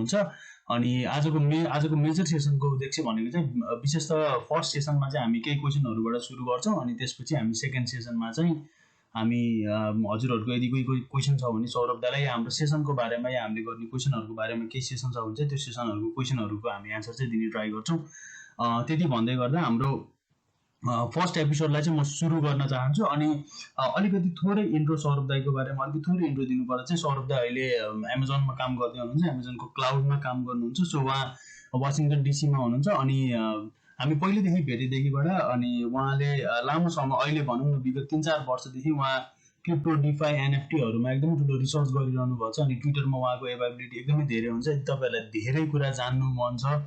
हुन्छ अनि आजको मेजर सेसनको उद्देश्य भनेको चाहिँ विशेष त फर्स्ट सेसनमा चाहिँ हामी केही क्वेसनहरुबाट सुरु गर्छौं अनि त्यसपछि हामी सेकेन्ड सेसनमा चाहिँ हामी हजुरहरुको यदि कोही क्वेसन छ भने सौरभ दाइलाई हाम्रो सेसनको बारेमा या हामीले गर्ने क्वेसनहरुको बारेमा केही सेसन छ भने चाहिँ त्यो सेसनहरुको क्वेसनहरुको हामी आन्सर चाहिँ दिने ट्राई गर्छौं त्यति भन्दै गर्दा हाम्रो फर्स्ट एपिसोडलाई चाहिँ म सुरु गर्न चाहन्छु अनि अलिकति थोरै इन्ट्रो सौरभ दाइको बारेमा अलिकति थोरै इन्ट्रो दिनुपर्दा चाहिँ सौरभ दाइ अहिले अमेजनमा काम गर्दै हुनुहुन्छ अमेजनको क्लाउडमा काम गर्नुहुन्छ सो उहाँ वाशिंटन डीसी मा हुनुहुन्छ अनि हामी पहिलेदेखि भेटेदेखिबाट अनि उहाँले लामो समय अहिले भनौं न विगत 3-4 वर्षदेखि उहाँ क्रिप्टो डिफाई एनएफटीहरुमा एकदमै ठूलो रिसर्च गरिरहनु भएको छ अनि ट्विटरमा उहाँको एभाइबिलिटी एकदमै धेरै हुन्छ यदि तपाईहरुलाई धेरै कुरा जान्नु मन छ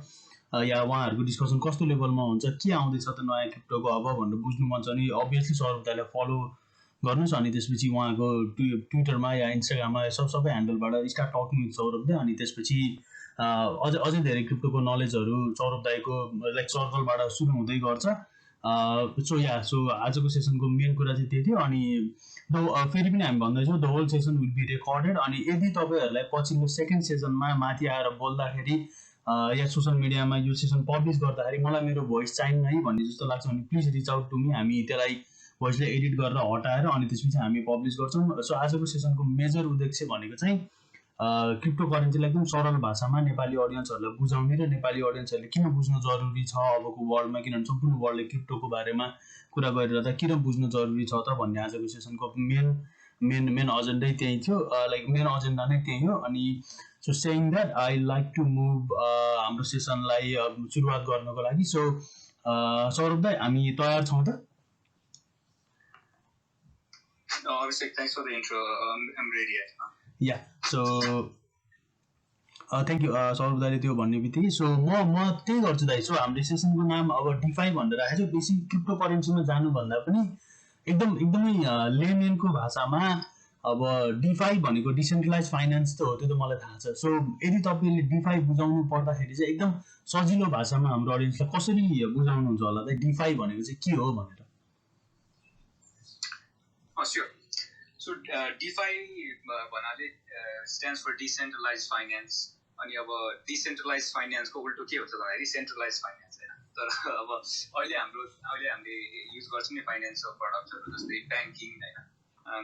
या उहाँहरुको डिस्कसन कस्तो लेभलमा हुन्छ के आउँदैछ त नयाँ क्रिप्टोको अब भनेर बुझ्नु मन छ अनि अभियसली सौरभ दाइलाई फलो गर्नुस् अनि त्यसपछि उहाँको ट्विटरमा या इन्स्टाग्राममा सबै ह्यान्डलबाट स्टार्ट टकिङ विथ सौरभ दाइ अनि त्यसपछि अझै धेरै क्रिप्टोको नलेजहरु सौरभ दाइको लाइक सर्कलबाट सुरु हुँदै गर्छ सो आजको सेसनको मेन कुरा चाहिँ त्यही थियो अनि फेरि पनि हामी भन्दै छौं the whole session will be recorded अनि यदि तपाईहरुलाई पछिल्लो सेकेन्ड सेसनमा माथि आएर बोल्दाखेरि या सोशल मिडियामा यो सेसन पब्लिश गर्दाखेरि मलाई मेरो भोइस चाहिन्न है भन्ने जस्तो लाग्छ भने please reach out to me हामी त्यसलाई भोइसलाई एडिट गरेर हटाएर अनि त्यसपछि हामी पब्लिश गर्छौं सो आजको सेसनको मेजर उद्देश्य भनेको चाहिँ क्रिप्टोकरेन्सीलाई एकदम सरल भाषामा नेपाली ऑडियन्सहरुलाई बुझाउने र नेपाली ऑडियन्सहरुले किन बुझ्न जरुरी छ अबको वर्ल्डमा किनभने सम्पूर्ण वर्ल्डले क्रिप्टोको बारेमा कुरा गरिरहँदा किन बुझ्न जरुरी छ त भन्ने आजको सेसनको मेन एजेन्डै त्यही थियो लाइक मेन एजेन्डा नै त्यही हो अनि so saying that I like to move हाम्रो सेसनलाई सुरुवात गर्नको लागि सो सौरभ दाइ हामी तयार छौं त Abhishek, thanks for the intro. I'm ready. Yeah, so thank you Saurabh दाइले त्यो भन्ने बित्तिकै सो म त्यही गर्छु दाइ सो हाम्रो सेसनको नाम अब डिफाई भनेर राखेको छ बेसी क्रिप्टोकरेन्सीमा जानु भन्दा पनि एकदमै लेमेनको भाषामा अब डिफाई भनेको डिसेन्ट्रलाइज फाइनान्स त हो त्यो त मलाई थाहा छ सो यदि तपाईले डिफाई बुझाउनु पर्दाखेरि चाहिँ एकदम सजिलो भाषामा हाम्रो ऑडियन्सलाई कसरी बुझाउनुहुन्छ होला त डिफाई भनेको चाहिँ के हो भनेर Sure. So DeFi भन्नाले stands for decentralized finance अनि अब decentralized finance को उल्टो के हुन्छ भन्दाखेरि centralized finance हैन तर अब अहिले हामीले युज गर्छौं नि फाइनान्शियल प्रोडक्टहरु जस्तै बैंकिङ हैन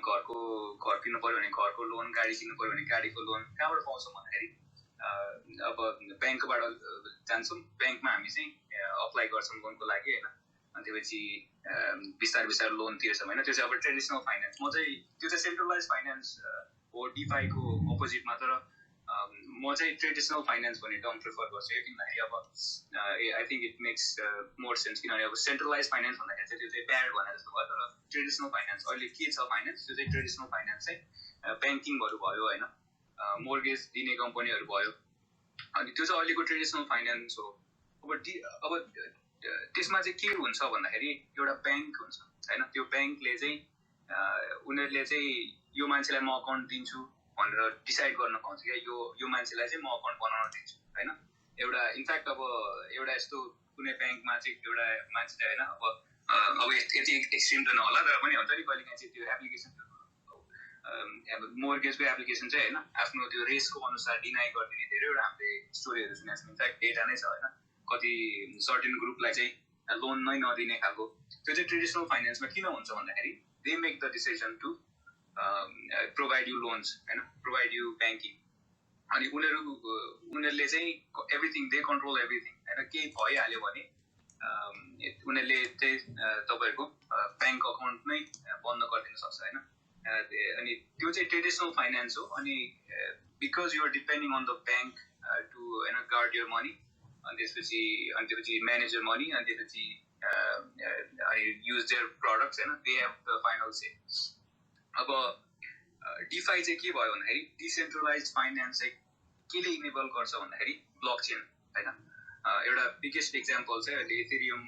घर किन्नु पर्यो भने घरको लोन गाडी किन्नु पर्यो भने गाडीको लोन कहाँबाट पाउँछौं भन्दाखेरि अब बैंकबाट जान्छौं बैंकमा हामी चाहिँ अप्लाई गर्छौं लोनको लागि हैन अनि त्यसपछि बिस्तार लोन तिर्छौं हैन त्यो चाहिँ अब ट्रेडिसनल फाइनान्स त्यो चाहिँ सेन्ट्रलाइज फाइनान्स हो डिफाई को अपोजिटमा तर म चाहिँ ट्रेडिसनल फाइनान्स भन्ने टर्म प्रिफर गर्छु किनभने अब I think it makes more sense किनभने अब सेन्ट्रलाइज फाइनान्स भन्दाखेरि चाहिँ त्यो चाहिँ ब्याड भने जस्तो भयो तर ट्रेडिसनल फाइनान्स अहिले के छ फाइनान्स त्यो चाहिँ ट्रेडिसनल फाइनान्स चाहिँ बैंकिङहरु भयो हैन मोर्गेज दिने कम्पनीहरु भयो अनि त्यो चाहिँ अहिलेको ट्रेडिसनल फाइनान्स हो अब त्यसमा चाहिँ के हुन्छ भन्दाखेरि एउटा बैंक हुन्छ हैन त्यो बैंकले चाहिँ उनीहरुले चाहिँ यो मान्छेलाई म अकाउन्ट दिन्छु भनेर डिसाइड गर्न पाउँछ के यो मान्छेलाई चाहिँ म अकाउन्ट बनाउन दिन्छु हैन एउटा इनफ्याक्ट अब एउटा यस्तो कुनै बैंकमा चाहिँ एउटा मान्छे चाहिँ हैन अब यति एक्सट्रिम त नहोला तर पनि हुन्छ नि कहिलेकाहीँ चाहिँ त्यो एप्लिकेसन मोर्गेजको एप्लिकेसन चाहिँ हैन आफ्नो त्यो रेसको अनुसार डिनाइ गर्दिने धेरैवटा हामीले स्टोरीहरु सुनेका छौं इनफ्याक्ट डेटा नै छ हैन कति सर्टेन ग्रुपलाई चाहिँ लोन नै नदिने खालको त्यो चाहिँ ट्रेडिसनल फाइनान्समा किन हुन्छ भन्दाखेरि they make the decision to provide you loans हैन प्रोवाइड यु बैंकिङ अनि उनीहरुले चाहिँ एभ्रीथिङ दे कन्ट्रोल एभ्रीथिङ हैन केही भइहाल्यो भने उनीहरुले चाहिँ तपाईहरुको बैंक अकाउन्ट नै बन्द गरिदिन सक्छ हैन अनि त्यो चाहिँ ट्रेडिसनल फाइनान्स हो अनि because you are depending on the bank to हैन गार्ड योर मनी अनि त्यसपछि म्यानेज योर मनी अनि त्यसपछि युज देयर प्रोडक्ट्स हैन they have the final say अब डिफाई चाहिँ के भयो भन्दाखेरि डिसेन्ट्रलाइज्ड फाइनान्स चाहिँ केले इनेबल गर्छ भन्दाखेरि ब्लकचेन हैन एउटा बिगेस्ट एक्जाम्पल चाहिँ अहिले इथेरियम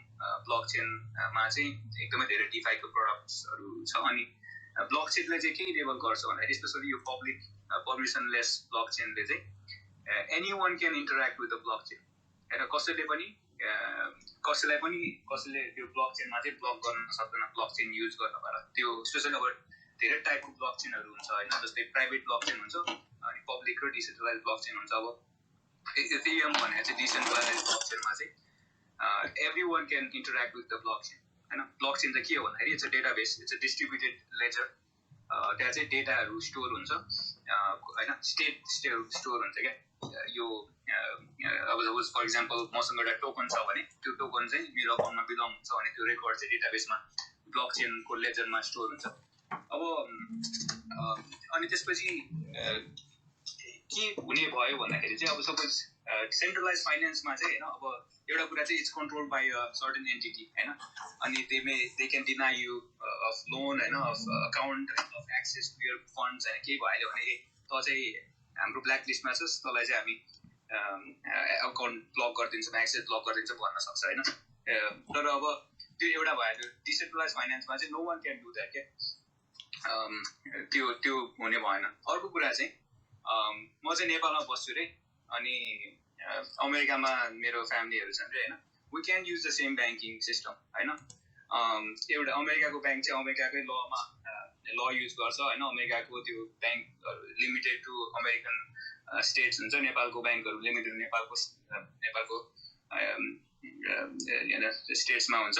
ब्लकचेनमा चाहिँ एकदमै धेरै डिफाईको प्रोडक्ट्सहरु छ अनि ब्लकचेनले चाहिँ के इनेबल गर्छ भन्दाखेरि स्पेशली यो पब्लिक पर्मिसनलेस ब्लकचेनले चाहिँ anyone can interact with the blockchain हैन कसैलाई पनि कसैले त्यो ब्लकचेनमा चाहिँ ब्लक गर्न सक्दैन ब्लकचेन युज गर्नबाट त्यो स्पेशली अब धेरै टाइपको ब्लकचेनहरु हुन्छ हैन जस्तै प्राइभेट ब्लकचेन हुन्छ अनि पब्लिक र डिसेन्ट्रलाइज्ड ब्लकचेन हुन्छ अब Ethereum भनेको चाहिँ decentralized blockchain मा चाहिँ everyone can interact with the blockchain हैन blockchain चाहिँ के हो भन्दाखेरि it's a database, it's a distributed ledger त्यहाँ चाहिँ डेटाहरु स्टोर हुन्छ हैन स्टेट स्टोर हुन्छ के यो अब सपोज फर एक्जाम्पल मसँग एउटा टोकन छ भने त्यो टोकन चाहिँ मेरो अकाउन्टमा बिलङ हुन्छ भने त्यो रेकर्ड चाहिँ डेटाबेसमा ब्लकचेनको लेजरमा स्टोर हुन्छ अब अनि त्यसपछि के हुने भयो भन्दाखेरि चाहिँ अब सपोज सेन्ट्रलाइज फाइनान्समा चाहिँ हैन अब एउटा कुरा चाहिँ it's controlled by a certain entity हैन अनि they can deny you of loan हैन of account of access to your funds हैन के भइहाल्यो भने त चाहिँ हाम्रो ब्ल्याक लिस्टमा छ तँलाई चाहिँ हामी अकाउन्ट ब्लक गरिदिन्छौँ एक्सेस ब्लक गरिदिन्छौँ भन्न सक्छ हैन तर अब त्यो एउटा भइहाल्यो डिसेन्ट्रलाइज फाइनान्समा चाहिँ no one can do that के त्यो हुने भएन अर्को कुरा चाहिँ म चाहिँ नेपालमा बस्छु रे अनि अमेरिकामा मेरो फ्यामिलीहरु छन् रे हैन we can use the same banking system हैन एउटा अमेरिकाको ब्याङ्क चाहिँ अमेरिकाकै लमा ल युज गर्छ हैन अमेरिकाको त्यो bank limited to American states हुन्छ नेपालको ब्याङ्कहरु लिमिटेड नेपालको स्टेट्समा हुन्छ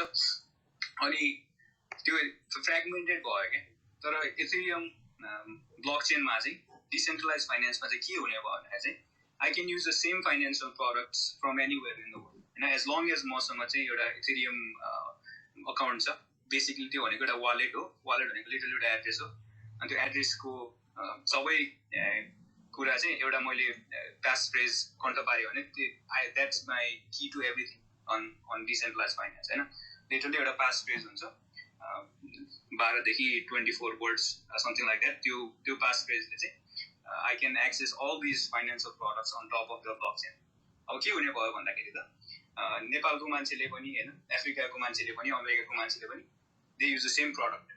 अनि त्यो फ्र्यागमेन्टेड भयो के तर इथेरियम ब्लकचेनमा चाहिँ डिसेन्ट्रलाइज फाइनान्समा चाहिँ के हुने भयो भने चाहिँ I can use the same financial products from anywhere in the world. And as long as मसँग चाहिँ एउटा इथेरियम अकाउन्ट छ बेसिकली त्यो भनेको एउटा वालेट हो वालेट भनेको लिटरली एउटा एड्रेस हो अनि त्यो एड्रेसको सबै कुरा चाहिँ एउटा मैले पास फ्रेज कन्ट पार्यो भने that's my key to everything on decentralize finance हैन लिटरली एउटा पास फ्रेज हुन्छ 12 देखि 24 वर्ड्स समथिङ लाइक द्याट त्यो पास फ्रेजले चाहिँ I can access all these financial products on top of the blockchain. अब के हुने भयो भन्दाखेरि त नेपालको मान्छेले पनि हैन अफ्रिकाको मान्छेले पनि अमेरिकाको मान्छेले पनि they use the same product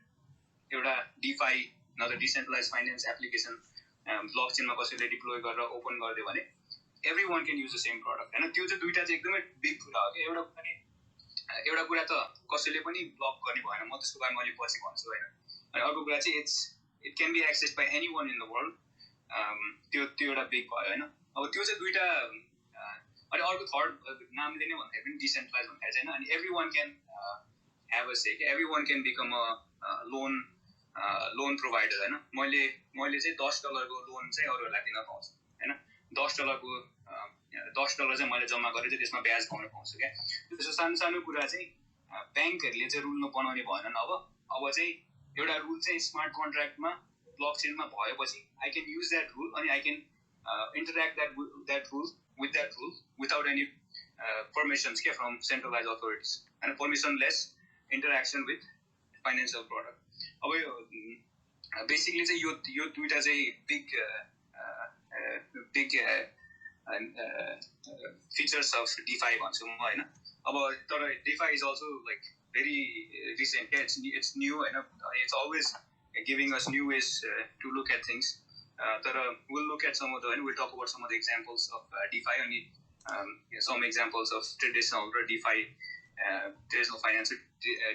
एउटा DeFi नत्र डिसेन्ट्रलाइज फाइनान्स एप्लिकेसन ब्लकचेनमा कसैले डिप्लोय गरेर ओपन गरिदियो भने everyone can use the same product हैन त्यो चाहिँ दुईटा चाहिँ एकदमै बिग कुरा हो के एउटा कुरा त कसैले पनि ब्लक गर्ने भएन म त्यसको बारेमा अलि पछि भन्छु हैन अनि अर्को कुरा चाहिँ it can be accessed by anyone in the world त्यो एउटा बिग भयो हैन अब त्यो चाहिँ दुईटा अनि अर्को थर्ड नामले नै भन्दाखेरि पनि डिसेन्ट्रलाइज भन्दाखेरि चाहिँ अनि everyone can have a say everyone can become a loan provider हैन मैले चाहिँ $10 को लोन चाहिँ अरूहरूलाई दिन पाउँछु हैन $10 चाहिँ मैले जम्मा गरेर चाहिँ त्यसमा ब्याज पाउन पाउँछु क्या त्यसो सानो कुरा चाहिँ ब्याङ्कहरूले चाहिँ रुल बनाउने भएनन् अब चाहिँ एउटा रुल चाहिँ स्मार्ट कन्ट्र्याक्टमा ब्लकचेनमा भएपछि I can use that rule and I can interact that rule without any permissions from centralized authorities and permissionless interaction with financial product. अब basically चाहिँ यो दुईटा चाहिँ big features of DeFi भन्छु म हैन अब तर DeFi is also like very recent it's new and it's always giving us new ways to look at things. We'll look at some of the, and we'll talk about some of the examples of DeFi and some examples of traditional DeFi, traditional finance,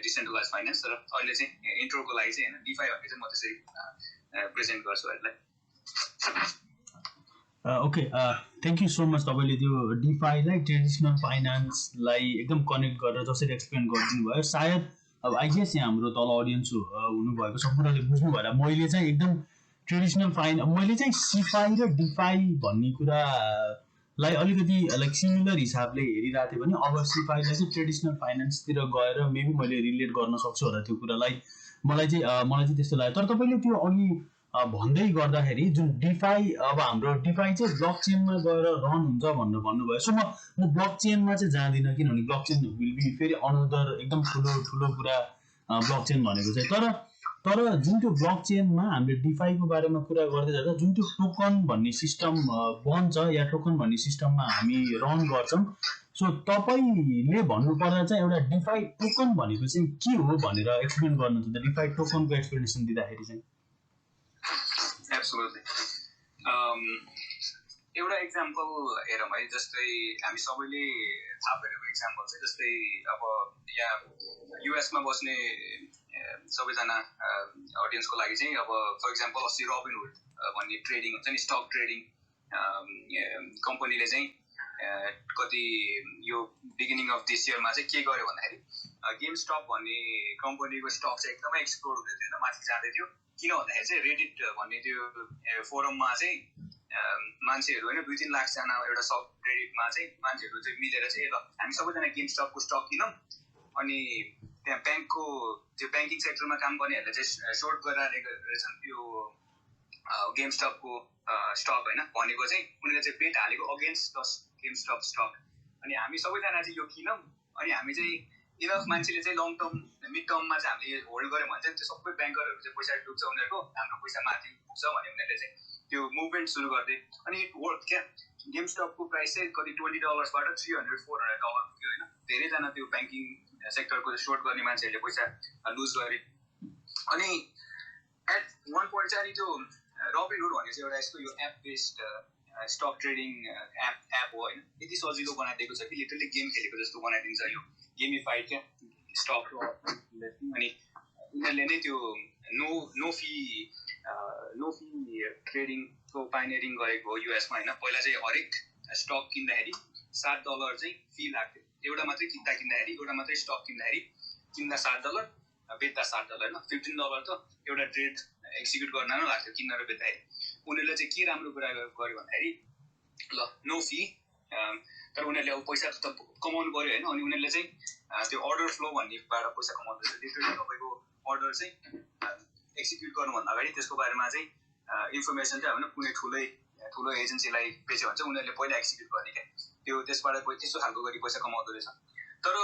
decentralized finance. So, let's say intro ko लागि चाहिँ DeFi भन्ने चाहिँ म त्यसरी present गर्छु हैन okay thank you so much तपाईँले त्यो डिफाईलाई ट्रेडिसनल फाइनान्सलाई एकदम कनेक्ट गरेर जसरी एक्सप्लेन गरिदिनु भयो सायद अब आइगेस यहाँ हाम्रो तल अडियन्स हुनुभएको सम्पूर्णले बुझ्नु भएर मैले चाहिँ एकदम ट्रेडिसनल मैले चाहिँ सिफाई र डिफाई भन्ने कुरालाई अलिकति लाइक सिमिलर हिसाबले हेरिरहेको थिएँ भने अब सिफाईलाई चाहिँ ट्रेडिसनल फाइनान्सतिर गएर मेबी मैले रिलेट गर्न सक्छु होला त्यो कुरालाई मलाई चाहिँ त्यस्तो लाग्यो तर तपाईँले त्यो अघि भन्दै गर्दाखेरि जुन डिफाई अब हाम्रो डिफाई चाहिँ ब्लक चेनमा गएर रन हुन्छ भनेर भन्नुभयो सो म ब्लक चेनमा चाहिँ जाँदिनँ किनभने ब्लक चेन विल बी फेरि अनदर एकदम ठुलो कुरा ब्लक चेन भनेको चाहिँ तर जुन त्यो ब्लक चेनमा हामीले डिफाईको बारेमा कुरा गर्दै जाँदा जुन त्यो टोकन भन्ने सिस्टम बन्छ या टोकन भन्ने सिस्टममा हामी रन गर्छौँ सो तपाईँले भन्नुपर्दा चाहिँ एउटा डिफाई टोकन भनेको चाहिँ के हो भनेर एक्सप्लेन गर्नुहुन्छ डिफाई टोकनको एक्सप्लेनेसन दिँदाखेरि चाहिँ Absolutely. एउटा एक्जाम्पल हेरौँ है जस्तै हामी सबैले थाहा भएको एक्जाम्पल चाहिँ जस्तै अब यहाँ युएसमा बस्ने सबैजना अडियन्सको लागि चाहिँ अब फर इक्जाम्पल अस्ति रबिनहुड भन्ने ट्रेडिङ हुन्छ नि स्टक ट्रेडिङ कम्पनीले चाहिँ कति यो बिगिनिङ अफ दिस इयरमा चाहिँ के गर्यो भन्दाखेरि गेम स्टप भन्ने कम्पनीको स्टक चाहिँ एकदमै एक्सप्लोर हुँदै थियो होइन, माथि जाँदै थियो। किन भन्दाखेरि चाहिँ रेडिट भन्ने त्यो फोरममा चाहिँ मान्छेहरू होइन 2-3 लाखजना एउटा सब रेडिटमा चाहिँ मान्छेहरू चाहिँ मिलेर चाहिँ ल हामी सबैजना गेम स्टकको स्टक किनौँ, अनि त्यहाँ ब्याङ्कको त्यो ब्याङ्किङ सेक्टरमा काम गर्नेहरूले चाहिँ सोर्ट गरेर रहेछन् त्यो गेम स्टकको स्टक होइन भनेको चाहिँ उनीहरूले चाहिँ बेट हालेको अगेन्स्ट गेम स्टक। अनि हामी सबैजना चाहिँ यो किनौँ, अनि हामी चाहिँ इनफ मान्छेले चाहिँ लङ टर्म मिड टर्ममा चाहिँ हामीले होल्ड गऱ्यौँ भने चाहिँ त्यो सबै ब्याङ्करहरू चाहिँ पैसा डुब्छ उनीहरूको, हाम्रो पैसा माथि पुग्छ भने उनीहरूले चाहिँ त्यो मुभमेन्ट सुरु गर्दै, अनि इट वर्क क्या। गेम स्टकको प्राइस चाहिँ कति $20बाट $300-400 पुग्यो होइन। धेरैजना त्यो ब्याङ्किङ सेक्टरको सोर्ट गर्ने मान्छेहरूले पैसा लुज गरे। अनि एट वान पोइन्ट चाहिँ अनि त्यो रबिनहुड भन्ने चाहिँ एउटा यस्तो यो app based stock trading app हो होइन, यति सजिलो बनाइदिएको छ कि लिटरली गेम खेलेको जस्तो बनाइदिन्छ यो गेमिफाइड क्या स्टक। अनि उनीहरूले नै त्यो नो फी ट्रेडिङको पाइनियरिङ गरेको हो युएसमा होइन। पहिला चाहिँ हरेक स्टक किन्दाखेरि $7 चाहिँ फी लाग्थ्यो, एउटा मात्रै किन्दाखेरि एउटा मात्रै स्टक किन्दाखेरि किन्दा $7 बेच्दा $7 होइन, $15 त एउटा ट्रेड एक्जिक्युट गर्न नै लाग्थ्यो किन्न र बेच्दाखेरि। उनीहरूले चाहिँ के राम्रो कुरा गर्यो भन्दाखेरि ल नो फी, तर उनीहरूले अब पैसा त कमाउनु पऱ्यो होइन। अनि उनीहरूले चाहिँ त्यो अर्डर फ्लो भन्नेबाट पैसा कमाउँदैछ। लिटरली तपाईँको अर्डर चाहिँ एक्जिक्युट गर्नुभन्दा अगाडि त्यसको बारेमा चाहिँ इन्फर्मेसन चाहिँ होइन कुनै ठुलो एजेन्सीलाई बेच्यो भने चाहिँ उनीहरूले पहिला एक्जिक्युट गर्ने क्या, त्यो त्यसबाट त्यस्तो खालको गरी पैसा कमाउँदो रहेछ। तर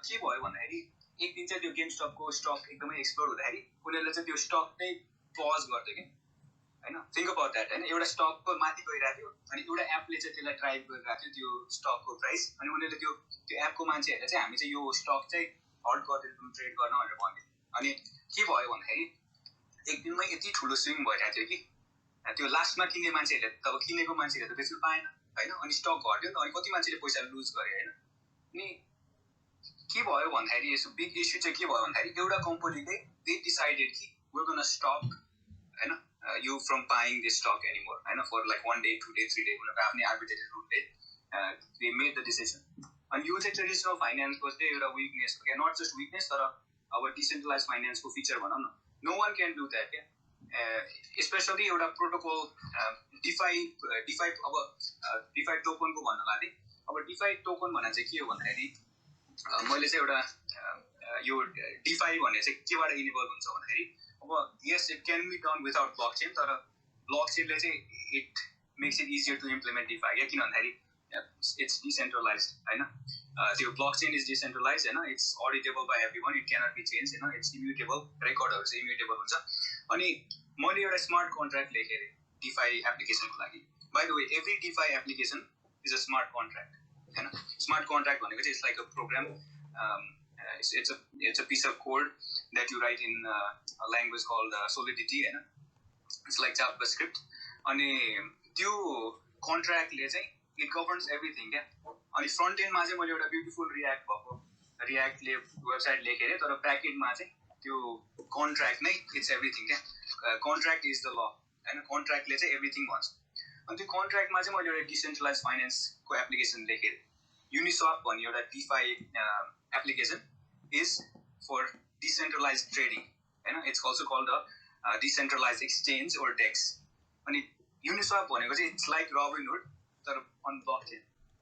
के भयो भन्दाखेरि एक दिन चाहिँ त्यो गेम स्टकको स्टक एकदमै एक्सप्लोर हुँदाखेरि उनीहरूले चाहिँ त्यो स्टक नै पज गर्थ्यो कि होइन। थिङ्क अबाउट द्याट होइन, एउटा स्टकको माथि गइरहेको थियो अनि एउटा एपले चाहिँ त्यसलाई ड्राइभ गरिरहेको थियो त्यो स्टकको प्राइस, अनि उनीहरूले त्यो एपको मान्छेहरूले चाहिँ हामी चाहिँ यो स्टक चाहिँ हल्ड गरिदिन्छौँ ट्रेड गर्न भनेर भन्थ्यो। अनि के भयो भन्दाखेरि एक दिनमै यति ठुलो स्विङ भइरहेको थियो कि त्यो लास्टमा किन्ने मान्छेहरूले तब किनेको मान्छेहरूले त बेच्नु पाएन होइन, अनि स्टक घट्यो नि त, अनि कति मान्छेले पैसा लुज गरे होइन। अनि के भयो भन्दाखेरि यसो बिग इस्यु चाहिँ के भयो भन्दाखेरि एउटा कम्पनीले दे डिसाइडेड कि we're gonna stop होइन you from buying this stock anymore होइन, for like 1 day 2 day 3 day उनीहरूको आफ्नै arbitrary रुलले they made the decision। अनि यो चाहिँ ट्रेडिसनल फाइनेन्सको चाहिँ एउटा विकनेस हो क्या, नट जस्ट विकनेस तर अब डिसेन्ट्रलाइज फाइनेन्सको फिचर भनौँ न। No one can do that क्या, स्पेसली एउटा प्रोटोकल डिफाई अब डिफाई टोकनको भन्न लाग्थेँ। अब डिफाई टोकन भन्ने चाहिँ के हो भन्दाखेरि मैले चाहिँ एउटा यो डिफाई भन्ने चाहिँ केबाट इनेबल हुन्छ भन्दाखेरि अब yes it can be done without blockchain, तर ब्लक चेनले चाहिँ it makes it easier to implement DeFi क्या, किन भन्दाखेरि इट्स डिसेन्ट्रलाइज होइन। त्यो ब्लक चेन इज डिसेन्ट्रलाइज होइन, it's auditable by everyone, it cannot be change होइन, इट्स इम्युटेबल, रेकर्डहरू चाहिँ इम्युटेबल हुन्छ। अनि मैले एउटा स्मार्ट कन्ट्र्याक्ट लेखेँ डिफाई एप्लिकेसनको लागि। By the way every DeFi application is a smart contract होइन। स्मार्ट कन्ट्र्याक्ट भनेको चाहिँ it's like a program, it's a piece of code that you write in a language called Solidity होइन, it's like JavaScript। अनि त्यो कन्ट्र्याक्टले चाहिँ it गभर्न्स everything क्या। अनि front एन्डमा चाहिँ मैले एउटा ब्युटिफुल रियाक्टले वेबसाइट लेखेँ तर ब्याकएन्डमा चाहिँ त्यो कन्ट्र्याक्ट नै इट्स एभ्रिथिङ क्या। कन्ट्र्याक्ट इज द ल होइन, कन्ट्र्याक्टले चाहिँ एभ्रिथिङ भन्छ। अनि त्यो कन्ट्र्याक्टमा चाहिँ मैले एउटा डिसेन्ट्रलाइज फाइनेन्सको एप्लिकेसन लेखेँ। युनिस्वाप भन्ने एउटा DeFi application is for decentralized trading होइन, it's also called a decentralized exchange or DEX। अनि Uniswap भनेको चाहिँ it's like Robinhood तर on blockchain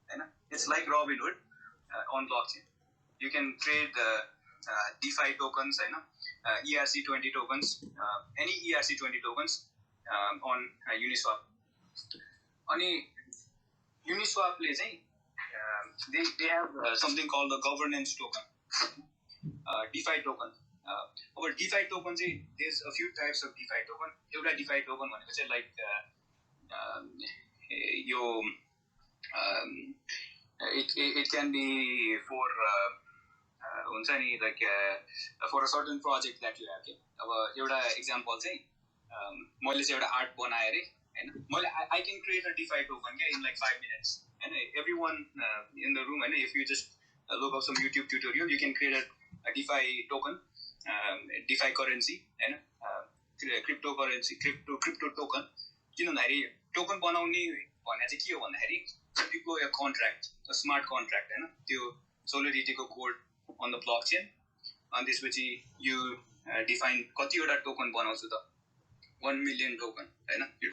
होइन, it's like Robinhood on blockchain। You can trade DeFi tokens होइन, ERC20 tokens, any ERC20 tokens on Uniswap। अनि Uniswapले चाहिँ they have something called the governance token, DeFi token। अब DeFi token चाहिँ there's a few types of DeFi token। एउटा DeFi token भनेको चाहिँ like यो it can be for हुन्छ नि like for a certain project that you have के। अब एउटा इक्जाम्पल चाहिँ मैले चाहिँ एउटा आर्ट बनाएँ अरे होइन, मैले I can create a DeFi token क्या in like 5 minutes होइन। everyone in the room होइन, if you just look up some YouTube tutorial you can create a DeFi token, DeFi currency होइन, cryptocurrency, crypto token। किन भन्दाखेरि token बनाउने भन्ने चाहिँ के हो भन्दाखेरि to deploy a contract, a smart contract, हैन त्यो Solidity को code on the blockchain. And त्यसपछि you define कतिवटा टोकन बनाउँछु त 1 million टोकन हैन यो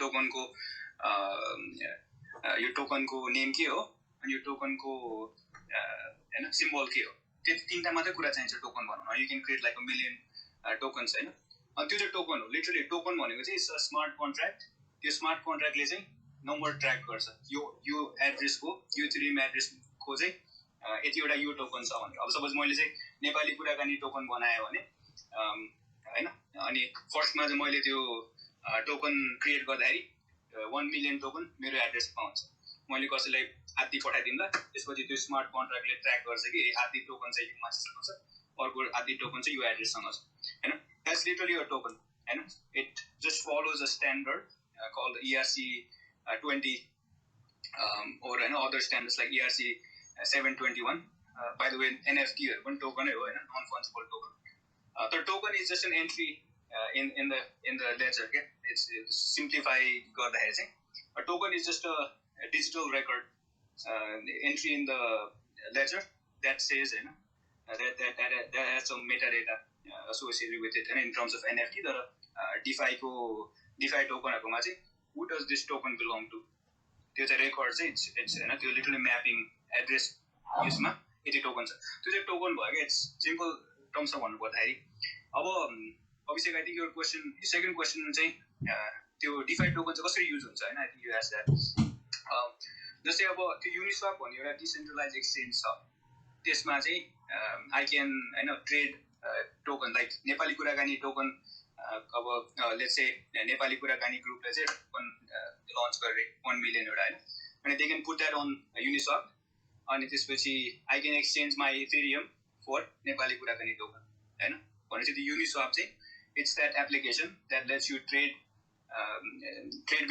टोकन को नेम के हो अनि यो टोकन को हैन सिम्बल के हो त्यति तीनटा मात्र कुरा चाहिन्छ टोकन बनाउन you can create like a million tokens हैन अनि त्यो चाहिँ टोकन हो लिटरली टोकन भनेको चाहिँ इट्स अ स्मार्ट कन्ट्र्याक्ट त्यो स्मार्ट कन्ट्र्याक्टले चाहिँ नम्बर ट्र्याक गर्छ यो एड्रेस को यो इथेरियम एड्रेस को चाहिँ यतिवटा यो टोकन छ भने अब सपोज मैले चाहिँ नेपाली कुराकानी टोकन बनाए भने हैन अनि फर्स्टमा चाहिँ मैले त्यो टोकन क्रिएट गर्दाखेरि 1 million टोकन मेरो एड्रेसमा हुन्छ मैले कसैलाई आदि पठाइदिउँला त्यसपछि त्यो स्मार्ट कन्ट्र्याक्टले ट्र्याक गर्छ कि आदि टोकन चाहिँ यो मान्छेसँग छ अर्को आदि टोकन चाहिँ यो एड्रेससँग छ हैन that's literally a token and it just follows a standard called ERC20 or other standards like ERC 721 by the way NFT one token is non fungible token the token is just an entry in the ledger okay it's simplified garda hai a token is just a digital record entry in the ledger that says that has some metadata associated with it and in terms of NFT the DeFi token haruमा चाहिँ who does this token belong to त्यो चाहिँ record चाहिँ it's हैन त्यो literally mapping address यसमा यति token छ त्यो चाहिँ टोकन भयो के इट्स सिम्पल टर्म्समा भन्नु पर्दाखेरि अब Abhishek I think your question second question चाहिँ त्यो डिफाई टोकन चाहिँ कसरी युज हुन्छ हैन I think you ask that जस्तै अब त्यो युनिस्वाप भन्ने एउटा डिसेन्ट्रलाइज एक्सचेन्ज छ त्यसमा चाहिँ आई क्यान हैन trade token like Nepali Kurakani token अब लेट्स से नेपाली कुराकानी ग्रुपले चाहिँ टोकन लन्च गरे 1 million एउटा हैन अनि they can put that on Uniswap अनि त्यसपछि I can exchange my Ethereum for Nepali Kurakani token हैन भनेपछि त्यो युनिस्वाप चाहिँ it's that application that lets you trade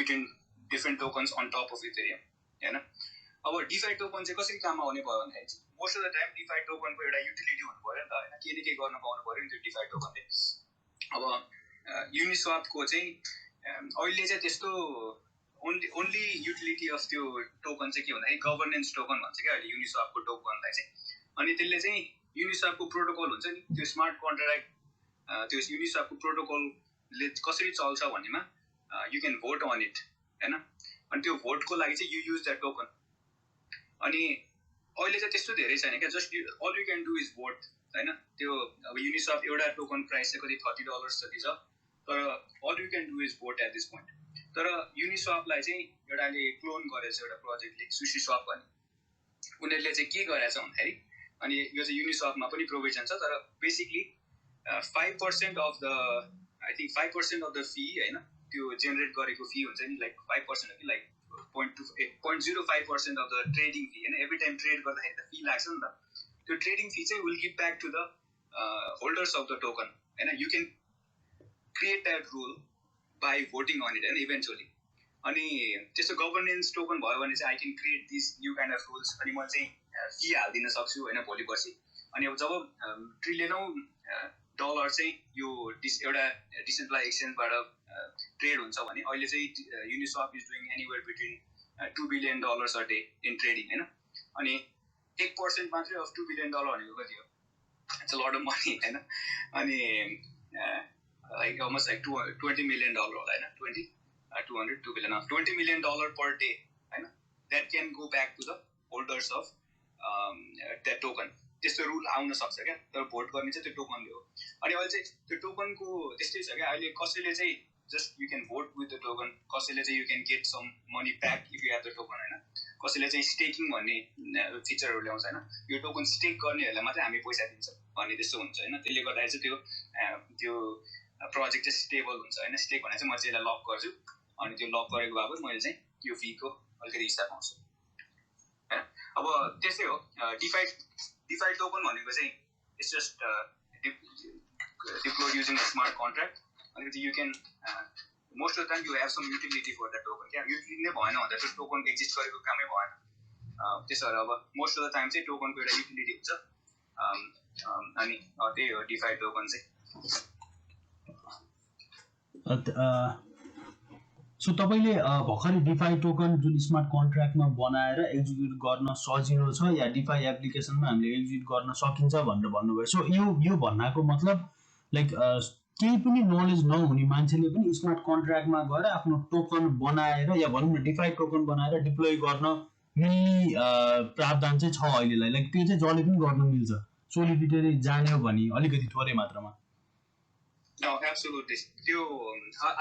between different tokens on top of Ethereum हैन अब डिफाई टोकन चाहिँ कसरी काममा आउने भयो भन्दाखेरि most of the time DeFi टोकनको एउटा युटिलिटी हुनु पर्यो नि त हैन के न के गर्न पाउनु पर्यो नि त्यो डिफाई टोकनले अब युनिस्वापको चाहिँ अहिले चाहिँ त्यस्तो ओन्ली युटिलिटी अफ त्यो टोकन चाहिँ के भन्दाखेरि गभर्नेन्स टोकन भन्छ क्या अहिले युनिस्वापको टोकनलाई चाहिँ अनि त्यसले चाहिँ युनिस्वापको प्रोटोकल हुन्छ नि त्यो स्मार्ट कन्ट्र्याक्ट त्यो युनिस्वापको प्रोटोकलले कसरी चल्छ भन्नेमा you can vote on it हैन अनि त्यो भोटको लागि चाहिँ यु युज द टोकन अनि अहिले चाहिँ त्यस्तो धेरै छैन क्या just all you can do is vote हैन त्यो अब युनिस्वाप एउटा टोकन प्राइस चाहिँ कति $30 जति छ तर all you can do is vote at this point तर युनिस्वापलाई चाहिँ एउटाले क्लोन गरेछ एउटा प्रोजेक्टले सुशी स्वाप भन्ने उनीहरूले चाहिँ के गरेछ भन्दाखेरि अनि यो चाहिँ युनिस्वापमा पनि प्रोभिजन छ तर basically 5% of the I think 5% of the fee हैन त्यो जेनेरेट गरेको फी हुन्छ नि लाइक 5% हो कि like 0.05% of the trading fee हैन एभ्री टाइम ट्रेड गर्दाखेरि त फी लाग्छ नि त त्यो ट्रेडिङ फी चाहिँ will give back to the holders of the token हैन you can create that rule by voting on it हैन इभेन्चुअली अनि त्यस्तो गभर्नेन्स टोकन भयो भने चाहिँ I can create this new kind of rules अनि म चाहिँ फी हालिदिन सक्छु हैन भोलि पर्सि अनि अब जब ट्रिलियनौं डलर चाहिँ यो एउटा डिसेन्ट्रलाइज एक्सचेन्जबाट ट्रेड हुन्छ भने अहिले चाहिँ Uniswap is doing anywhere between $2 billion a day in trading हैन अनि 1% मात्रै अफ $2 billion भनेको कति हो it's a lot of money हैन अनि like almost like $20 million होला हैन 2 billion $20 million per day हैन that can go back to the holders of that token त्यस्तो रुल आउन सक्छ क्या तर भोट गर्ने चाहिँ त्यो टोकनले हो अनि अहिले चाहिँ त्यो टोकनको त्यस्तै छ क्या अहिले कसैले चाहिँ just you can vote with the token कसैले चाहिँ you can get some money back if you have the token हैन कसैले चाहिँ स्टेकिङ भन्ने फिचरहरू ल्याउँछ हैन यो टोकन स्टेक गर्नेहरूलाई मात्रै हामी पैसा दिन्छौँ भन्ने त्यस्तो हुन्छ हैन त्यसले गर्दा चाहिँ त्यो प्रोजेक्ट चाहिँ स्टेबल हुन्छ हैन स्टेक भने चाहिँ म चाहिँ यसलाई लक गर्छु अनि त्यो लक गरेको बाबत मैले चाहिँ यो फीको अलिकति हिस्सा पाउँछु हैन अब त्यस्तै हो डिफाई टोकन भनेको चाहिँ it's just deployed using a smart contract अनि you can most of the time you have some utility for the token क्या युटिलिटी नै भएन भन्दा त्यो टोकन एक्जिस्ट गरेको कामै भएन त्यसो भएर अब मोस्ट अफ द टाइम चाहिँ टोकनको एउटा युटिलिटी हुन्छ अनि त्यही हो डिफाई टोकन चाहिँ सो तपाईँले भर्खरै डिफाई टोकन जुन स्मार्ट कन्ट्र्याक्टमा बनाएर एक्जिक्युट गर्न सजिलो छ या डिफाई एप्लिकेसनमा हामीले एक्जिक्युट गर्न सकिन्छ भनेर भन्नुभयो। सो यो भन्नाको मतलब लाइक केही पनि नलेज नहुने मान्छेले पनि स्मार्ट कन्ट्र्याक्टमा गएर आफ्नो टोकन बनाएर या भनौँ न डिफाई टोकन बनाएर डिप्लोय गर्न मिल्ने प्रावधान चाहिँ छ अहिलेलाई। लाइक त्यो चाहिँ जसले पनि गर्न मिल्छ सोलिडिटी जान्यो भने अलिकति थोरै मात्रामा। एब्सोल्युटली त्यो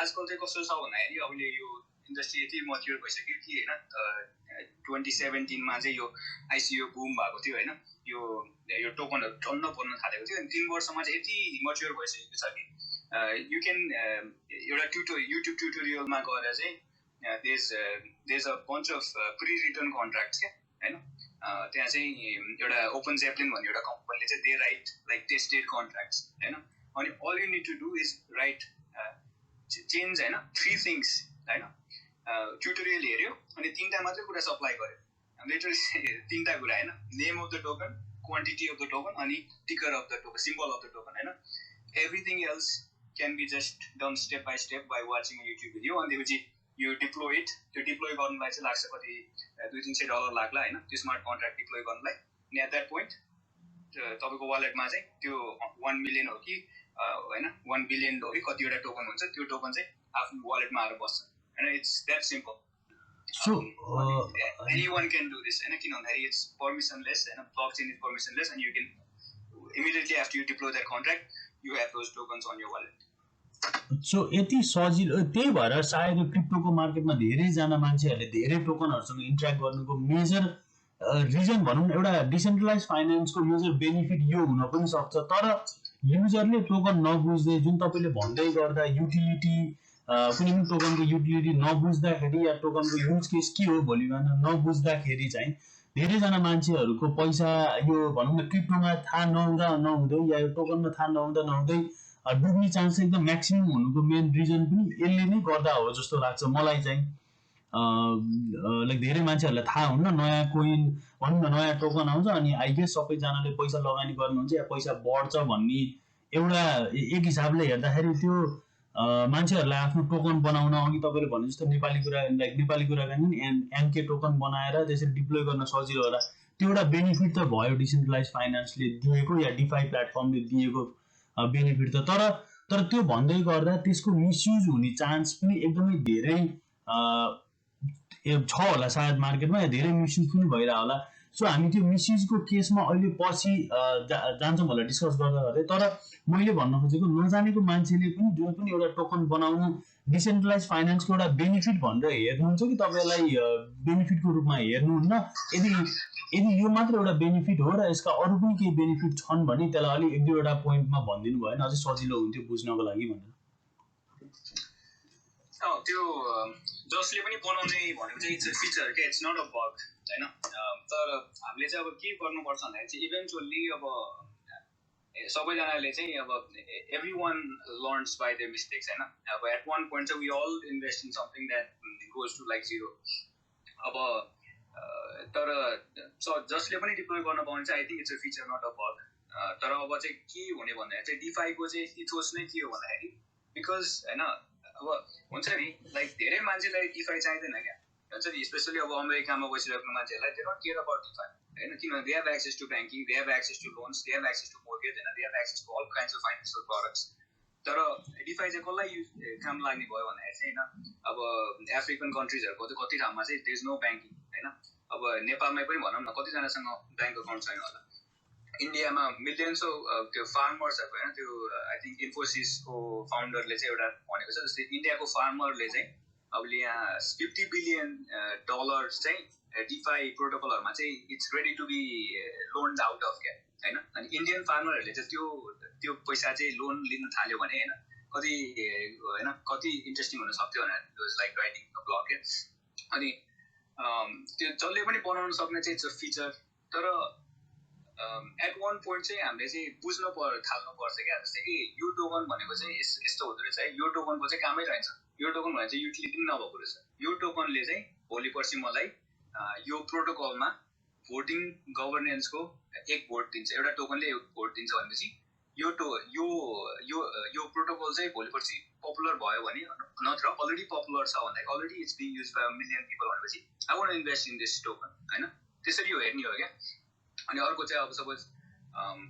आजकल चाहिँ कस्तो छ भन्दाखेरि अहिले यो इन्डस्ट्री यति मच्योर भइसक्यो कि होइन 2017मा चाहिँ यो आइसिओ बुम भएको थियो होइन यो टोकनहरू टन्न बन्न थालेको थियो अनि 3 वर्षमा चाहिँ यति मच्योर भइसकेको छ कि यु क्यान एउटा युट्युब ट्युटोरियलमा गएर चाहिँ देज a bunch of pre return contracts क्या होइन त्यहाँ चाहिँ एउटा ओपन जेपलिन भन्ने एउटा कम्पनीले चाहिँ they right like tested contracts होइन अनि all you need to do is write change होइन 3 things होइन ट्युटोरियल हेऱ्यो अनि 3टा मात्रै कुरा सप्लाई गर्यो लिटरली 3टा कुरा होइन name of the token quantity of the token अनि ticker of the token symbol of the token होइन everything else can be just done step by step by watching YouTube video अनि त्यसपछि यो deploy it त्यो deploy गर्नुलाई चाहिँ लाग्छ कति $200-300 लाग्ला होइन त्यो स्मार्ट कन्ट्र्याक्ट डिप्लोय गर्नुलाई अनि एट द्याट पोइन्ट तपाईँको वालेटमा चाहिँ त्यो 1 मिलियन हो कि होइन 1 बिलियन हो कि कतिवटा टोकन हुन्छ त्यो टोकन चाहिँ आफ्नो वालेटमा आएर बस्छ होइन it's that simple so anyone can do this होइन किन भन्दाखेरि इट्स पर्मिसनलेस होइन blockchain is permissionless and you can immediately after you deploy that contract you have those tokens on your wallet. So यति सजिलो त्यही भएर सायद यो क्रिप्टोको मार्केटमा धेरैजना मान्छेहरूले धेरै टोकनहरूसँग इन्ट्र्याक्ट गर्नुको मेजर रिजन भनौँ न एउटा डिसेन्ट्रलाइज फाइनेन्सको मेजर बेनिफिट यो हुन पनि सक्छ। तर युजरले टोकन नबुझ्दै जुन तपाईँले भन्दै गर्दा युटिलिटी कुनै पनि टोकनको युटिलिटी नबुझ्दाखेरि या टोकनको युज केस के हो भोलि बिहान नबुझ्दाखेरि चाहिँ धेरैजना मान्छेहरूको पैसा यो भनौँ न क्रिप्टोमा थाहा नहुँदा नहुँदै या यो टोकनमा थाहा नहुँदा नहुँदै डुब्ने चान्स एकदम म्याक्सिमम हुनुको मेन रिजन पनि यसले नै गर्दा हो जस्तो लाग्छ मलाई चाहिँ। लाइक धेरै मान्छेहरूलाई थाहा हुन्न नयाँ कोइन भनौँ न नयाँ टोकन आउँछ अनि आई गेस सबैजनाले पैसा लगानी गर्नुहुन्छ या पैसा बढ्छ भन्ने एउटा एक हिसाबले हेर्दाखेरि त्यो मान्छेहरूलाई आफ्नो टोकन बनाउन अघि तपाईँले भने जस्तो नेपाली कुराकानी एनके टोकन बनाएर त्यसरी डिप्लोय गर्न सजिलो होला त्यो एउटा बेनिफिट त भयो डिसेन्ट्रलाइज फाइनेन्सले दिएको या डिफाई प्लेटफर्मले दिएको बेनिफिट त। तर त्यो भन्दै गर्दा त्यसको मिसयुज हुने चान्स पनि एकदमै धेरै छ होला सायद मार्केटमा या धेरै मिसयुज पनि भइरहेको होला। सो हामी त्यो मिसयुजको केसमा अहिले पछि जान्छौँ होला डिस्कस गर्दा गर्दै। तर मैले भन्न खोजेको नजानेको मान्छेले पनि जुन पनि एउटा टोकन बनाउनु डिसेन्ट्रलाइज फाइनेन्सको एउटा बेनिफिट भनेर हेर्नुहुन्छ कि तपाईँलाई बेनिफिटको रूपमा हेर्नुहुन्न। यदि यो मात्र एउटा बेनिफिट हो र यसका अरू पनि केही बेनिफिट छन् भने त्यसलाई अलिक 1-2वटा पोइन्टमा भनिदिनु भयो भने अझै सजिलो हुन्थ्यो बुझ्नको लागि भनेर। त्यो जसले पनि बनाउने भनेको चाहिँ इट्स अ फिचर क्या इट्स नट अ बग होइन तर हामीले चाहिँ अब के गर्नुपर्छ भन्दाखेरि चाहिँ इभेन्चुअली अब सबैजनाले चाहिँ अब everyone learns by the mistakes होइन अब एट वान पोइन्ट चाहिँ we all invest in something that goes to like 0 अब तर जसले पनि डिप्लोय गर्न पाउने चाहिँ I think it's a feature not a bug तर अब चाहिँ के हुने भन्दाखेरि चाहिँ डिफाईको चाहिँ इथोस नै के हो भन्दाखेरि बिकज होइन अब हुन्छ नि लाइक धेरै मान्छेलाई डिफाई चाहिँदैन क्या हुन्छ नि स्पेसली अब अमेरिकामा बसिरहेको मान्छेहरूलाई they don't care about DeFi होइन किनभने they have access to banking they have access to loans they have access to mortgage होइन they have access to all kinds of financial products. तर डिफाई चाहिँ कसलाई काम लाग्ने भयो भन्दाखेरि चाहिँ होइन अब अफ्रिकन कन्ट्रिजहरूको चाहिँ कति ठाउँमा चाहिँ देयर इज नो ब्याङ्किङ होइन अब नेपालमै पनि भनौँ न कतिजनासँग ब्याङ्क अकाउन्ट छैन होला इन्डियामा मिलियन्स त्यो फार्मर्सहरूको होइन त्यो आई थिङ्क इन्फोसिसको फाउन्डरले चाहिँ एउटा भनेको छ जस्तै इन्डियाको फार्मरले चाहिँ अब यहाँ $50 बिलियन चाहिँ डिफाई प्रोटोकलहरूमा चाहिँ it's ready to be loaned out of क्या होइन अनि इन्डियन फार्मरहरूले चाहिँ त्यो पैसा चाहिँ लोन लिन थाल्यो भने होइन कति इन्ट्रेस्टिङ हुन सक्थ्यो भनेर लाइक राइटिङ अ ब्लग क्या अनि त्यो जसले पनि बनाउन सक्ने चाहिँ इट्स अ फिचर। तर एट वान पोइन्ट चाहिँ हामीले चाहिँ बुझ्न थाल्नुपर्छ क्या जस्तै कि यो टोकन भनेको चाहिँ यस्तो हुँदो रहेछ यो टोकनको चाहिँ कामै रहन्छ यो टोकन भनेको चाहिँ युटिलिटी पनि नभएको रहेछ यो टोकनले चाहिँ भोलि पर्सि मलाई यो प्रोटोकलमा भोटिङ गभर्नेन्सको 1 भोट दिन्छ एउटा टोकनले 1 भोट दिन्छ भनेपछि यो प्रोटोकल चाहिँ भोलि पर्सि पपुलर भयो भने नत्र अलरेडी पपुलर छ भन्दाखेरि already it's being use by a million people भनेपछि I want invest in this token होइन त्यसरी हो हेर्ने हो क्या अनि अर्को चाहिँ अब सपोज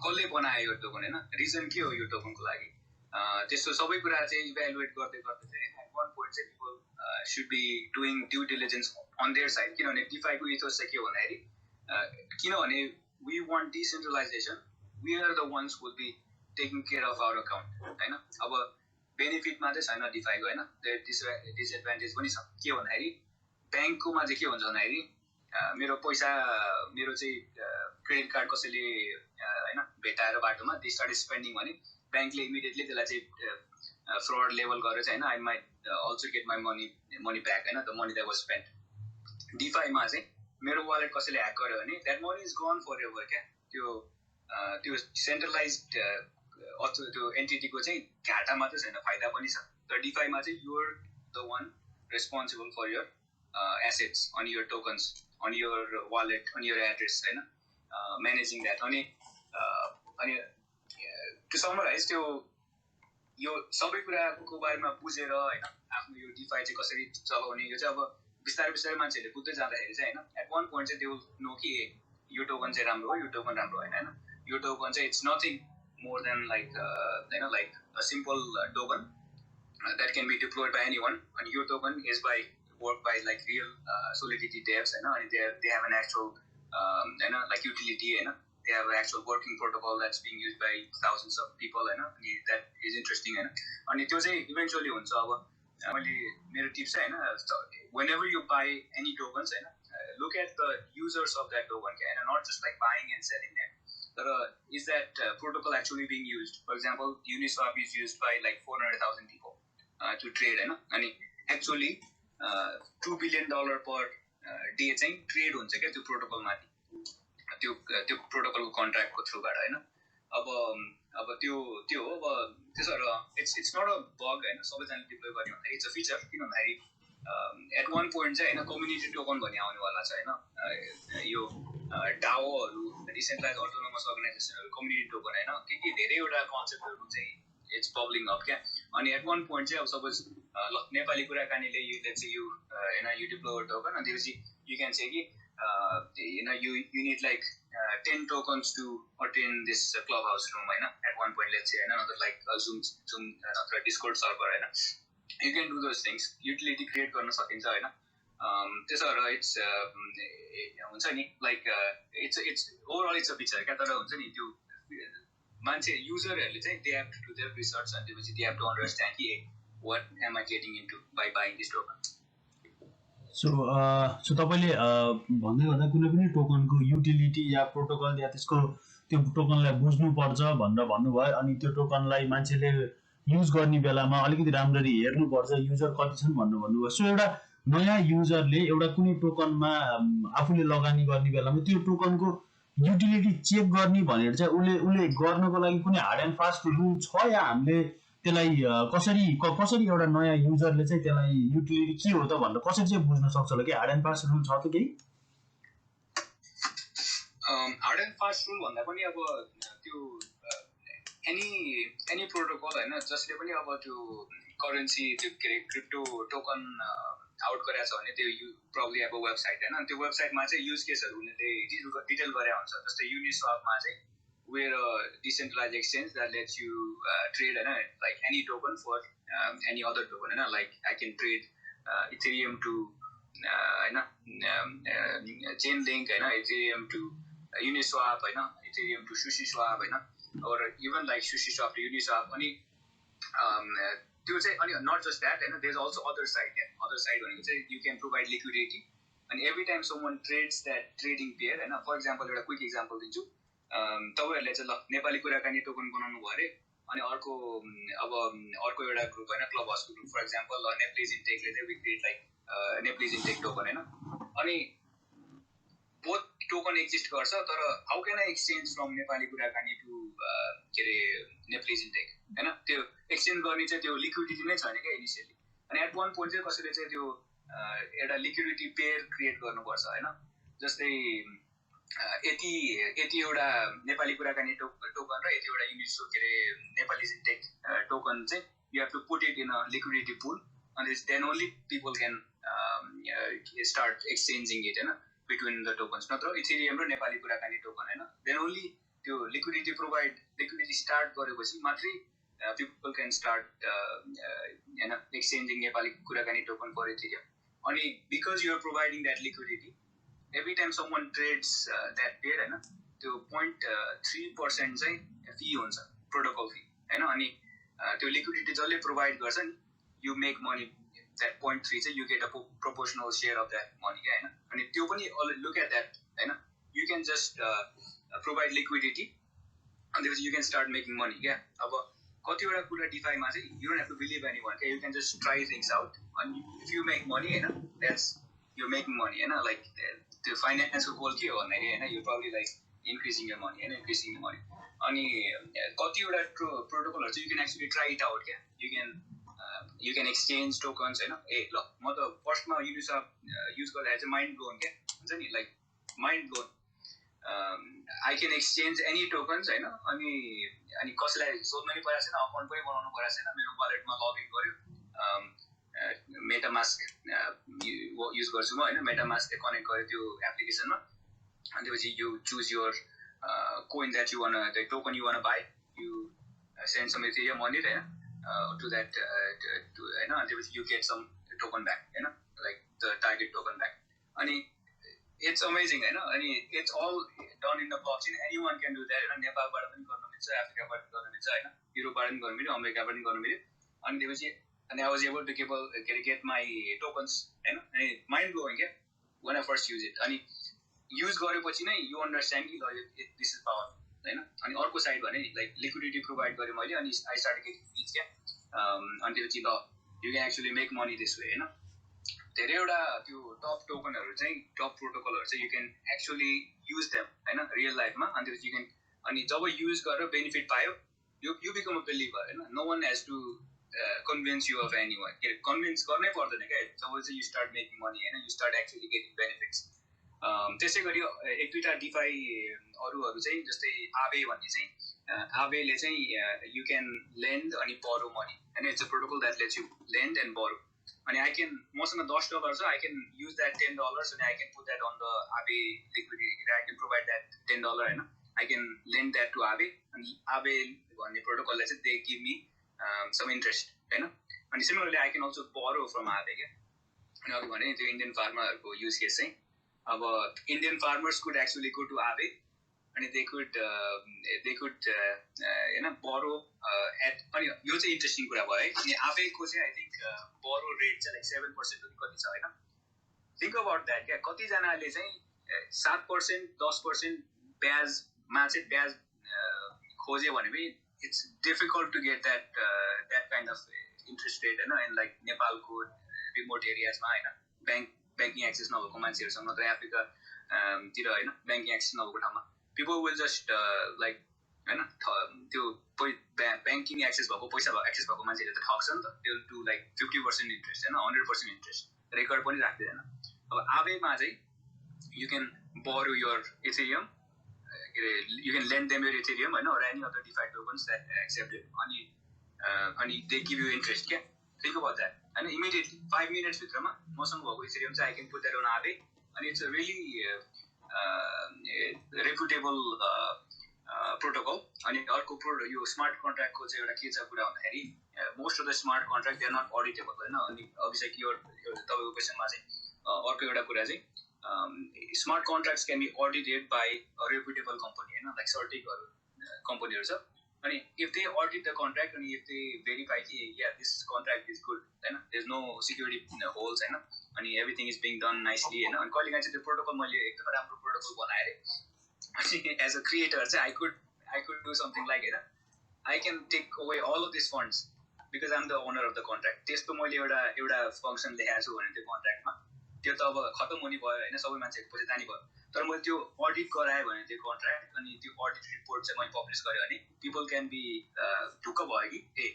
कसले बनायो यो टोकन होइन रिजन के हो यो टोकनको लागि त्यस्तो सबै कुरा चाहिँ इभ्यालुएट गर्दै गर्दै चाहिँ एट वान पोइन्ट चाहिँ people should be doing due diligence on their side किनभने डिफाईको इथोस चाहिँ के भन्दाखेरि किनभने we want decentralization we are the ones would be taking care of our account होइन अब बेनिफिट मात्रै छैन डिफाईको होइन डिसएडभान्टेज पनि छ के भन्दाखेरि ब्याङ्ककोमा चाहिँ के हुन्छ भन्दाखेरि मेरो पैसा मेरो चाहिँ क्रेडिट कार्ड कसैले होइन भेटाएर बाटोमा दे स्टार्ट स्पेन्डिङ भने ब्याङ्कले इमिडिएटली त्यसलाई चाहिँ फ्रड लेभल गरेर चाहिँ होइन I might also get my money back होइन the money that was spend डिफाईमा चाहिँ मेरो वालेट कसैले ह्याक गर्यो भने that money is gone forever क्या त्यो सेन्ट्रलाइज्ड त्यो एन्टिटीको चाहिँ घाटा मात्रै छैन फाइदा पनि छ तर डिफाईमा चाहिँ you're the one responsible for your assets on your tokens on your wallet on your address होइन म्यानेजिङ द्याट अनि टु समराइज त्यो यो सबै कुराको बारेमा बुझेर होइन आफ्नो यो डिफाई चाहिँ कसरी चलाउने यो चाहिँ अब बिस्तारै बिस्तारै मान्छेहरूले बुझ्दै जाँदाखेरि चाहिँ होइन एट वान पोइन्ट चाहिँ त्यो नो कि यो टोकन चाहिँ राम्रो हो यो टोकन राम्रो होइन होइन यो टोकन चाहिँ it's nothing more than like होइन like a simple token that can be deployed by anyone अनि यो token is by work by like real solidity devs होइन अनि दे हेभ एन एक्चुअल होइन लाइक युटिलिटी होइन they have an actual working protocol that's being used by thousands of people होइन अनि that is interesting होइन अनि त्यो चाहिँ इभेन्चुअली हुन्छ अब मैले मेरो टिप्स होइन whenever you buy any tokens होइन look at the users of that token होइन not just like buying and selling them तर is that protocol actually being used for example Uniswap is used by like 400,000 people to trade होइन अनि actually $2 billion per day चाहिँ trade हुन्छ क्या त्यो प्रोटोकलमाथि त्यो प्रोटोकलको कन्ट्र्याक्टको थ्रुबाट होइन अब त्यो हो अब त्यसो भएर इट्स नट अ बग होइन सबैजनाले डिप्लोय गर्ने भन्दाखेरि इट्स अ फिचर किन भन्दाखेरि एट वान पोइन्ट चाहिँ होइन कम्युनिटी टोकन भन्ने आउनेवाला छ होइन यो डाओहरू डिसेन्ट्रलाइज अटोनोमस अर्गनाइजेसनहरू कम्युनिटी टोकन होइन के धेरैवटा कन्सेप्टहरू चाहिँ इट्स बब्लिङ अप क्या अनि एट वान पोइन्ट चाहिँ अब सपोज ल नेपाली कुराकानीले यो होइन यु डिप्लोय टोकन अनि त्यसपछि यु क्यान से कि you need like 10 tokens to attend this clubhouse room होइन at one point let's say होइन another like zoom another discord server होइन you can do those things utility create गर्न सकिन्छ होइन त्यसो भएर it's हुन्छ नि like it's overall it's a picture क्या तर हुन्छ नि त्यो मान्छे युजरहरूले चाहिँ they have to do their research and त्यसपछि they have to understand कि what am I getting into by buying this token so तपाईँले भन्दै गर्दा कुनै पनि टोकनको युटिलिटी या प्रोटोकल या त्यसको त्यो टोकनलाई बुझ्नुपर्छ भनेर भन्नुभयो अनि त्यो टोकनलाई मान्छेले युज गर्ने बेलामा अलिकति राम्ररी हेर्नुपर्छ युजर कति छन् भन्नुभयो सो एउटा नयाँ युजरले एउटा कुनै टोकनमा आफूले लगानी गर्ने बेलामा त्यो टोकनको युटिलिटी चेक गर्ने भनेर चाहिँ उसले गर्नको लागि कुनै हार्ड एन्ड फास्ट रुल छ या हामीले त्यसलाई कसरी एउटा नयाँ युजरले चाहिँ त्यसलाई युटिलिटी के हो त भनेर कसरी चाहिँ बुझ्न सक्छ होला कि हार्ड एन्ड फास्ट रुल छ त केही हार्ड एन्ड फास्ट रुल भन्दा पनि अब त्यो एनी प्रोटोकल होइन जसले पनि अब त्यो करेन्सी त्यो के अरे क्रिप्टो टोकन आउट गरेको छ भने त्यो प्रब्लली अब वेबसाइट होइन त्यो वेबसाइटमा चाहिँ युज केसहरू उनीहरूले डिटेल गरेको हुन्छ जस्तै युनिस्वापमा चाहिँ we're a decentralized exchange that lets you trade like any token for any other token like I can trade Ethereum to Chainlink Ethereum to Uniswap Ethereum to SushiSwap or even like SushiSwap to Uniswap अनि त्यो चाहिँ अनि not just that there's also other side भनेको चाहिँ you can provide liquidity and every time someone trades that trading pair for example एउटा quick example दिन्छु तपाईहरुले चाहिँ ल नेपाली कुराकानी टोकन बनाउनु भयो अरे अनि अर्को एउटा ग्रुप क्लब हाउसको ग्रुप फर एक्जाम्पल नेप्लिज इन्टेकले चाहिँ we create like Nepalese Intech token अनि बोथ टोकन एक्जिस्ट गर्छ तर how can I exchange from Nepali Kurakani to के अरे नेप्लिज इन्टेक त्यो एक्सचेन्ज गर्ने चाहिँ त्यो लिक्विडिटी नै छैन क्या इनिसियली अनि एट वान पोइन्ट चाहिँ कसैले चाहिँ त्यो एउटा लिक्विडिटी पेयर क्रिएट गर्नुपर्छ जस्तै यति एउटा नेपाली कुराकानी टोकन र यति एउटा युनिट के अरे नेपाली इन्टेक टोकन चाहिँ you have to put it in a liquidity pool, and then only people can start exchanging it between the tokens. Natra Ethereum र नेपाली कुराकानी token हैन, then only त्यो liquidity start गरेपछि मात्रै people can start exchanging Nepali कुराकानी token for Ethereum. Only because you are providing that liquidity, every time someone trades that pair हैन, त्यो 0.3% चाहिँ fee हुन्छ, protocol fee हैन. अनि त्यो liquidity जसले provide गर्छ नि, you make money. That 0.3 चाहिँ you get a proportional share of that money हैन. अनि त्यो पनि look at that हैन, you can just provide liquidity and then you can start making money. अब कतिवटा कुरा DeFi मा चाहिँ you don't have to believe anyone. You can just try things out and if you make money हैन, that's you're making money हैन. Like the finance को goal के हो भन्दाखेरि हैन, you probably like increasing your money and increasing your money. अनि कतिवटा प्रोटोकलहरु चाहिँ you can actually try it out. You can exchange tokens हैन. ल म त फर्स्टमा युनिस्वाप युज गर्दा चाहिँ माइन्ड ब्लोन हुन्छ नि, like mind blown. I can exchange any tokens हैन. अनि कसैलाई सोध्नु नि परेको छैन, अकाउन्ट पनि बनाउनु परेको छैन, मेरो वालेटमा लगइन गर्यो, मेटामास्क युज गर्छु म हैन, मेटामास्कले कनेक्ट गर्यो त्यो एप्लिकेसनमा, अनि त्यसपछि you choose your coin that you want, the token you want to buy, you send some Ethereum on it to that to and you get some token back like the target token back. And it's amazing and it's all done in the blockchain. Anyone can do that. Nepal बाट पनि गर्न मिल्छ, Africa बाट गर्न मिल्छ हैन, Europe बाट पनि गर्न मिल्छ, America बाट पनि गर्न मिल्छ. अनि त्यसपछि I was able to get my tokens and mind blowing when I first use it. And use गरेपछि नै you understand कि this is powerful हैन. अनि अर्को साइड भने like liquidity provide गरे मैले, अनि I started getting fees अनि त्यसपछि ल you can actually make money this way हैन. धेरैवटा त्यो टप टोकनहरु चाहिँ, टप प्रोटोकलहरु चाहिँ you can actually use them हैन रियल लाइफमा. अनि त्यसपछि you can, अनि जब युज गरेर बेनिफिट पायो, you become a believer हैन. No one has to convince you of anyone. Convince गर्नै पर्दैन के, जब चाहिँ you start making money हैन, you start actually getting benefits. त्यसै गरी एक दुईटा DeFi अरुहरु चाहिँ जस्तै आबे भन्ने चाहिँ, आबेले चाहिँ you can lend अनि borrow money and it's a protocol that lets you lend and borrow. अनि I can, मसँग $10 छ, I can use that $10 and I can put that on the Aave liquidity. I can provide that $10 हैन, I can lend that to Aave and Aave भन्ने प्रोटोकलले चाहिँ they give me some interest हैन. अनि similarly I can also borrow from Aave अनि अघि भने त्यो Indian फार्मरहरुको use case चाहिँ, अब Indian farmers could actually go to Aave and they could borrow at, अनि यो चाहिँ इन्ट्रेस्टिङ कुरा भयो है. अनि Aave को चाहिँ I think borrow rate चाहिँ like 7% कति छ हैन. Think about that क्या, कति जनाले चाहिँ 7% 10% ब्याजमा चाहिँ ब्याज खोजे भने पनि it's difficult to get that kind of interest rate हैन in like नेपालको remote areas मा हैन, banking access नभएको मान्छेहरुसँग, नत्र अफ्रिका तिर हैन banking access नभएको ठाउँमा people will just like हैन त्यो banking access भएको पैसा access भएको मान्छेले त ठग्छ नि त, they will do like 50% interest हैन, 100% interest रेकर्ड पनि राख्दैन. अब Aave मा चाहिँ you can borrow your Ethereum, you can lend them your Ethereum or any other DeFi tokens that accept it, and they give you interest. Think about that. And immediately 5 minutes भित्रमा मसँग भएको Ethereum चाहिँ I can put that on Aave, and it's a really reputable protocol. अनि अर्को यो smart contract को चाहिँ एउटा के छ कुरा भन्दाखेरि, most of the smart contract they are not auditable हैन. अनि अभिषेक यो तपाईको क्वेशनमा चाहिँ अर्को एउटा कुरा चाहिँ, smart contracts can be audited by a reputable company हैन, like Certic कम्पनीहरु छ. अनि if they audit the contract and if they verify कि this contract is good हैन, there's no security holes हैन, अनि everything is being done nicely हैन, अनि कहिलेकाहीँ चाहिँ त्यो प्रोटोकल मैले एकदम राम्रो प्रोटोकल बनाए अनि as a creator चाहिँ I could do something like हैन, I can take away all of these funds because I'm the owner of the contract. त्यस्तो मैले एउटा फंक्सन लेखेको छु भने त्यो कन्ट्र्याक्टमा, त्यो त अब खतम हुने भयो हैन, सबै मान्छेको पैसा जाने भयो. तर मैले त्यो अडिट गराए भने त्यो कन्ट्र्याक्ट, अनि त्यो अडिट रिपोर्ट चाहिँ मैले पब्लिश गरे भने people can be ढुक्क भयो कि ए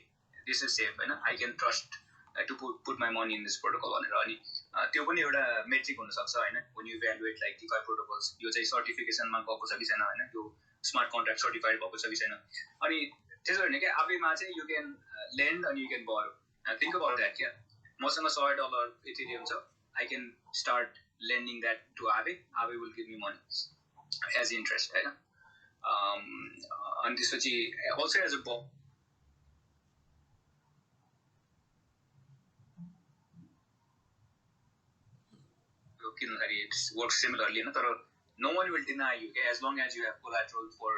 this is safe हैन, I can trust to put my money in this protocol भनेर. अनि त्यो पनि एउटा मेट्रिक हुन सक्छ हैन, when you evaluate like DeFi protocols, यो चाहिँ सर्टिफिकेसनमा गएको छ कि छैन हैन, त्यो स्मार्ट कन्ट्र्याक्ट सर्टिफाइड भएको छ कि छैन. अनि त्यसो भने क्या आबेमा चाहिँ यु क्यान लेन्ड अनि you can borrow. Think about that. क्या मसँग $100 इथेरियम छ, I can start lending that to Aave. Aave will give me money as interest, होइन. अनि त्यसपछि also as a किनभने it works similarly होइन. तर no one will deny you as long as you have collateral for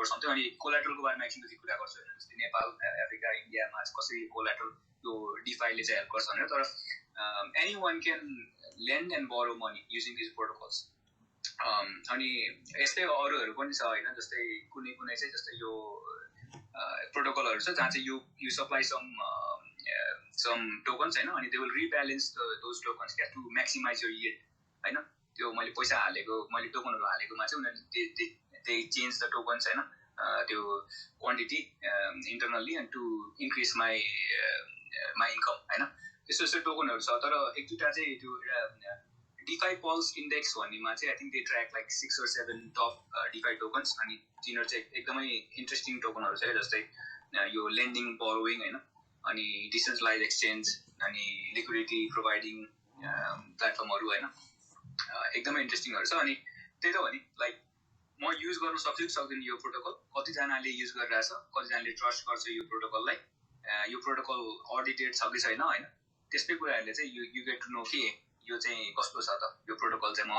something. अनि collateralको बारेमा एकछिन पछि कुरा गर्छु होइन. जस्तै नेपाल, अफ्रिका, इन्डियामा कसरी collateral यो DeFiले चाहिँ हेल्प गर्छ भनेर. तर anyone can lend and borrow money using these protocols. अनि यस्तै अरूहरू पनि छ होइन. जस्तै कुनै चाहिँ जस्तै यो प्रोटोकलहरू छ जहाँ चाहिँ you supply some tokens होइन. अनि they will rebalance those tokens क्या to maximize your yield होइन. त्यो मैले पैसा हालेको, मैले टोकनहरू हालेकोमा चाहिँ उनीहरूले they change the tokens होइन, त्यो quantity internally and to increase my income होइन. यस्तो टोकनहरू छ. तर एक दुईवटा चाहिँ त्यो एउटा DeFi Pulse Index भन्नेमा चाहिँ I think they track like 6 or 7 top DeFi tokens. अनि तिनीहरू चाहिँ एकदमै इन्ट्रेस्टिङ टोकनहरू छ जस्तै यो लेन्डिङ बोरोइङ होइन, अनि डिसेन्ट्रलाइज एक्सचेन्ज, अनि लिक्विडिटी प्रोभाइडिङ प्लेटफर्महरू होइन. एकदमै इन्ट्रेस्टिङहरू छ. अनि त्यही त हो नि, लाइक म युज गर्न सक्छु कि सक्दिनँ यो प्रोटोकल, कतिजनाले युज गरिरहेछ, कतिजनाले ट्रस्ट गर्छ यो प्रोटोकललाई, यो प्रोटोकल अडिटेड छ कि छैन होइन. त्यस्तै कुराहरूले चाहिँ यु गेट टु नो कि यो चाहिँ कस्तो छ त, यो प्रोटोकल चाहिँ म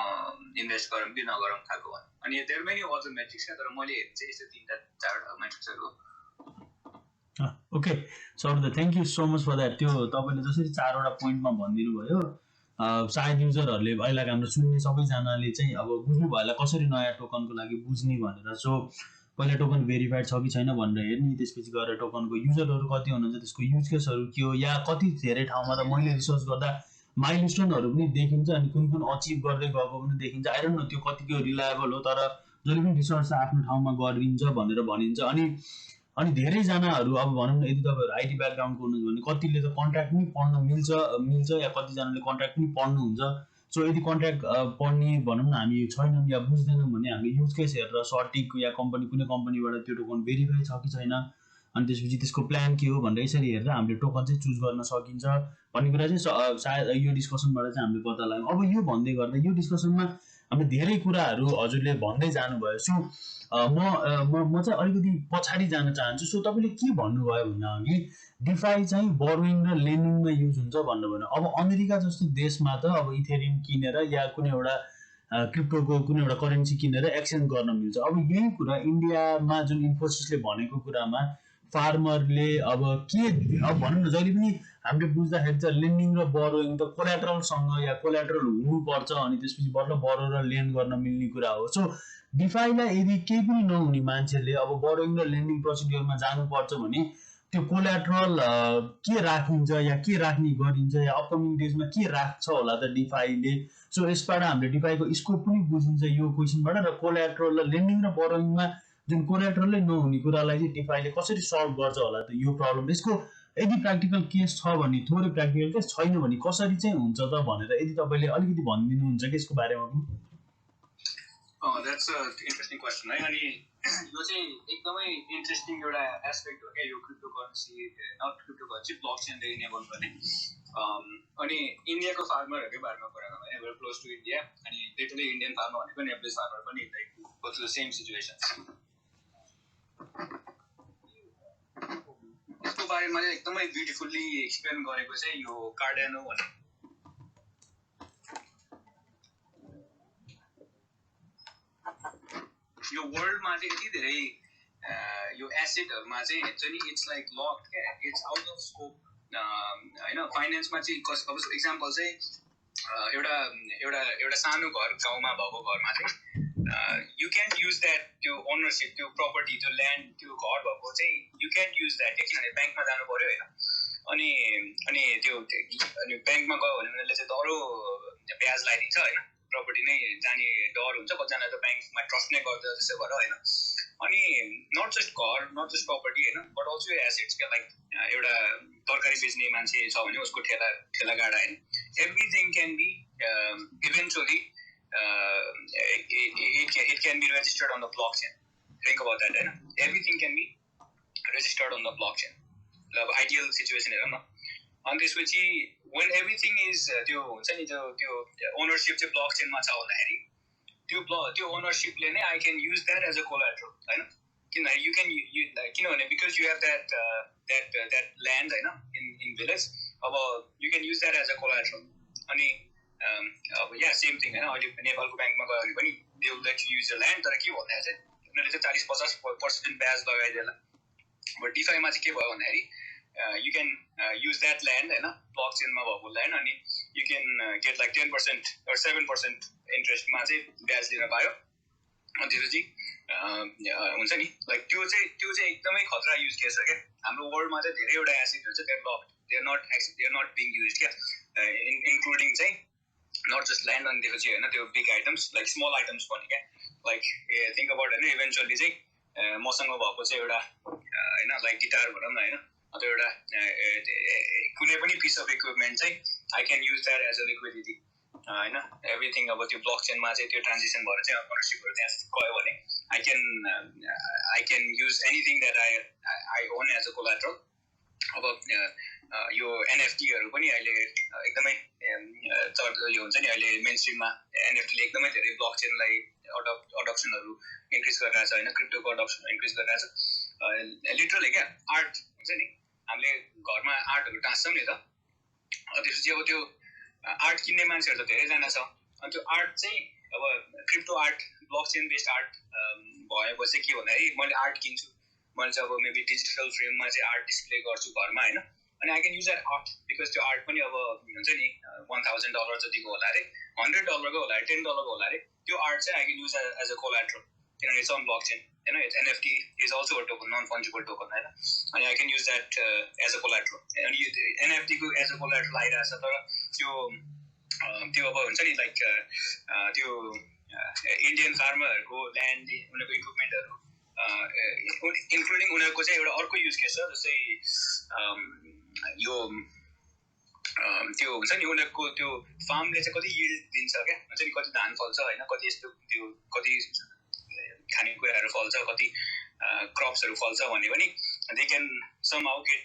इन्भेस्ट गरौँ कि नगरौँ खालको भयो. अनि देयर मेनी अदर मेट्रिक्स क्या. तर मैले हेर्ने चाहिँ यस्तो 3-4 मेट्रिक्सहरू हो. Okay Saurabh, thank you so much for that. त्यो तपाईँले जसरी 4वटा पोइन्टमा भनिदिनु भयो, सायद युजरहरूले अहिले हाम्रो सुन्ने सबैजनाले चाहिँ अब बुझ्नु भयो होला कसरी नयाँ टोकनको लागि बुझ्ने भनेर. सो पहिला टोकन भेरिफाइड छ कि छैन भनेर हेर्ने, त्यसपछि गएर टोकनको युजरहरू कति हुनुहुन्छ, त्यसको युज केसहरू के हो, या कति धेरै ठाउँमा त मैले रिसर्च गर्दा माइलस्टोनहरू पनि देखिन्छ अनि कुन अचिभ गर्दै गएको पनि देखिन्छ. आई डोन्ट नो त्यो कतिको रिलायबल हो, तर जहिले पनि रिसर्च आफ्नो ठाउँमा गरिन्छ भनेर भनिन्छ. अनि धेरैजनाहरू अब भनौँ न, यदि तपाईँहरू आइटी ब्याकग्राउन्डको हुनुहुन्छ भने कतिले त कन्ट्र्याक्ट पनि पढ्न मिल्छ या कतिजनाले कन्ट्र्याक्ट पनि पढ्नुहुन्छ. सो यदि कन्ट्र्याक्ट पढ्ने भनौँ न हामी छैनौँ या बुझ्दैनौँ भने हामीले युज केस हेरेर सटिक या कुनै कम्पनीबाट त्यो टोकन भेरिफाई छ कि छैन, अनि त्यसपछि त्यसको प्लान के हो भनेर यसरी हेरेर हामीले टोकन चाहिँ चुज गर्न सकिन्छ भन्ने कुरा चाहिँ सायद यो डिस्कसनबाट चाहिँ हामीले पत्ता लाग्यो. अब यो भन्दै गर्दा यो डिस्कसनमा हामीले धेरै कुराहरू हजुरले भन्दै जानुभयो. सो म चाहिँ अलिकति पछाडि जान चाहन्छु. सो तपाईँले के भन्नुभयो भन्दा अघि डिफाई चाहिँ बोरोइङ र लेन्डिङमा युज हुन्छ भन्नुभयो. अब अमेरिका जस्तो देशमा त अब इथेरियम किनेर या कुनै एउटा क्रिप्टोको कुनै एउटा करेन्सी किनेर एक्सचेन्ज गर्न मिल्छ. अब यही कुरा इन्डियामा जुन इन्फोसिसले भनेको कुरामा फार्मरले अब के, अब भनौँ न जहिले पनि हामीले बुझ्दाखेरि चाहिँ लेन्डिङ र बोरोइङ त कोल्याट्रलसँग या कोल्याट्रल हुनुपर्छ अनि त्यसपछि बल्ल बोरो र लेन्ड गर्न मिल्ने कुरा हो. सो डिफाईलाई यदि केही पनि नहुने मान्छेले अब बोरोइङ र लेन्डिङ प्रोसिड्युरमा जानुपर्छ भने त्यो कोल्याट्रल के राखिन्छ या के राख्ने गरिन्छ या अपकमिङ डेजमा के राख्छ होला त डिफाईले. सो यसबाट हामीले डिफाईको स्कोप पनि बुझिन्छ यो क्वेसनबाट. र कोल्याट्रल र लेन्डिङ र बोरोइङमा जुन कोल्याट्रलै नहुने कुरालाई चाहिँ डिफाईले कसरी सल्भ गर्छ होला त यो प्रब्लम. यसको यदि प्र्याक्टिकल केस छ भने, थोरै प्र्याक्टिकल केस छैन भने कसरी चाहिँ हुन्छ त भनेर यदि तपाईँले अलिकति भनिदिनुहुन्छ कि यसको बारेमा पनि. द्याट्स अ इन्ट्रेस्टिङ क्वेसन है. अनि यो चाहिँ एकदमै इन्ट्रेस्टिङ एउटा एस्पेक्ट हो क्या यो क्रिप्टोकरेन्सी, नट क्रिप्टोकरेन्सी, ब्लकचेनले इनेबल गर्ने. अनि इन्डियाको फार्मरहरूकै बारेमा कुरा गर्नु भने वेयर क्लोज टु इन्डिया, अनि लिटरली इन्डियन फार्मर भनेको नेप्लिज फार्मर पनि like go through the same situation. यसको बारेमा चाहिँ एकदमै ब्युटिफुल्ली एक्सप्लेन गरेको चाहिँ यो कार्डानो भन्ने यो वर्ल्डमा चाहिँ यति धेरै यो एसेटहरूमा चाहिँ हुन्छ नि, इट्स लाइक लक्ड क्या, इट्स आउट अफ स्कोप होइन. फाइनेन्समा चाहिँ अब इक्जाम्पल चाहिँ एउटा सानो घर गाउँमा भएको घरमा चाहिँ यु क्यान युज द्याट, त्यो ओनरसिप, त्यो प्रपर्टी, त्यो ल्यान्ड, त्यो घर भएको चाहिँ यु क्यान युज द्याट. किनभने ब्याङ्कमा जानु पऱ्यो होइन. अनि त्यो ब्याङ्कमा गयो भने उनीहरूले चाहिँ दरो ब्याज लगाइदिन्छ होइन. प्रपर्टी नै जाने डर हुन्छ, कतिजना त ब्याङ्कमा ट्रस्ट नै गर्छ त्यसो भएर होइन. अनि नट जस्ट घर, नट जस्ट प्रपर्टी होइन, बट अल्सो एसेट्स क्या. लाइक एउटा तरकारी बेच्ने मान्छे छ भने उसको ठेला गाडा होइन. Everything can be eventually it can be registered on the blockchain. Think about that. Everything can be registered on the blockchain. अब ideal situation हेर न अनि त्यसपछि when everything is त्यो हुन्छ नि त्यो ownership चाहिँ blockchain मा छ भन्दाखेरि त्यो ownership ले नै I can use that as a collateral हैन किनभने you can किनभने because you have that land हैन in village अब you can use that as a collateral अनि अब yeah same thing हैन अहिले नेपालको ब्याङ्कमा गयो भने पनि they will let you use your land तर के भन्दा चाहिँ उनीहरुले चाहिँ 40-50% ब्याज लगाइदेला but DeFi मा चाहिँ के भयो भन्दाखेरि you can use that land हैन blockchain मा भएको land अनि you can get like 10% or 7% interest मा चाहिँ ब्याज लिन पायो अनि त्यसपछि हुन्छ नि लाइक त्यो चाहिँ एकदमै खतरा युज केस हो के हाम्रो वर्ल्डमा चाहिँ धेरैवटा एसेटहरु चाहिँ they are not being used क्या including चाहिँ not just land अनि त्यसपछि हैन त्यो big items like small items पनि क्या like think about हैन eventually चाहिँ मसँग भएको चाहिँ एउटा हैन लाइक गिटार भनौं न हैन अथवा एउटा कुनै पनि piece of equipment चाहिँ I can use that as a liquidity हैन everything अब त्यो blockchain मा चाहिँ त्यो transition भएर चाहिँ ownership हरु त्यहाँ गयो भने I can use anything that I own as a collateral अब यो NFT हरु पनि अहिले एकदमै यो हुन्छ नि अहिले मेनस्ट्रीम मा NFT ले एकदमै धेरै ब्लकचेन लाई अडप्सन हरु इन्क्रिज गरिरहेछ हैन क्रिप्टोको अडप्सन इन्क्रिज गरिरहेछ लिटरली क्या आर्ट हुन्छ नि हामीले घरमा आर्ट हरु टाँच्छौं नि त त्यसपछि अब त्यो आर्ट किन्ने मान्छेहरु त धेरै जना छ अनि त्यो आर्ट चाहिँ अब crypto art blockchain based art भएपछि के भन्दाखेरि मैले आर्ट किन्छु मैले चाहिँ अब मेबी डिजिटल फ्रेममा चाहिँ आर्ट डिस्प्ले गर्छु घरमा हैन अनि I can use that art because त्यो आर्ट पनि अब हुन्छ नि $1000 जतिको होला रे $100 को होला रे $10 को होला रे त्यो आर्ट चाहिँ I can use as a collateral किनभने it's on blockchain you know it's NFT is also a token non fungible token हैन अनि I can use that as a collateral अनि NFT को as a collateral आइराछ तर त्यो अब हुन्छ नि लाइक त्यो इन्डियन फार्मरहरुको ल्यान्ड उनीहरुको इक्विपमेन्टहरु इन्क्लुडिङ उनीहरुको चाहिँ एउटा अर्को युज केस छ जस्तै यो त्यो हुन्छ नि उनीहरुको त्यो फार्मले चाहिँ कति यील्ड दिन्छ क्या हुन्छ नि कति धान फल्छ हैन कति यस्तो त्यो कति खानेकुराहरु फल्छ कति क्रप्सहरु फल्छ भन्ने पनि they can somehow get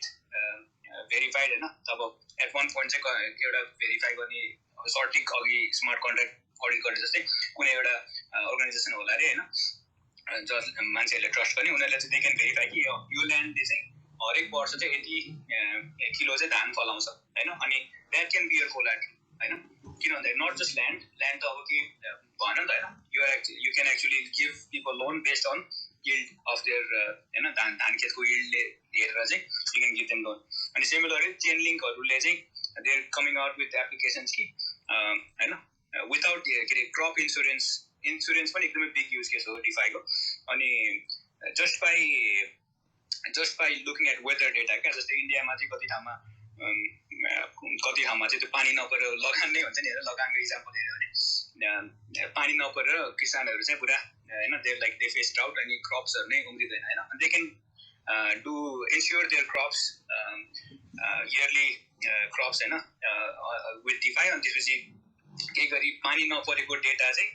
verified हैन अब at one point चाहिँ एउटा भेरिफाई गर्ने सर्टिक अघि स्मार्ट कन्ट्र्याक्ट अडिट गर्ने जस्तै कुनै एउटा अर्गनाइजेसन होला रे हैन जस मान्छेहरुले ट्रस्ट गर्ने उनीहरुले चाहिँ they can verify कि यो ल्यान्डले चाहिँ हरेक वर्ष चाहिँ यति किलो चाहिँ धान फलाउँछ हैन अनि that can be your collateral हैन किन भन्दा not just land त अब के भन नि त हैन you can actually give people loan based on yield of their हैन धान खेतको yield ले हेरेर चाहिँ you can give them loan अनि सिमिलरली चेन लिंकहरुले चाहिँ they are coming out with applications कि हैन without the crop insurance पनि एकदमै big use case हो DeFi को अनि just by looking at weather data क्या जस्तै इन्डियामा चाहिँ कति ठाउँमा चाहिँ त्यो पानी नपरेर लगान नै हुन्छ नि हैन लगानको एक्जाम्पल हेर्यो भने पानी नपरेर किसानहरु चाहिँ पुरा हैन they face drought अनि क्रप्सहरु नै उम्रिदैन हैन and they can do ensure their crops yearly crops हैन with DeFi अनि त्यसपछि के गरी पानी नपरेको डेटा चाहिँ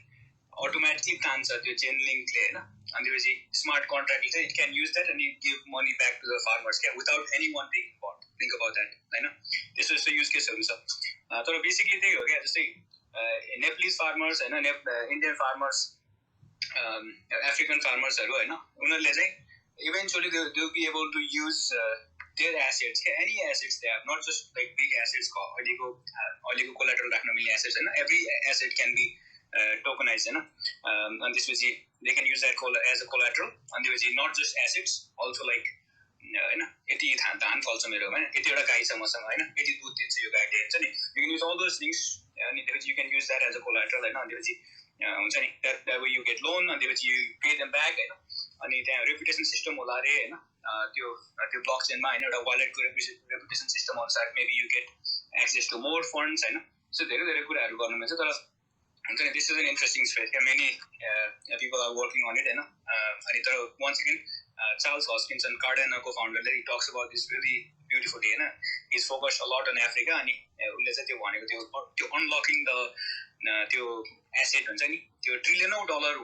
automatically तान्छ त्यो चेन लिंकले हैन अनि त्यसपछि स्मार्ट कन्ट्र्याक्टले चाहिँ it can use that and give money back to the farmers क्या without anyone being involved think about that हैन त्यसो युज केसहरु छ तर बेसिकली त्यही हो क्या जस्तै नेपालीज फार्मर्स हैन इन्डियन फार्मर्स अफ्रिकन फार्मर्सहरु हैन उनीहरुले चाहिँ eventually they will be able to use their assets any assets they have not just like big assets अहिलेको collateral राख्न मिल्ने assets हैन every asset can be tokenized हैन and this was they can use that as a collateral and this was not just assets also like हैन यति धान फल्छ मेरोमा यति एउटा गाई छ मसँग हैन यति दूध दिन्छ यो गाईले हुन्छ नि you can use all those things अनि त्यसपछि you can use that as a collateral हैन अनि त्यसपछि हुन्छ नि that way you get loan अनि त्यसपछि you pay them back हैन अनि त्यहाँ रेपुटेसन सिस्टम होला रे हैन त्यो ब्लकचेनमा हैन एउटा वालेटको रेपुटेसन सिस्टम अनुसार maybe you get access to more funds हैन सो धेरै कुराहरु गर्नु मिल्छ तर हुन्छ नि this is an interesting space many people are working on it हैन अनि तर once again Charles Hoskinson Cardano co-founder he talks about this really beautifully हैन he's focused a lot on Africa अनि उले चाहिँ त्यो भनेको त्यो unlocking the त्यो asset हुन्छ नि त्यो ट्रिलियनौं dollar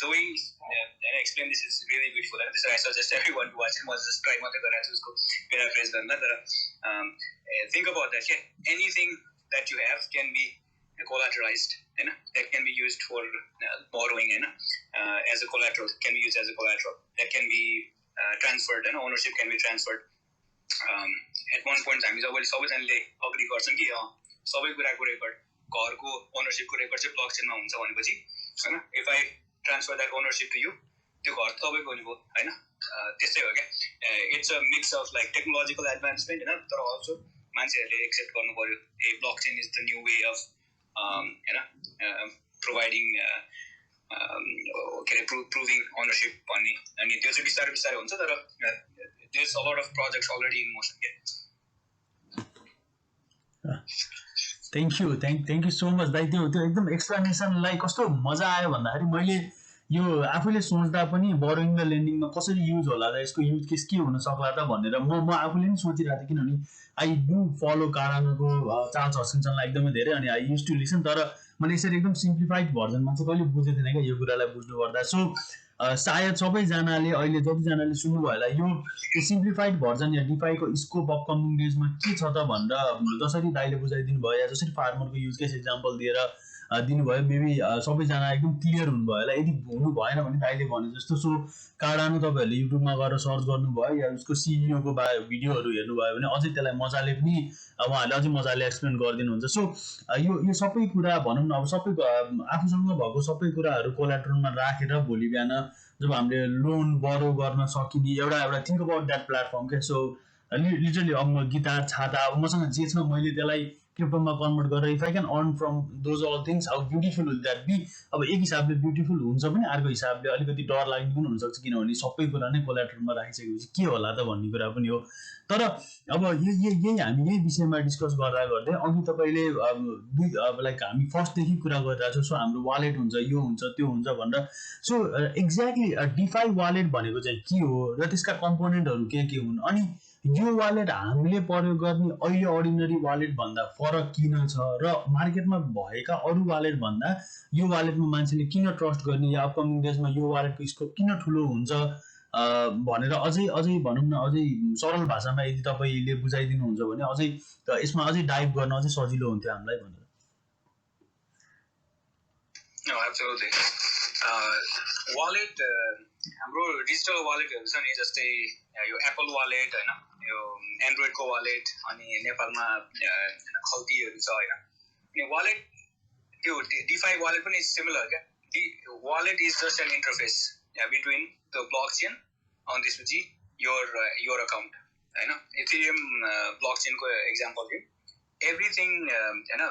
the way I explain this is really beautiful. And so I suggest everyone to watch it. I just try to paraphrase think about that. Anything that you have can be collateralized, that can be used for borrowing, as a collateral, can be used as a collateral, that can be transferred, ownership can be transferred. At one point हामी सबैजनाले agree गर्छौँ कि सबै कुराको record, घरको ओनरशिपको record चाहिँ ब्लकचेनमा हुन्छ भनेपछि हैन, if I transfer that ownership to you, त्यो घर तपाईँको हुने भयो हैन. त्यस्तै हो क्या. It's a mix of like technological advancement हैन, तर अल्सो मान्छेहरूले एक्सेप्ट गर्नु पर्यो ए blockchain is the new way of providing के अरे प्रुभिङ ओनरशिप भन्ने. अनि त्यो चाहिँ बिस्तारै बिस्तारै हुन्छ, तर there's a lot of projects already in motion. Thank you so much भाइ. त्यो एकदम एक्सप्लेनेसनलाई कस्तो मजा आयो भन्दाखेरि मैले यो आफूले सोच्दा पनि बोरोइङ र लेन्डिङमा कसरी युज होला र यसको युज केस के हुन सक्ला त भनेर म आफूले पनि सोचिरहेको थिएँ, किनभने आई डु फलो कारानको चार्ल्स हस्किन्सनलाई एकदमै धेरै, अनि आई युज टु लिसन. तर मैले यसरी एकदम सिम्प्लिफाइड भर्जनमा चाहिँ कहिले बुझेको थिएन क्या यो कुरालाई बुझ्नुपर्दा. सो सायद सबैजनाले अहिले जतिजनाले सुन्नुभयो होला यो सिम्प्लिफाइड भर्जन या डिफाईको स्कोप अपकमिङ डेजमा के छ त भनेर जसरी दाइले बुझाइदिनु भयो या जसरी फार्मरको युज केस एक्जाम्पल दिएर दिनुभयो, मेबी सबैजना एकदम क्लियर हुनुभयो होला. यदि हुनु भएन भने दाइले भने जस्तो सो कार्डानो तपाईँहरूले युट्युबमा गएर सर्च गर्नुभयो या उसको सिइओको भिडियोहरू हेर्नुभयो भने अझै त्यसलाई मजाले पनि उहाँहरूले अझै मजाले एक्सप्लेन गरिदिनुहुन्छ. सो यो सबै कुरा भनौँ न, अब सबै आफूसँग भएको सबै कुराहरू कोलाट्रलमा राखेर भोलि बिहान जब हामीले लोन बरो गर्न सकिने एउटा थिङ्क अबाउट द्याट प्लेटफर्म क्या. सो लिटरली अब म गिटार छाता अब मसँग जे छ मैले त्यसलाई क्रिप्टोमा कन्भर्ट गरेर if I can earn from those all things, how beautiful will that be. अब एक हिसाबले ब्युटिफुल हुन्छ पनि, अर्को हिसाबले अलिकति डर लाग्ने पनि हुनसक्छ, किनभने सबै कुरा नै कोलाट्रलमा राखिसकेपछि के होला त भन्ने कुरा पनि हो. तर अब यही हामी यही विषयमा डिस्कस गर्दै अघि तपाईँले अब लाइक हामी फर्स्टदेखि कुरा गरिरहेको छौँ. सो हाम्रो वालेट हुन्छ, यो हुन्छ, त्यो हुन्छ भनेर. सो एक्ज्याक्टली डिफाई वालेट भनेको चाहिँ के हो र त्यसका कम्पोनेन्टहरू के हुन्, अनि यो वालेट हामीले प्रयोग गर्ने अहिले अर्डिनरी वालेट भन्दा फरक किन छ र मार्केटमा भएका अरू वालेट भन्दा यो वालेटमा मान्छेले किन ट्रस्ट गर्ने या अपकमिङ डेजमा यो वालेटको स्कोप किन ठुलो हुन्छ भनेर अझै भनौँ न, अझै सरल भाषामा यदि तपाईँले बुझाइदिनुहुन्छ भने अझै यसमा अझै डाइभ गर्न अझै सजिलो हुन्थ्यो हामीलाई भनेर. वालेट हाम्रो डिजिटल वालेटहरू छ नि, जस्तै यो एप्पल वालेट होइन, यो एन्ड्रोइडको वालेट, अनि नेपालमा खल्तीहरू छ होइन. अनि वालेट त्यो डिफाई वालेट पनि सिमिलर क्या. Wallet is just an interface between the blockchain अनि त्यसपछि योर अकाउन्ट होइन. इथेरियम ब्लकचेनको एक्जाम्पल दिउँ. एभ्रिथिङ होइन,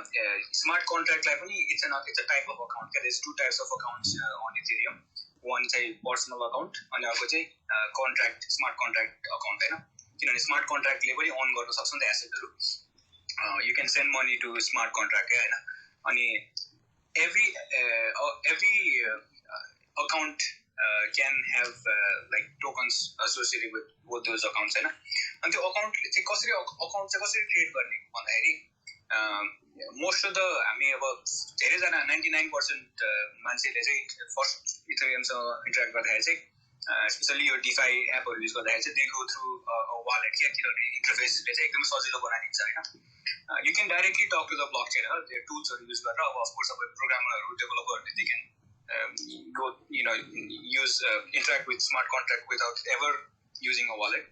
स्मार्ट कन्ट्र्याक्टलाई पनि it's a type of account क्या. There is 2 types of accounts on Ethereum. One चाहिँ पर्सनल अकाउन्ट अनि अर्को चाहिँ कन्ट्र्याक्ट, स्मार्ट कन्ट्र्याक्ट अकाउन्ट होइन. किनभने स्मार्ट कन्ट्र्याक्टले पनि अन गर्न सक्छ नि त एसेटहरू. You can send money to smart contract होइन. अनि every account can have like tokens associated with those accounts होइन. अनि त्यो अकाउन्टले चाहिँ अकाउन्ट चाहिँ कसरी क्रिएट गर्ने भन्दाखेरि मोस्ट अफ द हामी अब धेरैजना 99% मान्छेले चाहिँ फर्स्ट इथेरियमसँग इन्टरेक्ट गर्दाखेरि चाहिँ स्पेसली यो डिफाई एपहरू युज गर्दाखेरि चाहिँ दे गो थ्रु वालेट क्या, किनभने इन्टरफेसले चाहिँ एकदमै सजिलो बनाइदिन्छ होइन. You can directly talk to the blockchain. Their tools are used. Of course, a programmer or developer they can go, use interact with smart contract without ever using a wallet.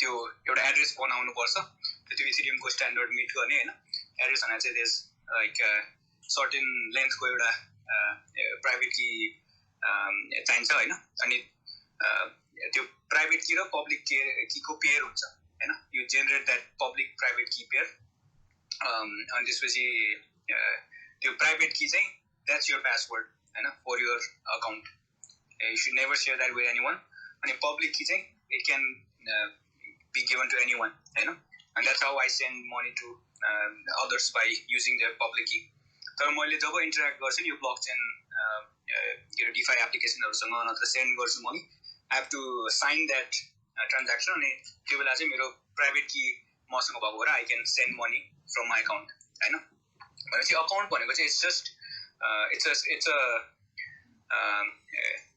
त्यो एउटा address बनाउनु पर्छ, त्यो इथेरियमको standard meet गर्ने होइन. Address भनेर चाहिँ देश लाइक सर्टेन लेन्थको एउटा प्राइभेट की चाहिन्छ होइन. अनि त्यो प्राइभेट की र पब्लिक कीको पेयर हुन्छ होइन. You generate that public private key pair. अनि त्यसपछि त्यो प्राइभेट की चाहिँ द्याट्स योर पासवर्ड होइन for your account. You should never share that with anyone. अनि पब्लिक की चाहिँ it can be given to anyone, and that's how I send money to others by using their public key. तर मैले जब interact गर्छु यो blockchain DeFi एप्लिकेसनहरूसँग नत्र send गर्छु money, I have to sign that transaction. अनि त्यो बेला चाहिँ मेरो प्राइभेट की मसँग भएको भएर I can send money from my account होइन. भनेपछि अकाउन्ट भनेको चाहिँ it's just it's a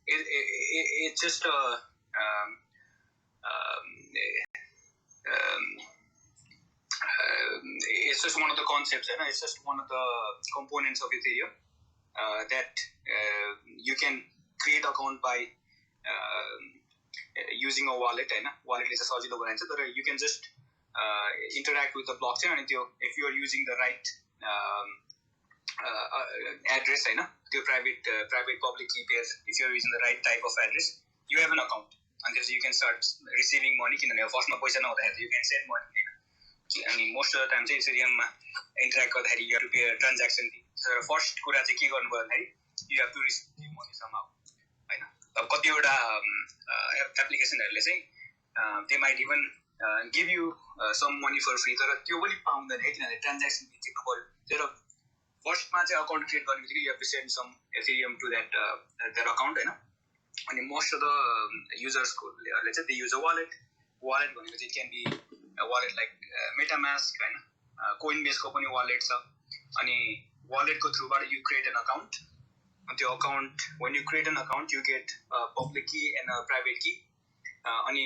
it's just it's just one of the concepts, and it's just one of the components of Ethereum that you can create account by using a wallet, and wallet is a सजिलो बनाइन्छ तर you can just interact with the blockchain, and if you are using the right address, होइन त्यो private public key pair, if you are using the right type of address, you have an account, and then you can start receiving money. किनभने फर्स्टमा पैसा नहुँदाखेरि you can send money, अनि most of the time चाहिँ इथेरियममा interact गर्दाखेरि you have to pay transaction fee. First कुरा चाहिँ के गर्नु पर्यो भन्दाखेरि you have to receive money समाउ, होइन. अब कतिवटा एप्लिकेसनहरूले चाहिँ they might even give you some money for free, तर त्यो पनि पाउँदैन है, किनभने ट्रान्ज्याक्सन फी तिर्नु पऱ्यो. तर फर्स्टमा चाहिँ अकाउन्ट क्रिएट गर्ने बित्तिकै you have to send some Ethereum to that account, होइन. अनि मोस्ट अफ द युजर्सकोहरूले चाहिँ दे युज अ वालेट भनेको चाहिँ it can be wallet like MetaMask, होइन. कोइनबेसको पनि वालेट छ. अनि वालेटको थ्रुबाट यु क्रिएट एन अकाउन्ट, अनि त्यो account when you create an account you get public key and private key. अनि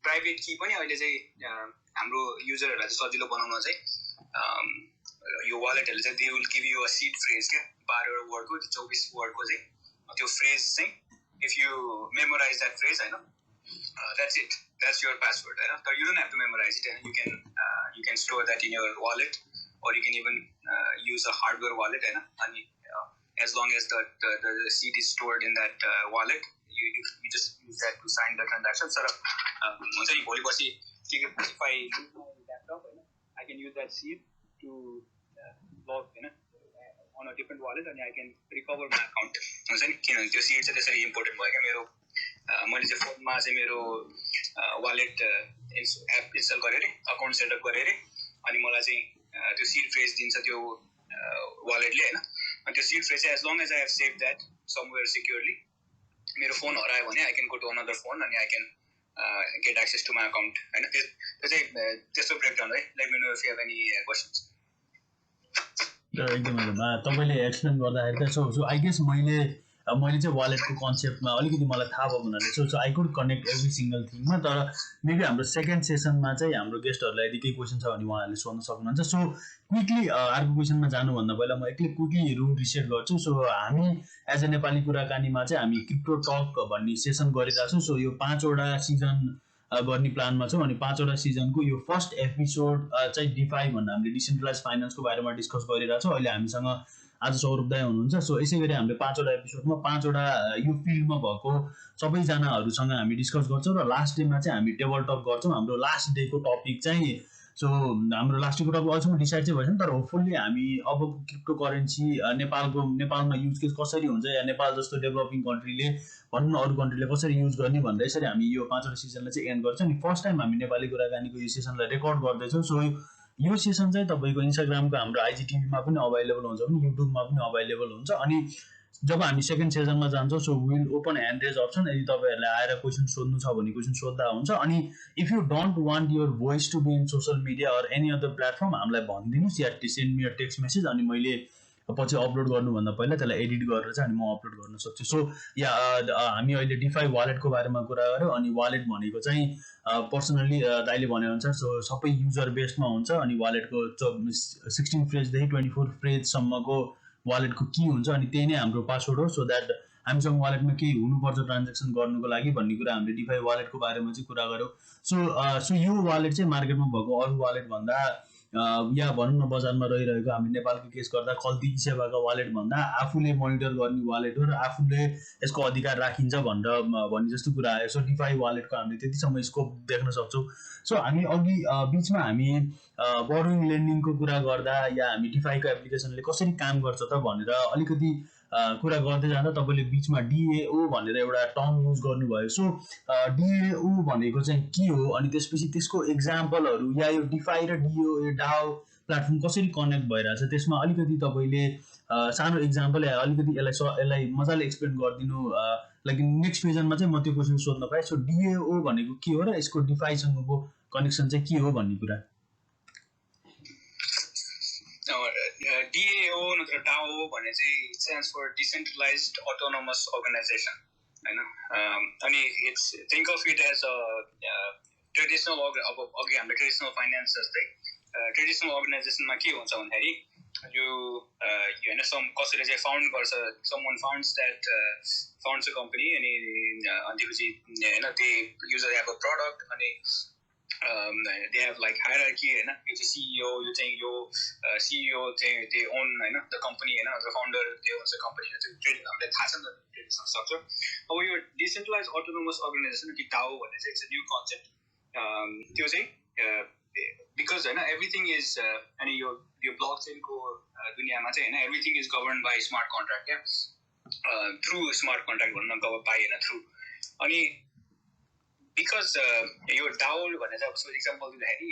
प्राइभेट की पनि अहिले चाहिँ हाम्रो युजरहरूलाई चाहिँ सजिलो बनाउन चाहिँ यो वालेटहरूले चाहिँ they will give you a seed phrase क्या, 12 वर्डको 24 वर्डको चाहिँ त्यो फ्रेज चाहिँ if you memorize that phrase, होइन, that's it, that's your password, right? So you don't have to memorize it, and you can store that in your wallet, or you can even use a hardware wallet, and as long as the seed is stored in that wallet, you just use that to sign the transaction. So हुन्छ नि भोलि पर्सि if I use my laptop, I can use that seed to log on a different wallet, and I can recover my account. हुन्छ नि, किनभने त्यो seed चाहिँ त्यसरी इम्पोर्टेन्ट भयो क्या. मैले चाहिँ फोनमा चाहिँ मेरो वालेट एप इन्स्टल गरेँ अरे, अकाउन्ट सेटअप गरेँ अरे, अनि मलाई चाहिँ त्यो सीड फ्रेज दिन्छ त्यो वालेटले, होइन. अनि त्यो सीड फ्रेज चाहिँ as long as I have save that somewhere securely, मेरो फोन हरायो भने I can go to another phone, अनि I can get access to my account, होइन. त्यो चाहिँ त्यस्तो ब्रेकडाउन है. Let me know if you have any questions. एकदमै तपाईँले एक्सप्लेन गर्दाखेरि त सो आई गेस मैले चाहिँ वालेटको कन्सेप्टमा अलिकति मलाई थाहा भएको हुनाले so I could connect every single थिङमा. तर मेबी हाम्रो सेकेन्ड सेसनमा चाहिँ हाम्रो गेस्टहरूलाई यदि केही क्वेसन छ भने उहाँहरूले सोध्न सक्नुहुन्छ. सो क्विकली अर्को क्वेसनमा जानुभन्दा पहिला म एक्लै क्विकली रुम रिसेट गर्छु. सो हामी एज अ नेपाली कुराकानीमा चाहिँ हामी क्रिप्टो टक भन्ने सेसन गरिरहेको छौँ. सो यो 5वटा सिजन गर्ने प्लानमा छौँ, अनि 5वटा सिजनको यो फर्स्ट एपिसोड चाहिँ डिफाई भन्दा हामीले डिसेन्ट्रलाइज फाइनेन्सको बारेमा डिस्कस गरिरहेको छौँ. अहिले हामीसँग आज सौरभ दाइ हुनुहुन्छ. सो यसै गरी हामीले 5वटा एपिसोडमा 5वटा यो फिल्डमा भएको सबैजनाहरूसँग हामी डिस्कस गर्छौँ, र लास्ट डेमा चाहिँ हामी टेबल टक गर्छौँ. हाम्रो लास्ट डेको टपिक चाहिँ सो हाम्रो लास्ट डेको टपिक अहिलेसम्म डिसाइड चाहिँ भएन, तर होपफुल्ली हामी अब क्रिप्टो करेन्सी नेपालमा युज केस कसरी हुन्छ, या नेपाल जस्तो डेभलपिङ कन्ट्रीले भनौँ न अरू कन्ट्रीले कसरी युज गर्ने भनेर यसरी हामी यो 5वटा सिजनलाई चाहिँ एन्ड गर्छौँ. अनि फर्स्ट टाइम हामी नेपाली कुराकानीको यो सेसनलाई रेकर्ड गर्दैछौँ. सो यो सेसन चाहिँ तपाईँको इन्स्टाग्रामको हाम्रो आइजिटिभीमा पनि अभाइलेबल हुन्छ भने युट्युबमा पनि अभाइलेबल हुन्छ. अनि जब हामी सेकेन्ड सेसनमा जान्छौँ so will open hand raise option, यदि तपाईँहरूलाई आएर क्वेसन सोध्नु छ भने क्वेसन सोद्धा हुन्छ. अनि if you don't want your voice to be in social media or any other platform हामीलाई भनिदिनुहोस्, या send me a text message, अनि मैले पछि अपलोड गर्नुभन्दा पहिला त्यसलाई एडिट गरेर चाहिँ अनि म अपलोड गर्न सक्छु. सो या हामी अहिले डिफाई वालेटको बारेमा कुरा गऱ्यौँ. अनि वालेट भनेको चाहिँ पर्सनली दाइले भनेअनुसार सो सबै युजर बेस्डमा हुन्छ. अनि वालेटको 16 फ्रेजदेखि 24 फ्रेजसम्मको वालेटको की हुन्छ, अनि त्यही नै हाम्रो पासवर्ड हो. सो द्याट हामीसँग वालेटमा केही हुनुपर्छ ट्रान्जेक्सन गर्नुको लागि भन्ने कुरा हामीले डिफाई वालेटको बारेमा चाहिँ कुरा गऱ्यौँ. सो यो वालेट चाहिँ मार्केटमा भएको अरू वालेट भन्दा या भनौँ न बजारमा रहिरहेको हामी नेपालको केस गर्दा खल्ती सेवाका वालेट भन्दा आफूले मोनिटर गर्ने वालेट हो, र आफूले यसको अधिकार राखिन्छ भन्ने जस्तो कुरा आयो. सो डिफाई वालेटको हामीले त्यतिसम्म स्कोप देख्न सक्छौँ. सो हामी अघि बिचमा हामी बोरोइङ लेन्डिङको कुरा गर्दा या हामी डिफाईको एप्लिकेसनले कसरी काम गर्छ त भनेर अलिकति कुरा गर्दै जाँदा तपाईँले बिचमा डिएओ भनेर एउटा टर्म युज गर्नुभयो. सो डिएओ भनेको चाहिँ के हो, अनि त्यसपछि त्यसको इक्जाम्पलहरू या यो डिफाई र डाओ प्लेटफर्म कसरी कनेक्ट भइरहेछ त्यसमा अलिकति तपाईँले सानो इक्जाम्पल या अलिकति यसलाई मजाले एक्सप्लेन गरिदिनु. लाइक नेक्स्ट सिजनमा चाहिँ म त्यो क्वेसन सोध्न पाएँ. सो डिएओ भनेको के हो र यसको डिफाईसँगको कनेक्सन चाहिँ के हो भन्ने कुरा. DAO नत्र DAO भने चाहिँ stands for decentralized autonomous organization हैन अनि it's think of it as a traditional अब अघि हाम्रो ट्रेडिसनल फाइनान्स जस्तै ट्रेडिसनल अर्गनाइजेसनमा के हुन्छ भन्दाखेरि यो हैन कसैले चाहिँ फाउन्ड गर्छ someone founds a company अनि त्यसपछि हैन they usually have a product अनि they have like hierarchy हैन यो चाहिँ CEO यो चाहिँ यो CEO चाहिँ they own हैन the company हैन the founder they owns the company हामीलाई थाहा छ नि त ट्रेडिसनल स्ट्रक्चर अब यो डिसेन्ट्रलाइज अटोनोमस अर्गनाइजेसन कि DAO भन्ने चाहिँ इट्स अ न्यू कन्सेप्ट त्यो चाहिँ बिकज हैन एभ्रिथिङ इज अनि यो ब्लकचेनको दुनियाँमा चाहिँ हैन everything is govern by smart contract क्या थ्रु स्मार्ट कन्ट्र्याक्ट भन्न गभर्न बाई हैन थ्रु अनि बिकज यो DAO भन्ने चाहिँ अब इक्जाम्पल दिँदाखेरि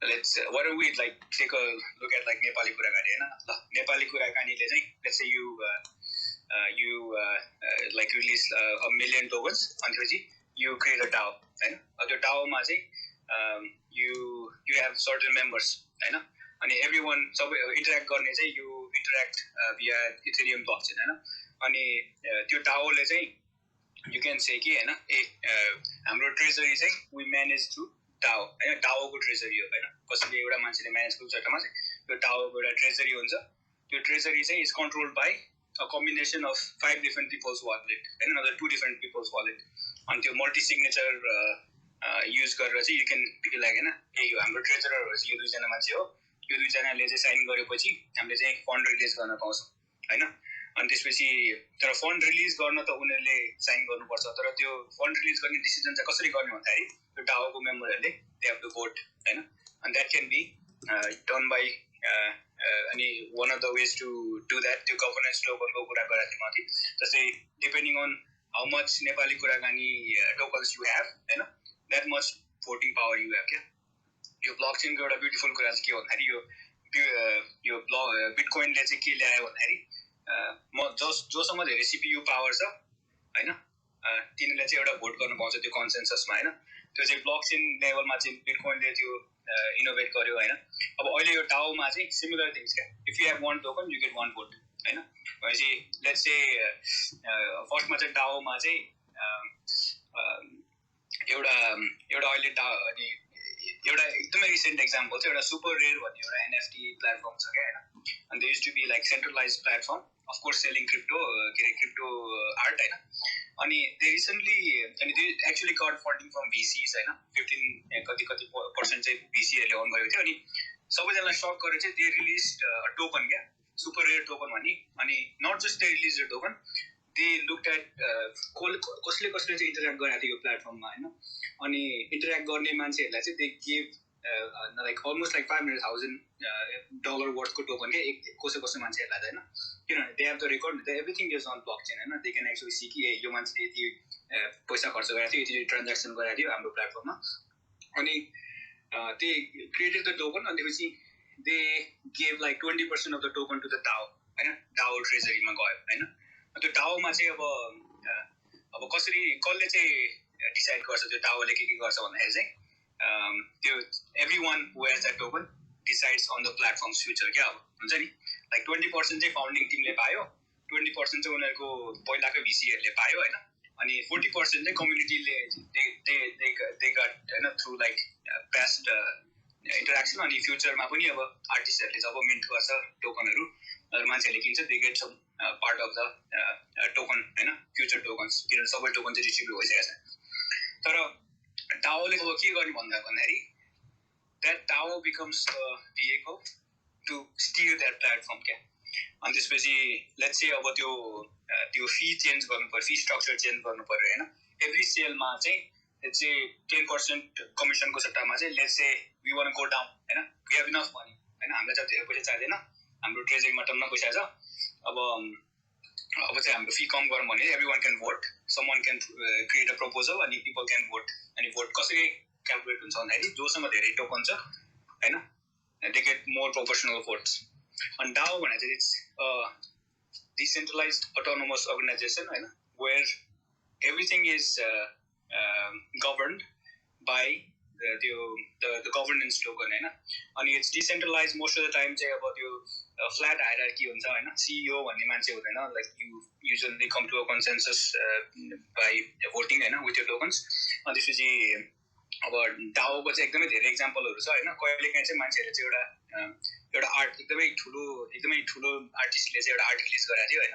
let's why don't we like take a look at like Nepali Kurakani हैन ल नेपाली कुराकानीले चाहिँ let's say you like release a million tokens and then you create a DAO हैन त्यो DAO मा चाहिँ you have certain members हैन अनि everyone सबै interact गर्ने चाहिँ you interact via Ethereum blockchain हैन अनि त्यो DAO ले चाहिँ you can say कि हैन हाम्रो treasury चाहिँ we manage through DAO हैन DAO को treasury हो हैन कसैले एउटा मान्छेले म्यानेज गर्छ जतामा चाहिँ त्यो DAO को एउटा treasury हुन्छ त्यो treasury चाहिँ is controlled by a combination of 5 different people's wallet हैन another 2 different people's wallet अनि त्यो मल्टी सिग्नेचर युज गरेर चाहिँ you can be like हैन यो हाम्रो treasurer हो यो दुई जना मान्छे हो यो दुई जनाले चाहिँ साइन गरेपछि हामीले चाहिँ फन्ड रिलिज गर्न पाउँछौं हैन अनि त्यसपछि तर फन्ड रिलिज गर्न त उनीहरुले साइन गर्नुपर्छ तर त्यो फन्ड रिलिज गर्ने डिसिजन चाहिँ कसरी गर्ने भन्दाखेरि त्यो DAO को मेम्बरहरुले दे हैव टु भोट हैन and that can be done by any one of the ways to do that त्यो गभर्नेन्स टोकनको कुरा गरेको थिएँ माथि जस्तै depending on how much Nepali Kurakani tokens you have हैन that much voting power you have क्या यो ब्लकचेनको एउटा ब्युटिफुल कुरा चाहिँ के भन्दाखेरि यो बिटकोइनले चाहिँ के ल्यायो भन्दाखेरि म जोसँग धेरै CPU पावर छ हैन तिनीले चाहिँ एउटा भोट गर्न पाउँछ त्यो कन्सेन्ससमा हैन त्यो चाहिँ ब्लकचेन लेभलमा चाहिँ बिटकोइनले त्यो इनोभेट गर्यो हैन अब अहिले यो DAO मा चाहिँ सिमिलर थिंग्स क्या if you have one token you get one vote हैन भनेपछि लेट्स से फर्स्टमा चाहिँ DAO मा चाहिँ एउटा अहिले अनि एउटा एकदमै रिसेन्ट एक्जाम्पल चाहिँ एउटा सुपर रेयर भन्ने एउटा NFT प्लेटफर्म छ क्या हैन and there used to be like centralized platform of course selling crypto art हैन अनि they recently and they actually got funding from VCs हैन 15 कति % चाहिँ VC हरुले अन गरेको थियो अनि सबैजनालाई शक गरेर चाहिँ they released a token क्या super rare token भन्ने अनि not just they released a token they looked at कसले चाहिँ इन्टरेक्ट गरेको थियो यो प्लेटफर्ममा हैन अनि इन्टरेक्ट गर्ने मान्छेहरुलाई चाहिँ they gave like almost like $500,000 worth को टोकन के कसै मान्छेहरुलाई हैन किनभने they have the record everything is on blockchain हैन they can actually see कि यो मान्छेले यति पैसा खर्च गरेको थियो यति ट्रान्ज्याक्सन गरेको थियो हाम्रो प्लेटफर्ममा अनि they created the token and त्यसपछि they gave like 20% of the token to the DAO हैन DAO treasury मा गयो हैन त्यो DAO मा चाहिँ अब कसले चाहिँ डिसाइड गर्छ त्यो DAO ले के गर्छ भन्दाखेरि चाहिँ त्यो everyone who has that token decides on the platform's future क्या हुन्छ नि like 20% चाहिँ फाउन्डिङ टिमले पायो 20% चाहिँ उनीहरुको पहिलाको VC हरुले पायो हैन अनि 40% चाहिँ कम्युनिटीले they got हैन through like past interaction अनि फ्युचरमा पनि अब आर्टिस्टहरुले जब मिन्ट गर्छ टोकनहरु मान्छेले किन्छ they get some part of the token हैन फ्युचर टोकन्स किनभने सबै टोकन चाहिँ डिस्ट्रिब्युट भइसकेको छ तर DAO ले अब के गर्ने भन्दाखेरि that DAO becomes a vehicle to steer that platform क्या अनि त्यसपछि लेट्स से अब त्यो फी चेन्ज गर्नु पर्यो फी स्ट्रक्चर चेन्ज गर्नु पर्यो हैन एभ्री सेलमा चाहिँ लेट्स से 10% कमिसनको सट्टामा चाहिँ let's say we want to go down हैन वी हेभ इनफ मनी हैन हामीलाई चाहिँ धेरै पैसा चाहिदैन हाम्रो ट्रेजरीमा टन्न पैसा छ अब चाहिँ हाम्रो फी कम गरौँ भने everyone can vote someone can create a proposal अनि पिपल क्यान भोट अनि भोट कसरी क्याल्कुलेट हुन्छ भन्दाखेरि जोसँग धेरै टोकन छ हैन they get more proportional votes and DAO भने चाहिँ it's a decentralized autonomous organization हैन where everything is governed by the governance token हैन अनि it's decentralize most of the time चाहिँ अब त्यो फ्ल्याट हायरार्की हुन्छ हैन सीईओ भन्ने मान्छे हुँदैन like you usually come to a consensus by voting हैन विथ योर टोकन्स अनि त्यसपछि अब डाओको चाहिँ एकदमै धेरै एक्जाम्पलहरू छ हैन कहिलेकाहीँ चाहिँ मान्छेहरूले चाहिँ एउटा आर्ट एकदमै ठुलो आर्टिस्टले चाहिँ एउटा आर्ट रिलिज गरेको थियो हैन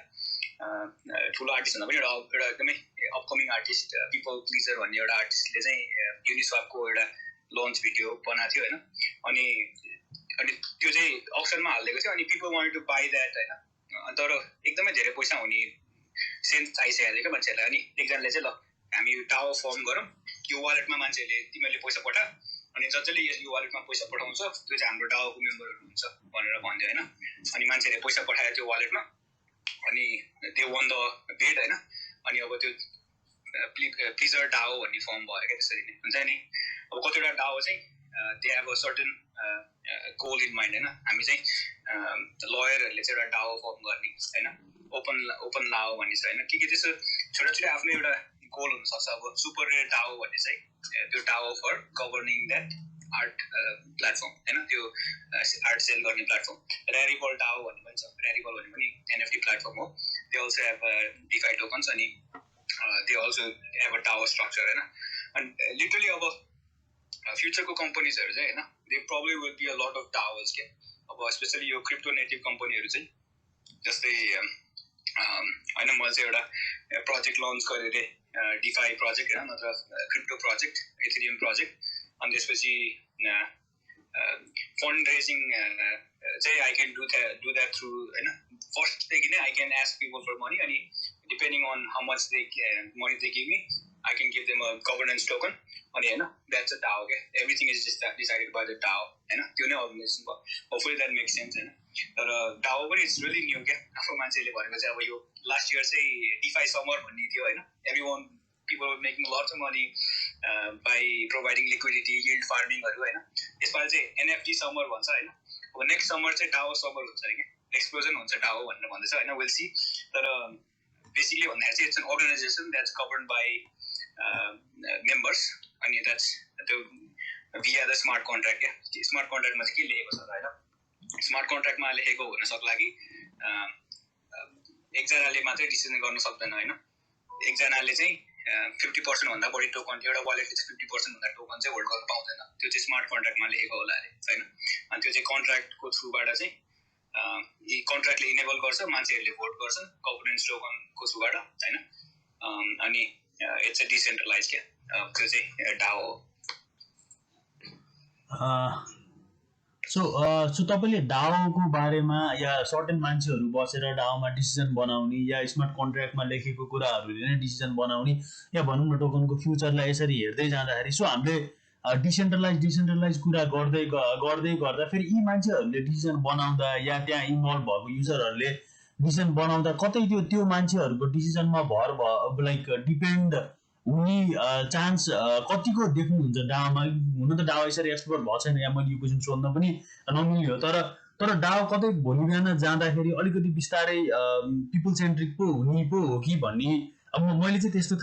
ठुलो आर्टिस्ट भन्दा पनि एउटा एकदमै अपकमिङ आर्टिस्ट पिपल प्लिजर भन्ने एउटा आर्टिस्टले चाहिँ युनिस्वापको एउटा लन्च भिडियो बनाएको थियो हैन अनि त्यो चाहिँ अक्सनमा हालिदिएको थियो अनि people wanted to buy that हैन तर एकदमै धेरै पैसा हुने सेन्स आइसकेको थियो क्या मान्छेहरूलाई अनि एकजनाले चाहिँ ल हामी डाओ फर्म गरौँ यो वालेटमा मान्छेहरूले तिमीहरूले पैसा पठा अनि जसले यो वालेटमा पैसा पठाउँछ त्यो चाहिँ हाम्रो डाओको मेम्बरहरू हुन्छ भनेर भन्थ्यो हैन अनि मान्छेहरूले पैसा पठायो त्यो वालेटमा अनि त्यो वन द बेड हैन अनि अब त्यो प्लिजर डाओ भन्ने फर्म भयो क्या त्यसरी नै हुन्छ नि अब कतिवटा डाओ चाहिँ they have a certain goal in mind हैन हामी चाहिँ लयरहरूले चाहिँ एउटा डाओ फर्म गर्ने हैन ओपन लाओ भन्ने छ हैन के त्यस्तो छोटा छोटा आफ्नो एउटा गोल हुनसक्छ अब सुपर रेयर डाओ भन्ने चाहिँ त्यो DAO for governing that art platform हैन त्यो आर्ट सेल गर्ने प्लेटफर्म रेरिबल डाओ भन्ने पनि छ रेरिबल भन्ने पनि एनएफटी प्लेटफर्म हो they also have DeFi tokens अनि they also have a DAO structure हैन अनि लिटरली अब फ्युचरको कम्पनीजहरू चाहिँ हैन they probably will be a lot of DAOs के अब स्पेसली यो क्रिप्टो नेटिभ कम्पनीहरू चाहिँ जस्तै हैन मैले चाहिँ एउटा प्रोजेक्ट लन्च गरेँ रे डिफाई प्रोजेक्ट हैन नत्र क्रिप्टो प्रोजेक्ट इथेरियम प्रोजेक्ट अनि त्यसपछि फन्ड रेजिङ चाहिँ I can do that through हैन फर्स्टदेखि नै I can ask people for money अनि depending on how much they money they give me I can give them a governance token अनि हैन that's a DAO के everything is just decided by the DAO हैन त्यो नै organisation भयो hopefully that makes sense हैन तर डाओ पनि इट्स रियली न्यू क्या आफू मान्छेले भनेको चाहिँ अब यो लास्ट इयर चाहिँ डिफाई समर भन्ने थियो हैन everyone people were making lots of money by providing liquidity, yield farming हैन यसपालि चाहिँ NFT समर भन्छ हैन अब नेक्स्ट समर चाहिँ डाओ समर हुन्छ अरे के एक्सप्लोजन हुन्छ डाओ भनेर भन्दैछ हैन विल सी तर बेसिकली भन्दा चाहिँ it's an organization that's govern by members अनि द्याट्स त्यो via the smart contract के स्मार्ट कन्ट्र्याक्टमा चाहिँ के लेखेको छ हैन स्मार्ट कन्ट्र्याक्टमा लेखेको हुन सक्ला कि एकजनाले मात्रै डिसिजन गर्न सक्दैन हैन एकजनाले चाहिँ 50% भन्दा बढी टोकन एउटा वालेटले चाहिँ 50% भन्दा टोकन चाहिँ होल्ड गर्न पाउँदैन त्यो चाहिँ स्मार्ट कन्ट्र्याक्टमा लेखेको होला अरे हैन अनि त्यो चाहिँ कन्ट्र्याक्टको थ्रुबाट चाहिँ यी कन्ट्र्याक्टले इनेबल गर्छ मान्छेहरूले भोट गर्छन् गभर्नेन्स टोकनको थ्रुबाट हैन अनि इट्स अ डिसेन्ट्रलाइज के त्यो चाहिँ डाओ हो सो तपाईँले डाओको बारेमा या सर्टेन मान्छेहरू बसेर डाओमा डिसिजन बनाउने या स्मार्ट कन्ट्र्याक्टमा लेखेको कुराहरूले नै डिसिजन बनाउने या भनौँ न टोकनको फ्युचरलाई यसरी हेर्दै जाँदाखेरि सो हामीले डिसेन्ट्रलाइज कुरा गर्दै गर्दा फेरि यी मान्छेहरूले डिसिजन बनाउँदा या त्यहाँ इन्भल्भ भएको युजरहरूले डिसिजन बनाउँदा कतै त्यो मान्छेहरूको डिसिजनमा लाइक डिपेन्ड हुने चान्स कतिको देख्नुहुन्छ डाओमा हुन त डाओ यसरी एक्सप्लोर भएको छैन या मैले यो क्वेसन सोध्न पनि नमिल्ने हो तर डाओ कतै भोलि बिहान जाँदाखेरि अलिकति बिस्तारै पिपल सेन्ट्रिक पो हुने पो हो कि भन्ने अब मैले चाहिँ त्यस्तो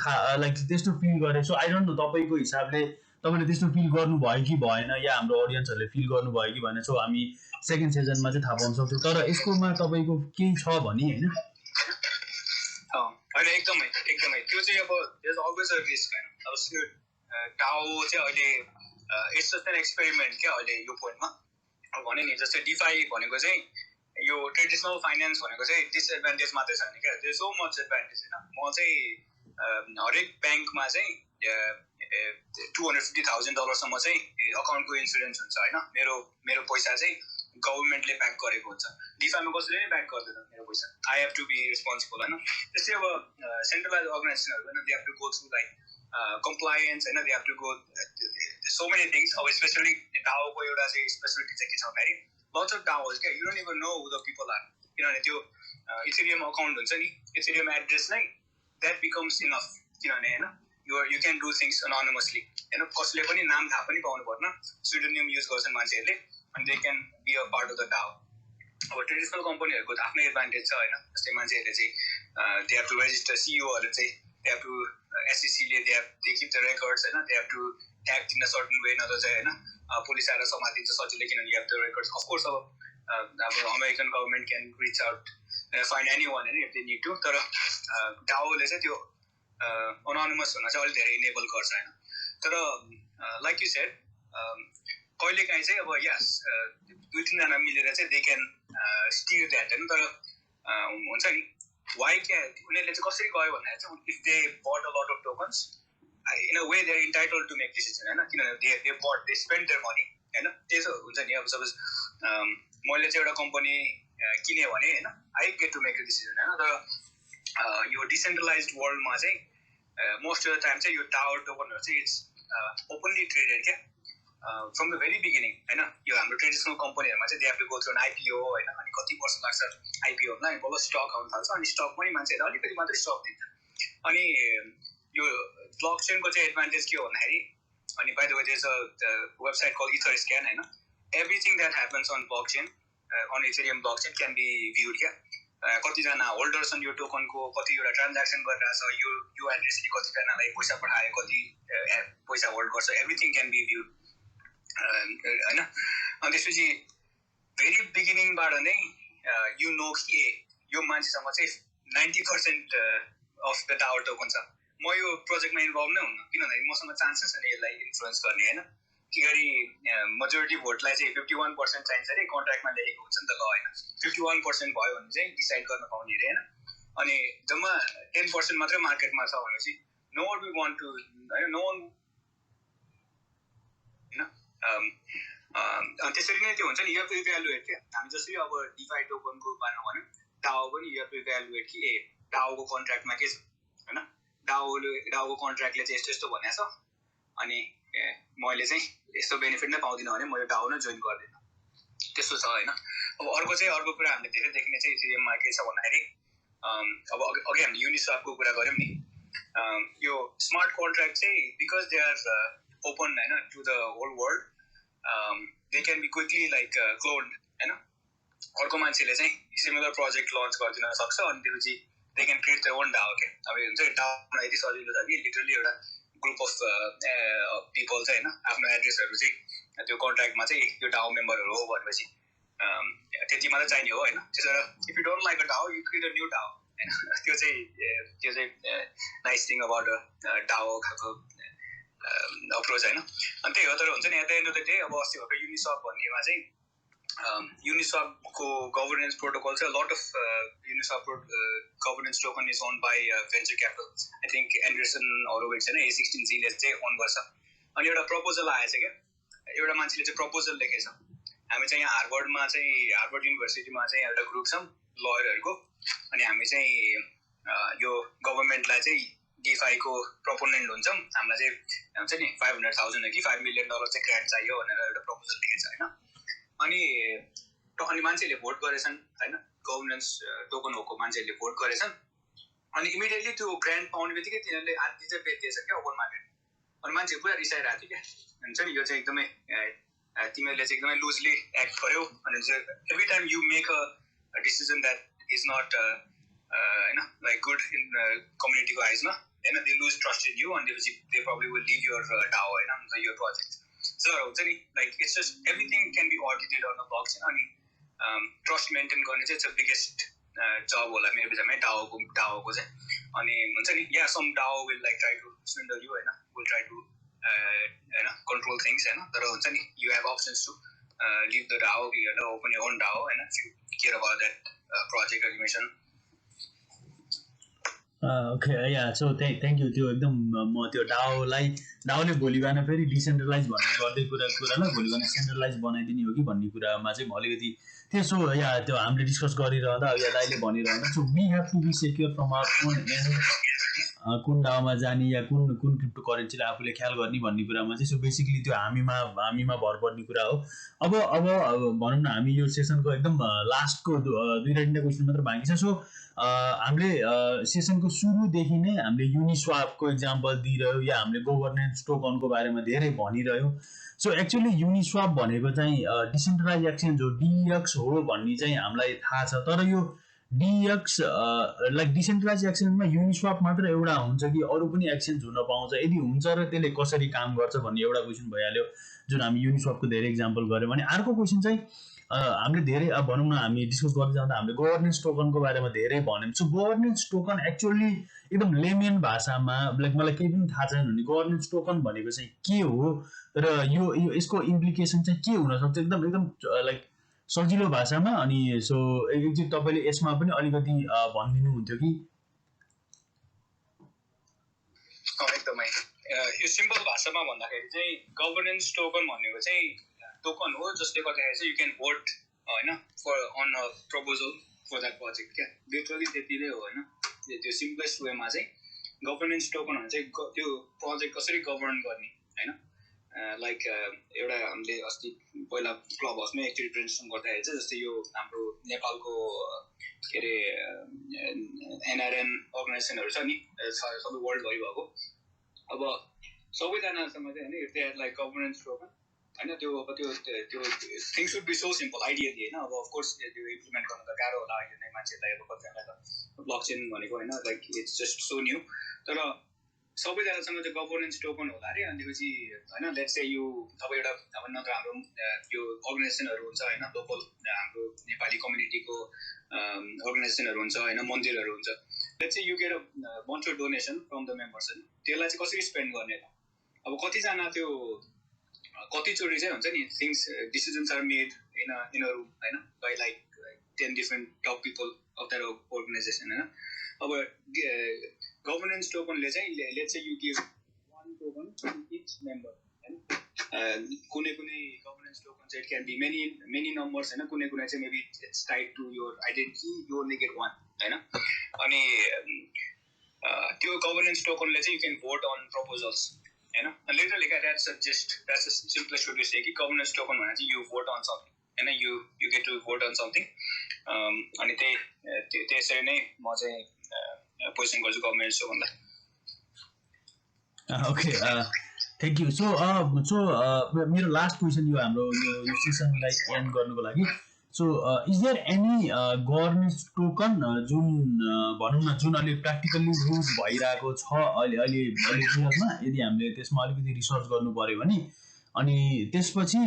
त्यस्तो फिल गरेँ सो आई डोन्ट नो तपाईँको हिसाबले तपाईँले त्यस्तो फिल गर्नुभयो कि भएन या हाम्रो अडियन्सहरूले फिल गर्नुभयो कि भएन सो हामी सेकेन्ड सिजनमा चाहिँ थाहा पाउन सक्छौँ तर यसकोमा तपाईँको केही छ भने होइन होइन एकदमै त्यो चाहिँ अब देयर अलवेज अ रिस्क हैन अब डाओ चाहिँ अहिले इट्स जस्ट एन एक्सपेरिमेन्ट क्या अहिले यो पोइन्टमा अब भने नि जस्तै डिफाई भनेको चाहिँ यो ट्रेडिसनल फाइनेन्स भनेको चाहिँ डिसएडभान्टेज मात्रै छैन क्या देयर सो मच एडभान्टेज हैन म चाहिँ हरेक ब्याङ्कमा चाहिँ $250,000 सम्म चाहिँ अकाउन्टको इन्सुरेन्स हुन्छ हैन मेरो पैसा चाहिँ गभर्मेन्टले ब्याक गरेको हुन्छ डिफाईमा कसैले नै ब्याक गर्दैन मेरो पैसा I have to be responsible हैन त्यस्तै अब सेन्ट्रलाइज अर्गनाइजेसनहरू हैन they have to go through like compliance हैन they have to go so many things अब स्पेसली डाओको एउटा चाहिँ स्पेसिलिटी चाहिँ के छ भन्दाखेरि लट्स अफ डाओज क्या you don't even know who the people are किनभने त्यो इथेरियम अकाउन्ट हुन्छ नि इथेरियम एड्रेस नै द्याट बिकम्स इनफ किनभने हैन you can do things anonymously हैन कसले पनि नाम थाहा पनि पाउनु पर्दैन स्युडोनिम युज गर्छन् मान्छेहरूले अनि they can be a part of the DAO अब ट्रेडिसनल कम्पनीहरूको आफ्नै एडभान्टेज छ हैन जस्तै मान्छेहरूले चाहिँ दे हेभ टु रेजिस्टर सीईओहरूले चाहिँ दे हेभ टु एसइसीले दे किप द रेकर्ड्स होइन, they have to act in a certain way, नत्र चाहिँ होइन पुलिस आएर समातिन्छ सजिलै किनभने you have the records. Of course अब American government can reach out find any one होइन इफ दे निड टु, तर डाओले चाहिँ त्यो अनोनिमस हुन चाहिँ अलिक धेरै इनेबल गर्छ होइन। तर लाइक यु सेड कहिलेकाहीँ चाहिँ अब यस 2-3जना मिलेर चाहिँ दे क्यान स्टिर द्याट होइन। तर हुन्छ नि वाइ क्या उनीहरूले चाहिँ कसरी गयो भन्दाखेरि चाहिँ if they but a lot of tokens in a way they are entitled to make decision होइन, किनभने they but they spend their money होइन। त्यसो हुन्छ नि अब सपोज मैले चाहिँ एउटा कम्पनी किनेँ भने होइन I get to make a decision होइन। तर यो डिसेन्ट्रलाइज वर्ल्डमा चाहिँ मोस्ट अफ द टाइम चाहिँ यो टावर टोकनहरू चाहिँ इट्स ओपनली ट्रेडेड क्या फ्रम द भेरी बिगिनिङ होइन। यो हाम्रो ट्रेडिसनल कम्पनीहरूमा चाहिँ they have to go through an IPO होइन, अनि कति वर्ष लाग्छ आइपिओमा, अनि बल्ल स्टक आउनु थाल्छ, अनि स्टक पनि मान्छेहरूले अलिकति मात्रै स्टक दिन्छ। अनि यो ब्लक चेनको चाहिँ एडभान्टेज के हो भन्दाखेरि, अनि by the way there is a website call Etherscan होइन, everything that happens on blockchain on Ethereum blockchain can be viewed क्या। कतिजना होल्डर छन् यो टोकनको, कतिवटा ट्रान्ज्याक्सन गरिरहेछ, यो एड्रेसले कतिजनालाई पैसा पठायो, कति पैसा होल्ड गर्छ, एभ्रिथिङ क्यान बी भ्युड होइन। अनि त्यसपछि भेरी बिगिनिङबाट नै यु नो कि यो मान्छेसँग चाहिँ 90% अफ द टावर टोकन छ, म यो प्रोजेक्टमा इन्भल्भ नै हुन्न, किनभने मसँग चान्सेस छैन यसलाई इन्फ्लुएन्स गर्ने होइन। कि गरी मेजोरिटी भोटलाई चाहिँ 51% चाहिन्छ अरे, कन्ट्र्याक्टमा लेखेको हुन्छ नि त ल होइन, 51% भयो भने चाहिँ डिसाइड गर्न पाउने अरे होइन। अनि जम्मा 10% मात्रै मार्केटमा छ भनेपछि no one will want to होइन, नो वान होइन। त्यसरी नै त्यो हुन्छ नि, यु हेभ टु इभ्यालुएट क्या। हामी जसरी अब डिफाई टोकनको बारेमा भन्यो, डाओ पनि यु हेभ टु इभ्यालुएट कि डाओको कन्ट्र्याक्टमा के छ होइन, डाओको कन्ट्र्याक्टले चाहिँ यस्तो यस्तो भनेको छ, अनि मैले चाहिँ यस्तो बेनिफिट नै पाउँदिनँ भने म यो डाओ नै जोइन गर्दिनँ, त्यस्तो छ होइन। अब अर्को कुरा हामीले धेरै देख्ने चाहिँ इथेरियममा के छ भन्दाखेरि, अब अघि हामीले युनिस्वापको कुरा गऱ्यौँ नि, यो स्मार्ट कन्ट्र्याक्ट चाहिँ बिकज दे आर ओपन होइन to the whole world, they can be quickly like cloned होइन। अर्को मान्छेले चाहिँ सिमिलर प्रोजेक्ट लन्च गरिदिन सक्छ, अनि त्यसपछि they can create their own DAO क्या। अब हुन्छ डाओमा यति सजिलो छ कि लिटरली एउटा ग्रुप अफ पिपल चाहिँ होइन आफ्नो एड्रेसहरू चाहिँ त्यो कन्ट्र्याक्टमा चाहिँ यो डाओ मेम्बरहरू हो भनेपछि त्यति मात्रै चाहिने हो होइन। त्यसो भएर if you don't like a DAO you create a new DAO होइन। त्यो चाहिँ नाइस थिङ अबाउट डाओ खालको अप्रोच होइन। अनि त्यही हो। तर हुन्छ नि at the end of the day अब अस्ति भर्खर युनिस्वाप भन्नेमा चाहिँ युनिस्वापको गभर्नेन्स प्रोटोकल चाहिँ lot of Uniswap governance token is own by venture capital, I think Andreessen Horowitz होइन, A16Zले चाहिँ ओन गर्छ। अनि एउटा प्रपोजल आएछ क्या, एउटा मान्छेले चाहिँ प्रपोजल लेखेछ, हामी चाहिँ यहाँ हार्वर्ड युनिभर्सिटीमा चाहिँ एउटा ग्रुप छौँ लयरहरूको, अनि हामी चाहिँ यो गभर्मेन्टलाई चाहिँ डिफाईको प्रपोनेन्ट हुन्छौँ, हामीलाई चाहिँ हुन्छ नि 500,000 कि $5 million चाहिँ ग्रान्ट चाहियो भनेर एउटा प्रपोजल लेखेछ होइन। अनि मान्छेले भोट गरेछन् होइन, गभर्नेन्स टोकन होको मान्छेहरूले भोट गरेछन्, अनि इमिडिएटली त्यो ग्रान्ट पाउने बित्तिकै तिनीहरूले आधी चाहिँ बेच्दैछ क्या ओपन मार्केट। अनि मान्छे पुरा रिसाइरहेको थियो क्या, हुन्छ नि यो चाहिँ एकदमै तिमीहरूले चाहिँ एकदमै लुजली एक्ट गर्यौ, अनि every time you make a decision that is not होइन लाइक गुड इन कम्युनिटीको आइजमा होइन, they lose trust in you, अनि त्यसपछि they probably will leave your DAO होइन यो प्रोजेक्ट। सो हुन्छ नि like it's just everything can be audited on the blockchain, अनि ट्रस्ट मेन्टेन गर्ने चाहिँ इट्स बिगेस्ट जब होला मेरो विचारमा डाओको चाहिँ। अनि हुन्छ नि yeah some DAO will like try to swindle you होइन, विल ट्राई टु होइन कन्ट्रोल थिङ्स होइन, तर हुन्छ नि you have options to leave the DAO कि ओपन यर ओन डाओ होइन, if you care about that project or mission. Okay yeah so thank you. त्यो एकदम म त्यो डाओले भोलि बिहान फेरि डिसेन्ट्रलाइज भन्ने गर्दै कुरालाई भोलि बिहान सेन्ट्रलाइज बनाइदिने हो कि भन्ने कुरामा चाहिँ म अलिकति त्यसो या त्यो हामीले डिस्कस गरिरहँदा या दाइले भनिरहँदा so we have to be secure from our own and कुन डाओमा जाने या कुन क्रिप्टो करेन्सीलाई आफूले ख्याल गर्ने भन्ने कुरामा चाहिँ सो बेसिकली त्यो हामीमा भर पर्ने कुरा हो। अब भनौँ न हामी यो सेसनको एकदम लास्टको 2-3 क्वेसन मात्र बाँकी छ। सो हामीले सेसनको सुरुदेखि नै हामीले युनिस्वापको इक्जाम्पल दिइरह्यो या हामीले गभर्नेन्स टोकनको बारेमा धेरै भनिरह्यो। सो एक्चुअली युनिस्वाप भनेको चाहिँ डिसेन्ट्रलाइज एक्सचेन्ज हो, डिएक्स हो भन्ने चाहिँ हामीलाई थाहा छ। तर यो डिएक्स लाइक डिसेन्ट्रलाइज एक्सचेन्जमा युनिस्वाप मात्र एउटा हुन्छ कि अरू पनि एक्सचेन्ज हुन पाउँछ, यदि हुन्छ र त्यसले कसरी काम गर्छ भन्ने एउटा क्वेसन भइहाल्यो जुन हामी युनिस्वापको धेरै इक्जाम्पल गऱ्यौँ। अनि अर्को क्वेसन चाहिँ हामीले धेरै भनौँ न हामी डिस्कस गर्दै जाँदा हामीले गभर्नेन्स टोकनको बारेमा धेरै भन्यौँ। सो गभर्नेन्स टोकन एक्चुअली एकदम लेमेन भाषामा लाइक मलाई केही पनि थाहा छैन भने गभर्नेन्स टोकन भनेको चाहिँ के हो र यो यसको इम्प्लिकेसन चाहिँ के हुनसक्छ एकदम एकदम लाइक सजिलो भाषामा। अनि सो एकचोटि तपाईँले यसमा पनि अलिकति भनिदिनु हुन्थ्यो कि? एकदमै यो सिम्पल भाषामा भन्दाखेरि चाहिँ गभर्नेन्स टोकन भनेको चाहिँ टोकन हो जसले गर्दाखेरि चाहिँ यु क्यान भोट होइन for on a proposal for that project क्या, लिटरली त्यति नै हो होइन। त्यो सिम्पलेस्ट वेमा चाहिँ गभर्नेन्स टोकन भने चाहिँ त्यो प्रोजेक्ट कसरी गभर्न गर्ने होइन। लाइक एउटा हामीले अस्ति पहिला क्लब हाउसमै एकचोटि प्रेजेन्टेसन गर्दाखेरि चाहिँ जस्तै यो हाम्रो नेपालको के अरे एनआरएन अर्गनाइजेसनहरू छ नि सबै वर्ल्डभरि भएको, अब सबैजनासँग चाहिँ होइन if they had like governance token होइन त्यो अब त्यो things should be so simple ideally होइन। अब अफकोर्स त्यो इम्प्लिमेन्ट गर्न त गाह्रो होला अहिले नै मान्छेलाई, अब कतिजनालाई त ब्लकचेन भनेको होइन like it's just so new, तर सबैजनासँग चाहिँ गभर्नेन्स टोकन होला अरे। अनि त्यसपछि होइन लेट्स से यो अब एउटा अब नत्र हाम्रो यो अर्गनाइजेसनहरू हुन्छ होइन लोकल हाम्रो नेपाली कम्युनिटीको अर्गनाइजेसनहरू हुन्छ होइन मन्दिरहरू हुन्छ, let's say you get a bunch of donation from the members होइन, त्यसलाई चाहिँ कसरी स्पेन्ड गर्ने त? अब कतिजना त्यो कतिचोटि चाहिँ हुन्छ नि things decisions are made in a room होइन by like 10 different top people of that organization होइन। अब गभर्नेन्स टोकनले चाहिँ let's say you give one token to each member होइन। कुनै कुनै गभर्नेन्स टोकन चाहिँ it can be many numbers होइन, कुनै कुनै चाहिँ maybe it's tied to your identity, you only get one होइन। अनि त्यो गभर्नेन्स टोकनले चाहिँ you can vote on proposals होइन। Literally that's simplest way to say कि गभर्नेन्स टोकन भने चाहिँ यु भोट अन समथिङ होइन, you get to vote on something. अनि त्यसरी नै म चाहिँ पोजिसन गर्छु गभर्नेन्स टोकनलाई। Okay thank you. सो मेरो लास्ट क्वेसन यो हाम्रो यो सेसनलाई एन्ड गर्नुको लागि, so is there any governance token जुन भनौँ न जुन अहिले प्र्याक्टिकल्ली युज भइरहेको छ अहिले रिसर्चमा, यदि हामीले त्यसमा अलिकति रिसर्च गर्नु पऱ्यो भने? अनि त्यसपछि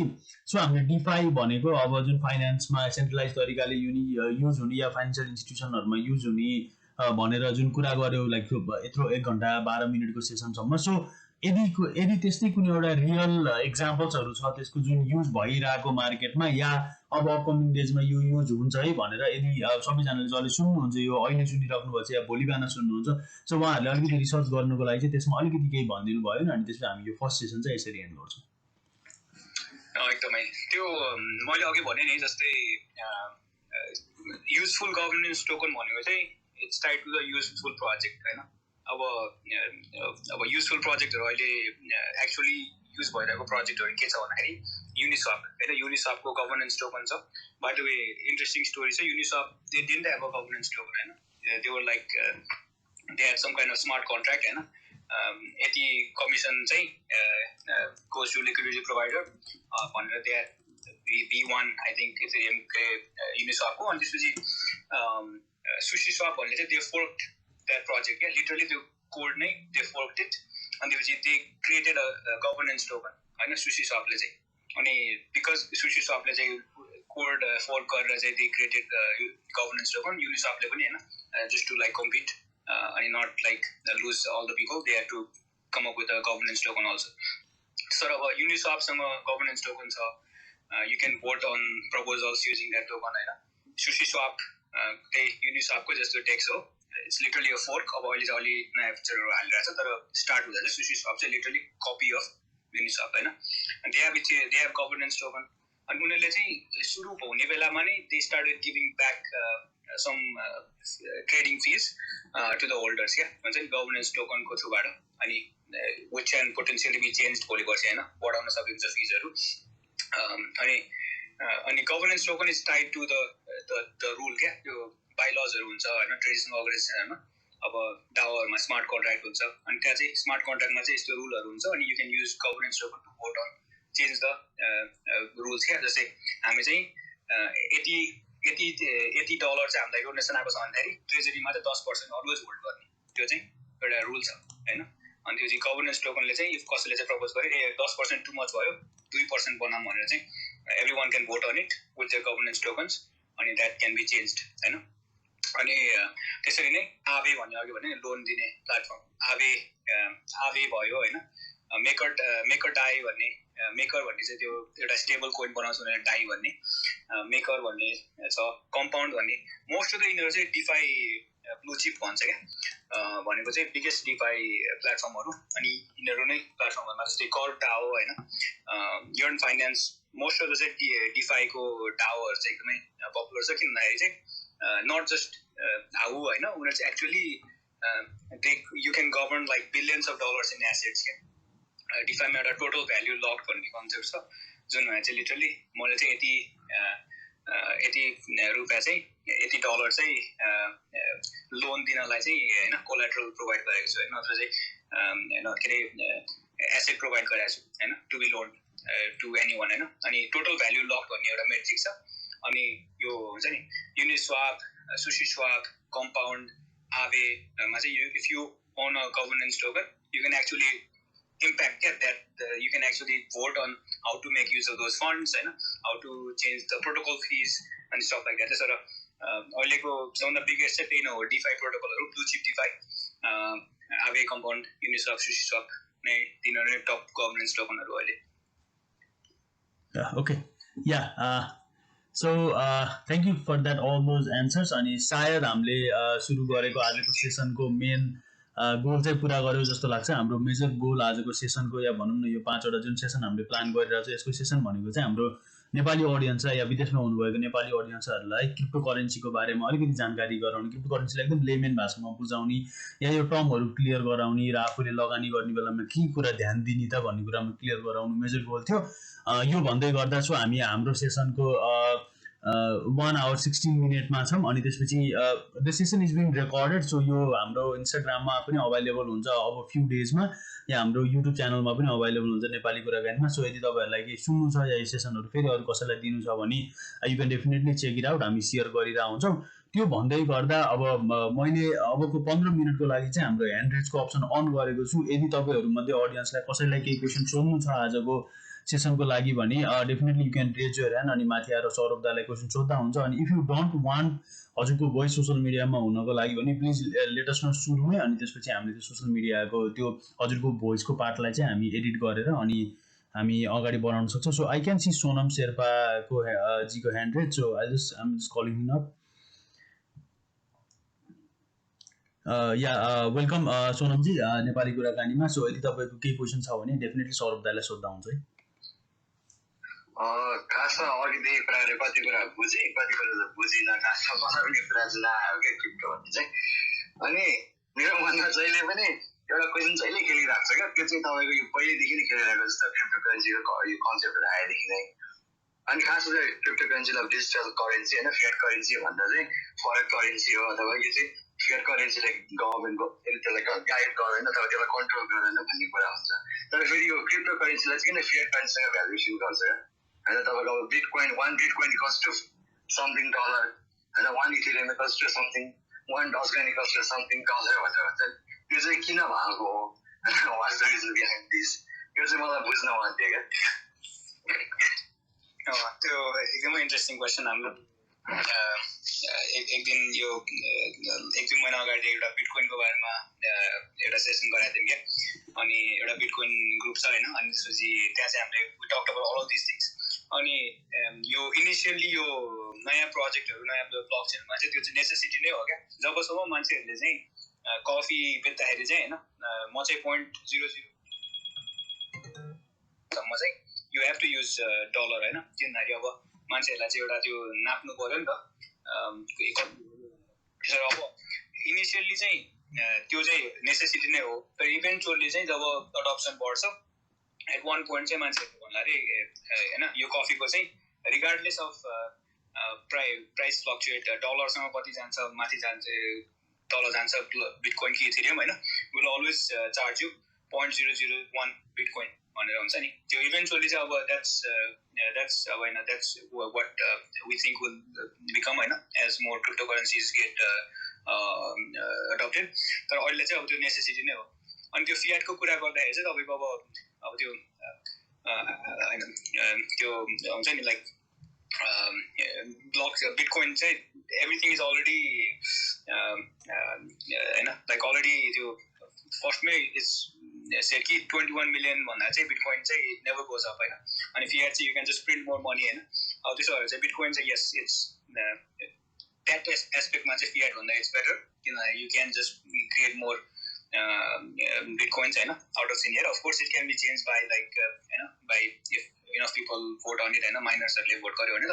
सो हामीले डिफाई भनेको अब जुन फाइनेन्समा सेन्ट्रलाइज तरिकाले युज हुने या फाइनेन्सियल इन्स्टिट्युसनहरूमा युज हुने भनेर जुन कुरा गऱ्यो लाइक यत्रो 1 घन्टा 12 मिनटको सेसनसम्म, सो यदि त्यस्तै कुनै एउटा रियल इक्जाम्पल्सहरू छ त्यसको जुन युज भइरहेको मार्केटमा या अब अपकमिङ डेजमा यो युज हुन्छ है भनेर यदि सबैजनाले जसले सुन्नुहुन्छ यो अहिले सुनिराख्नु भएको छ या भोलि बिहान सुन्नुहुन्छ, सो उहाँहरूले अलिकति रिसर्च गर्नुको लागि चाहिँ त्यसमा अलिकति केही भनिदिनु भयो नि, अनि त्यसपछि हामी यो फर्स्ट सेसन चाहिँ यसरी एन्ड गर्छौँ। एकदमै त्यो मैले अघि भने नि जस्तै युजफुल गभर्नेन्स टोकन भनेको चाहिँ it's tied to the useful project होइन। अब युजफुल प्रोजेक्टहरू अहिले एक्चुअली युज भइरहेको प्रोजेक्टहरू के छ भन्दाखेरि युनिस्वाप होइन, युनिस्वापको गभर्नेन्स टोकन छ। By the way interesting story छ, Uniswap they didn't have a governance token होइन, they were like they had some kind of smart contract होइन, यति कमिसन चाहिँ गोज टु लिक्विडिटी प्रोभाइडर भनेर दे B1 आई थिङ्क इथेरियमकै युनिस्वापको। अनि त्यसपछि सुशी स्वाप भन्ने चाहिँ दे फोर्क्ड द्याट प्रोजेक्ट क्या, लिटरली त्यो कोड नै दे फोर्क्ड इट। अनि त्यसपछि they created a governance token होइन सुशी स्वापले चाहिँ। अनि बिकज सुशी स्वापले चाहिँ कोड फोर्क गरेर चाहिँ दे क्रिएटेड गभर्नेन्स टोकन, युनिस्वापले पनि होइन जस्ट टु लाइक कम्पिट अनि not like lose all the people, they had to come up with a governance token also. सर अब युनिस्वापसँग गभर्नेन्स टोकन छ, you can vote on proposals using that token होइन। SushiSwap त्यही युनिस्वापको जस्तो takes हो, इट्स लिटरली अ फोर्क। अब अहिले चाहिँ अलि नयाँ फिचरहरू हालिरहेको छ, तर स्टार्ट हुँदा चाहिँ सुशी स्वाप चाहिँ लिटरली कपी अफ युनिस्वाप होइन। They have governance token. अनि उनीहरूले चाहिँ सुरु हुने बेलामा नै they started giving back some trading fees to the holders क्या, हुन्छ नि गभर्नेन्स टोकनको थ्रुबाट। अनि which can potentially be change भोलि पर्सि होइन, बढाउन सकिन्छ फिजहरू। अनि governance token is tied to the rule क्या, त्यो बाइलजहरू हुन्छ होइन ट्रेडिसनल अर्गनाइजेसनहरूमा। अब डाओहरूमा स्मार्ट कन्ट्र्याक्ट हुन्छ, अनि त्यहाँ चाहिँ स्मार्ट कन्ट्र्याक्टमा चाहिँ यस्तो रुलहरू हुन्छ, अनि you can use governance token to vote on change the rules क्या। जस्तै हामी चाहिँ यति यति डलर चाहिँ हामीलाई डोनेसन आएको छ भन्दाखेरि ट्रेजरीमा चाहिँ 10% अलवेज होल्ड गर्ने, त्यो चाहिँ एउटा रुल छ हैन। अनि त्यो चाहिँ गभर्नेन्स टोकनले चाहिँ इफ कसैले चाहिँ प्रपोज गरे 10% टु मच भयो 2% बनाऊँ भनेर चाहिँ everyone can vote on it with the governance tokens, अनि द्याट क्यान बी चेन्ज्ड हैन। अनि त्यसरी नै आवे भन्ने अघि भने लोन दिने प्लेटफर्म आवे भयो हैन। मेकर डाई भन्ने, मेकर भन्ने चाहिँ त्यो एउटा स्टेबल कोइन बनाउँछ भनेर डाई भन्ने, मेकर भन्ने छ, कम्पाउन्ड भन्ने। मोस्ट अफ द यिनीहरू चाहिँ डिफाई ब्लू चिप भन्छ क्या, भनेको चाहिँ बिगेस्ट डिफाई प्लेटफर्महरू। अनि यिनीहरू नै प्लेटफर्महरूमा जस्तै कर्भ डाओ हैन, Yearn Finance, most of the चाहिँ डिफाईको डाओहरू चाहिँ एकदमै पपुलर छ। किन भन्दाखेरि चाहिँ नट जस्ट हाउ हैन, उनीहरू चाहिँ actually you can govern like billions of dollars in assets क्या। डिफाईमा एउटा टोटल भ्याल्यु लक भन्ने कन्सेप्ट छ, जुन चाहिँ लिटरली मैले चाहिँ यति रुपियाँ चाहिँ यति डलर चाहिँ लोन दिनलाई चाहिँ हैन कोलाट्रल प्रोभाइड गरेको छु, नत्र चाहिँ हैन के अरे एसेट प्रोभाइड गरेको छु हैन, to be loan to anyone हैन। अनि टोटल भ्याल्यु लक भन्ने एउटा मेट्रिक छ। अनि यो हुन्छ नि युनिस्वाप, सुशीस्वाप, कम्पाउन्ड, आवेमा चाहिँ if you own a governance token you can actually impact that you can actually vote on how to make use of those funds and how to change the protocol fees and stuff like that. So अहिलेको सबभन्दा biggest चाहिँ त्यही नै हो, DeFi प्रोटोकलहरू, blue cheap DeFi, आवे, compound, युनिस्वाप, सुशीस्वाप नै तिनीहरू नै टप गभर्नेन्स टोकनहरू अहिले। Okay, yeah. So thank you for that all those answers. अनि सायद हामीले सुरु गरेको आजको सेसनको मेन गोल चाहिँ पुरा गर्यो जस्तो लाग्छ। हाम्रो मेजर गोल आजको सेसनको, या भनौँ न यो 5वटा जुन सेसन हामीले प्लान गरिरहेको छ, यसको सेसन भनेको चाहिँ हाम्रो नेपाली अडियन्स या विदेशमा हुनुभएको नेपाली अडियन्सहरूलाई क्रिप्टो करेन्सीको बारेमा अलिकति जानकारी गराउने, क्रिप्टो करेन्सीलाई एकदम लेमेन भाषामा बुझाउने, या यो टर्महरू क्लियर गराउने र आफूले लगानी गर्ने बेलामा के कुरा ध्यान दिने त भन्ने कुरामा क्लियर गराउनु मेजर गोल थियो। यो भन्दै गर्दा छु हामी हाम्रो सेसनको 1 hour 16 मिनटमा छौँ। अनि त्यसपछि the session is being recorded, so यो हाम्रो इन्स्टाग्राममा पनि अभाइलेबल हुन्छ अब फ्यु डेजमा, या हाम्रो युट्युब च्यानलमा पनि अभाइलेबल हुन्छ नेपाली कुराकानीमा। सो यदि तपाईँहरूलाई केही सुन्नु छ या यो सेसनहरू फेरि अरू कसैलाई दिनु छ भने you can definitely check it out, हामी सेयर गरिरहेको हुन्छौँ। त्यो भन्दै गर्दा अब मैले अबको 15 मिनटको लागि चाहिँ हाम्रो ह्यान्ड रेजको अप्सन अन गरेको छु। यदि तपाईँहरूमध्ये अडियन्सलाई कसैलाई केही क्वेसन सोध्नु छ आजको सेसनको लागि भने definitely you can raise your hand, अनि माथि आएर सौरभ दालाई क्वेसन सोध्दा हुन्छ। अनि इफ यु डोन्ट वान्ट हजुरको भोइस सोसियल मिडियामा हुनको लागि भने प्लिज लेट अस नो सुरुमै, अनि त्यसपछि हामीले त्यो सोसियल मिडियाको त्यो हजुरको भोइसको पार्टलाई चाहिँ हामी एडिट गरेर अनि हामी अगाडि बढाउन सक्छौँ। So I can see Sonam शेर्पाको जीको hand raise, so I am just calling him up. Yeah welcome Sonamji Nepali कुराकानीमा। सो यदि तपाईँको केही क्वेसन छ भने डेफिनेटली सौरभ दाईलाई सोध्दा हुन्छ है। खासमा अघिदेखि प्रायः कति कुरा बुझेँ, कति कुरा त बुझिनँ, खासमा बनाउने कुरा चाहिँ नआयो क्या क्रिप्टो भन्ने चाहिँ। अनि मेरो मनमा जहिले पनि एउटा क्वेसन जहिले खेलिरहेको छ क्या, त्यो चाहिँ तपाईँको यो पहिलेदेखि नै खेलिरहेको जस्तो क्रिप्टो करेन्सीको यो कन्सेप्टहरू आएदेखि नै। अनि खासमा चाहिँ क्रिप्टो करेन्सीलाई डिजिटल करेन्सी होइन फिएट करेन्सी भन्दा चाहिँ फरेन करेन्सी हो, अथवा यो चाहिँ फिएट करेन्सीले गभर्मेन्टको त्यसलाई गाइड गर्दैन अथवा त्यसलाई कन्ट्रोल गर्दैन भन्ने कुरा हुन्छ। तर फेरि यो क्रिप्टो करेन्सीलाई चाहिँ किन फिएट करेन्सीसँग भ्यालुएसन गर्छ होइन, तपाईँको अब bitcoin 1 bitcoin equals to something dollar होइन, 1 Ethereum equals to something, 1 Dogecoin equals to something dollar भनेर भन्छ। त्यो चाहिँ किन भएको हो, what's the reason behind this, यो चाहिँ मलाई बुझ्न मन थियो क्या। त्यो एकदमै इन्ट्रेस्टिङ क्वेसन। हाम्रो एक दिन यो 1-2 महिना अगाडि एउटा बिटकोइनको बारेमा एउटा सेसन गराएको थियौँ क्या। अनि एउटा बिटकोइन ग्रुप छ होइन, अनि त्यसपछि त्यहाँ चाहिँ हामीले we talked about all of this things. अनि यो इनिसियल्ली यो नयाँ प्रोजेक्टहरू नयाँ ब्लकचेनमा चाहिँ त्यो चाहिँ नेसेसिटी नै हो क्या। जबसम्म मान्छेहरूले चाहिँ कफी बेच्दाखेरि चाहिँ होइन म चाहिँ 0.00 सम्म चाहिँ you have to use dollar होइन, किनभने अब मान्छेहरूलाई चाहिँ एउटा त्यो नाप्नु पऱ्यो नि त। अब इनिसियल्ली चाहिँ त्यो चाहिँ नेसेसिटी नै हो, तर इभेन्चुअली चाहिँ जब अडप्सन बढ्छ एट वान पोइन्ट चाहिँ मान्छेहरूले भन्ला अरे होइन यो कफीको चाहिँ रिगार्डलेस अफ प्राइस फ्लक्चुएट, डलरसँग कति जान्छ माथि जान्छ तल जान्छ बिटकोइन कि इथेरियम होइन, will always charge you 0.001 bitcoin भनेर हुन्छ नि त्यो इभेन्चुअली चाहिँ अब द्याट्स अब होइन that's what we think will become होइन as more cryptocurrencies get adopted तर अहिले चाहिँ अब त्यो नेसेसिटी नै हो अनि त्यो फियाटको कुरा गर्दाखेरि चाहिँ तपाईँको अब त्यो होइन त्यो हुन्छ नि लाइक ब्लक बिटकोइन चाहिँ एभ्रिथिङ इज अलरेडी होइन लाइक अलरेडी त्यो फर्स्टमै इज सेट कि 21 मिलियन भन्दा चाहिँ बिटकोइन चाहिँ नेभर गोज अप होइन अनि फियाट चाहिँ you can just print more money होइन अब त्यसो भएर चाहिँ बिटकोइन चाहिँ यस इट्स द्याट एस्पेक्टमा चाहिँ फियाट भन्दा इट्स बेटर किनभने you can just create more bitcoins होइन out of thin air of course it can be change by like होइन by if enough people vote on it होइन माइनर्सहरूले भोट गर्यो भने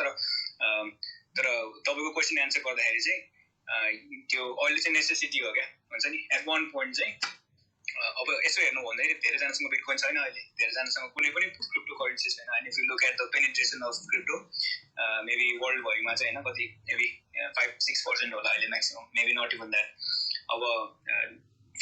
तर तपाईँको क्वेसन एन्सर गर्दाखेरि चाहिँ त्यो अहिले चाहिँ नेसेसिटी हो क्या हुन्छ नि एट वान पोइन्ट चाहिँ अब यसो हेर्नु भन्दाखेरि धेरैजनासँग बिटकोइन छैन अहिले धेरैजनासँग कुनै पनि क्रिप्टो करेन्सिज छैन and if you look at the penetration of crypto maybe वर्ल्डभरिमा चाहिँ होइन कति मेबी 5-6% होला अहिले maximum maybe not even that अब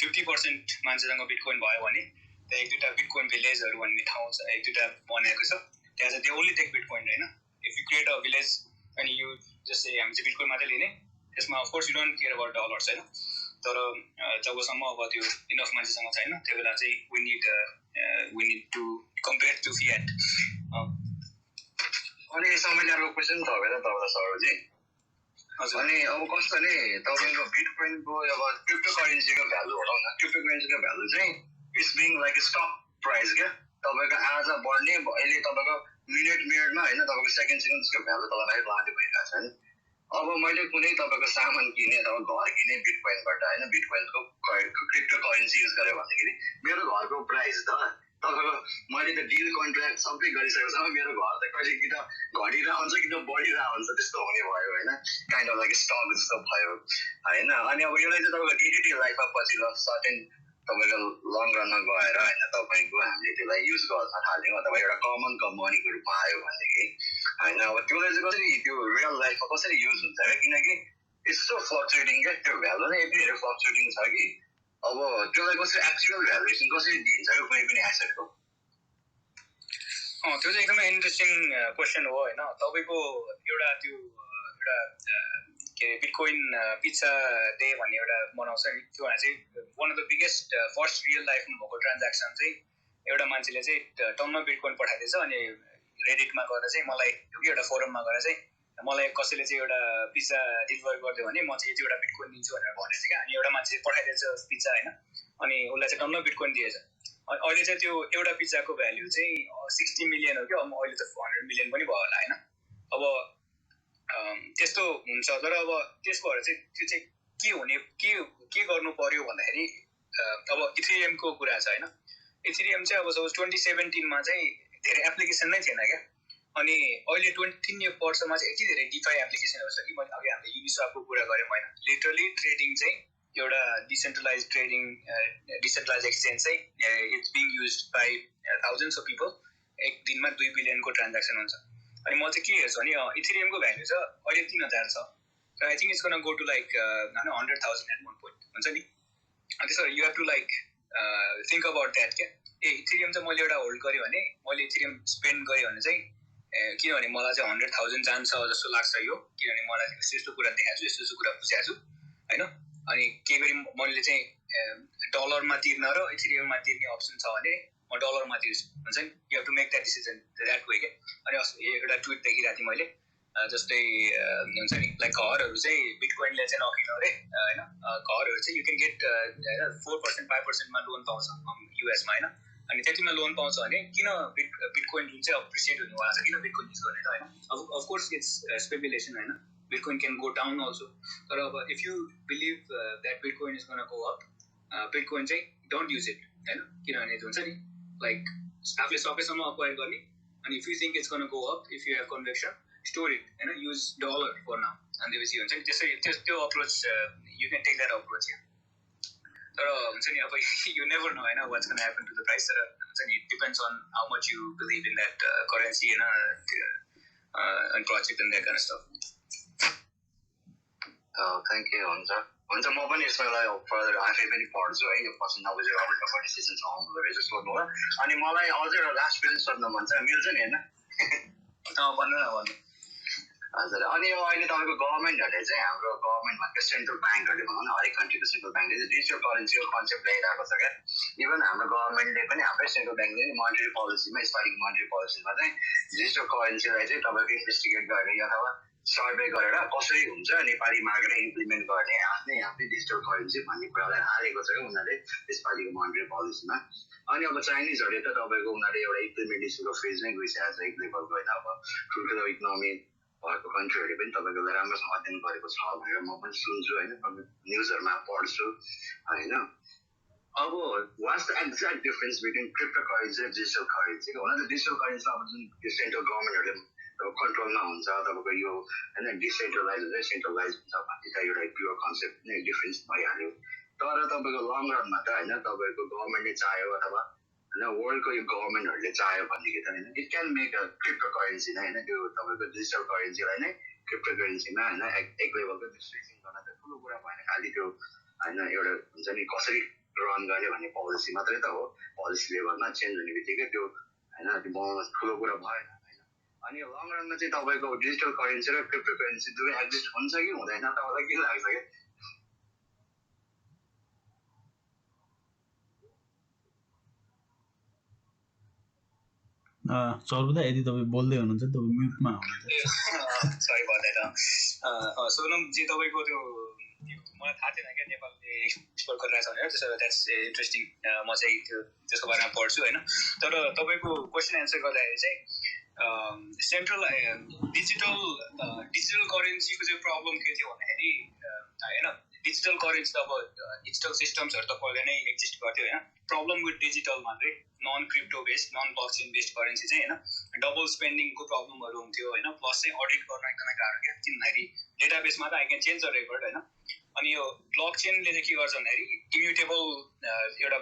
50% मान्छेसँग बिटकोइन भयो भने त्यहाँ एक दुईवटा बिटकोइन भिलेजहरू भन्ने ठाउँ छ एक दुईवटा बनाएको छ त्यहाँ चाहिँ दे ओन्ली टेक बिटकोइन होइन if you create a village अनि यु जस्तै हामी चाहिँ बिटकोइन मात्रै लिने त्यसमा of course you don't care about dollars होइन तर जबसम्म अब त्यो इनफ मान्छेसँग छैन त्यो बेला चाहिँ we need to compare to fiat अनि यसमा मैले अर्को क्वेसन तपाईँ तपाईँलाई सौरभजी हजुर अनि अब कस्तो नि तपाईँको बिटकोइनको अब क्रिप्टो करेन्सीको भ्यालु भनौँ न क्रिप्टो करेन्सीको भ्यालु चाहिँ it's being like stock price क्या तपाईँको आज बढ्ने अहिले तपाईँको मिनटमा होइन तपाईँको सेकेन्ड त्यसको भ्यालु तपाईँलाई लाँदै भइरहेको छ होइन अब मैले कुनै तपाईँको सामान किने अथवा घर किने बिटकोइनबाट होइन बिटकोइनको क्रिप्टो करेन्सी युज गरेँ भन्दाखेरि मेरो घरको प्राइस त तपाईँको मैले त डिल कन्ट्र्याक्ट सबै गरिसकेपछि मेरो घर त कहिले कि त घटिरहेको हुन्छ कि त बढिरहेको हुन्छ त्यस्तो हुने भयो होइन काइन्ड अफ लाइक स्टक जस्तो भयो होइन अनि अब यसलाई चाहिँ तपाईँको डे टु डे लाइफमा पछि ल सर्टेन तपाईँको लङ रनमा गएर होइन तपाईँको हामीले त्यसलाई युज गर्न थाल्यौँ अथवा एउटा कमन मनीको रूपमा आयो भनेदेखि होइन अब त्यसलाई चाहिँ कसरी त्यो रियल लाइफमा कसरी युज हुन्छ क्या किनकि यस्तो फ्लक्चुएटिङ क्या त्यो भ्यालु नै यति धेरै फ्लक्चुएटिङ छ कि अब त्यसलाई कसरी एक्चुअल भ्यालुएसन कसरी दिन्छ क्या कुनै पनि एसेटको त्यो चाहिँ एकदमै इन्ट्रेस्टिङ क्वेसन हो होइन तपाईँको एउटा त्यो एउटा के अरे बिटकोइन पिज्जा डे भन्ने एउटा मनाउँछ नि त्यो चाहिँ one of the biggest first real लाइफमा भएको ट्रान्ज्याक्सन चाहिँ एउटा मान्छेले चाहिँ टनमा बिटकोइन पठाइदिएछ अनि रेडिटमा गएर चाहिँ मलाई एउटा फोरममा गएर चाहिँ मलाई कसैले चाहिँ एउटा पिज्जा डेलिभर गरिदियो भने म चाहिँ यतिवटा बिटकोइन दिन्छु भनेर भनेको छ क्या अनि एउटा मान्छे पठाइदिएछ पिज्जा होइन अनि उसलाई चाहिँ टन्न बिटकोइन दिएछ अनि अहिले चाहिँ त्यो एउटा पिज्जाको भ्याल्यु चाहिँ 60 मिलियन हो क्या अहिले त 100 मिलियन पनि भयो होला होइन अब त्यस्तो हुन्छ तर अब त्यसको भएर चाहिँ त्यो चाहिँ के हुने के गर्नु पर्यो भन्दाखेरि अब इथेरियमको कुरा छ होइन इथेरियम चाहिँ अब सपोज 2017 चाहिँ धेरै एप्लिकेसन नै थिएन क्या अनि अहिले 20 वर्षमा चाहिँ यति धेरै डिफाई एप्लिकेसनहरू छ कि मैले अघि हामीले युनिस्वापको कुरा गऱ्यौँ होइन लिटरली ट्रेडिङ चाहिँ एउटा डिसेन्ट्रलाइज ट्रेडिङ डिसेन्ट्रलाइज एक्सचेन्ज चाहिँ it's being use by thousands of people एक दिनमा 2 बिलियनको ट्रान्ज्याक्सन हुन्छ अनि म चाहिँ के हेर्छु भने इथेरियमको भ्याल्यु छ अहिले 3000 छ र I think it's gonna go to like 100,000 at one point हुन्छ नि अनि त्यसो you have to like think about that क्या इथेरियम चाहिँ मैले एउटा होल्ड गरेँ भने मैले इथेरियम स्पेन्ड गरेँ भने चाहिँ किनभने मलाई चाहिँ 100,000 जान्छ जस्तो लाग्छ यो किनभने मलाई यस्तो कुरा देखाएको छु यस्तो कुरा बुझाएको छु होइन अनि के गरी मैले चाहिँ डलरमा तिर्न र इथेरियममा तिर्ने अप्सन छ भने म डलरमा तिर्छु हुन्छ नि you have to make that decision that way क्या अनि एउटा ट्विट देखिरहेको थिएँ मैले जस्तै हुन्छ नि लाइक घरहरू चाहिँ बिटकोइनले चाहिँ नकिन अरे होइन घरहरू चाहिँ यु क्यान गेट 4% 5%मा लोन पाउँछ युएसमा होइन अनि त्यतिमा लोन पाउँछ भने किन बिटकोइन जुन चाहिँ अप्रिसिएट हुनेवाला छ किन बिटकोइन युज गर्ने त होइन अफकोर्स इट्स स्पेकुलेसन होइन bitcoin can go down also तर अब if you believe that bitcoin is gonna go up bitcoin चाहिँ डोन्ट युज इट होइन किनभने हुन्छ नि लाइक आफूले सकेसम्म अक्वायर गर्ने अनि if you think it's gonna go up if you have conviction store it होइन युज डलर फर नाउ अनि त्यसपछि हुन्छ नि त्यसै त्यो approach you can take that approach तर हुन्छ नि अब यु नेभर नो होइन what's gonna happen to the price तर हुन्छ नि it depends on how much you believe in that currency होइन and project and that kind of stuff. Thank you हुन्छ हुन्छ म पनि यसमा फर्दर आफै पनि पढ्छु है, यो पछि नबुझेर अल्टो डिसिसन आउनु रहेछ सोध्नु होला। अनि मलाई अझै एउटा लास्ट क्वेसन सोध्नु मन छ, मिल्छ नि होइन? भन्नु न भन्नु। हजुर, अनि यो अहिले तपाईँको गभर्मेन्टहरूले चाहिँ हाम्रो गभर्मेन्ट भनेको सेन्ट्रल ब्याङ्कहरूले भनौँ न, हरेक कन्ट्रीको सेन्ट्रल ब्याङ्कले चाहिँ डिजिटल करेन्सीको कन्सेप्ट ल्याइरहेको छ क्या। इभन हाम्रो गभर्मेन्टले पनि हाम्रै सेन्ट्रल ब्याङ्कले मोनिटरी पोलिसीमा स्टार्टिङ मोनिटरी पोलिसीमा चाहिँ डिजिटल करेन्सीलाई चाहिँ तपाईँको इन्भेस्टिगेट गर्ने अथवा सर्वे गरेर कसरी हुन्छ नेपाली मार्केटमा इम्प्लिमेन्ट गर्ने आफ्नै डिजिटल करेन्सी भन्ने कुरालाई हालेको छ क्या उनीहरूले यसपालिको मोनिटरी पोलिसीमा। अनि अब चाइनिजहरूले त तपाईँको उनीहरूले एउटा इम्प्लिमेन्टेसनको फेजमै गइसकेको छ एक लेभलको होइन। अब ठुल्ठुलो इकोनोमी भएको कन्ट्रीहरूले पनि तपाईँको राम्रोसँग अध्ययन गरेको छ भनेर म पनि सुन्छु होइन, न्युजहरूमा पढ्छु होइन। अब what's the exact difference between crypto currency र डिजिटल करेन्सी? हुन त डिजिटल करेन्सी अब जुन सेन्ट्रल गभर्मेन्टहरूले कन्ट्रोलमा हुन्छ, तपाईँको यो होइन डिसेन्ट्रलाइज हुन्छ सेन्ट्रलाइज हुन्छ भन्ने त एउटा प्योर कन्सेप्ट नै डिफरेन्स भइहाल्यो। तर तपाईँको लङ रनमा त होइन तपाईँको गभर्मेन्टले चाह्यो अथवा होइन वर्ल्डको यो गभर्मेन्टहरूले चाह्यो भनेदेखि त होइन it can make a crypto currency नै होइन, त्यो तपाईँको डिजिटल करेन्सीलाई नै क्रिप्टो करेन्सीमा होइन एक लेभलको त्यो स्विचिङ गर्न त ठुलो कुरा भएन, खालि त्यो होइन एउटा हुन्छ नि कसरी रन गर्ने भन्ने पोलिसी मात्रै त हो। पोलिसी लेभलमा चेन्ज हुने बित्तिकै त्यो होइन त्यो बनाउन ठुलो कुरा भएन होइन। अनि लङ रनमा चाहिँ तपाईँको डिजिटल करेन्सी र क्रिप्टो करेन्सी दुवै एक्जिस्ट हुन्छ कि हुँदैन तपाईँलाई के लाग्छ क्या? सर्वदा यदि तपाईँ बोल्दै हुनुहुन्छ तपाईँ म्युटमा हुनुहुन्छ। सरी भन्दैन। सोनमजी तपाईँको त्यो मलाई थाहा थिएन क्या नेपालले एक्सपोर्ट गरिरहेछ भनेर, त्यसो भए द्याट्स इन्ट्रेस्टिङ। म चाहिँ त्यसको बारेमा पढ्छु होइन। तर तपाईँको क्वेसन एन्सर गर्दाखेरि चाहिँ सेन्ट्रल डिजिटल करेन्सीको चाहिँ प्रब्लम के थियो भन्दाखेरि होइन डिजिटल करेन्सी त अब डिजिटल सिस्टम्सहरू त पहिला नै एक्जिस्ट गर्थ्यो होइन। प्रब्लम विथ डिजिटलमा चाहिँ non crypto based non blockchain based currency चाहिँ होइन डबल स्पेन्डिङको प्रब्लमहरू हुन्थ्यो होइन। प्लस चाहिँ अडिट गर्न एकदमै गाह्रो क्या, किनभने डेटाबेसमा त I can change the record होइन। अनि यो ब्लकचेनले चाहिँ के गर्छ भन्दाखेरि इम्युटेबल एउटा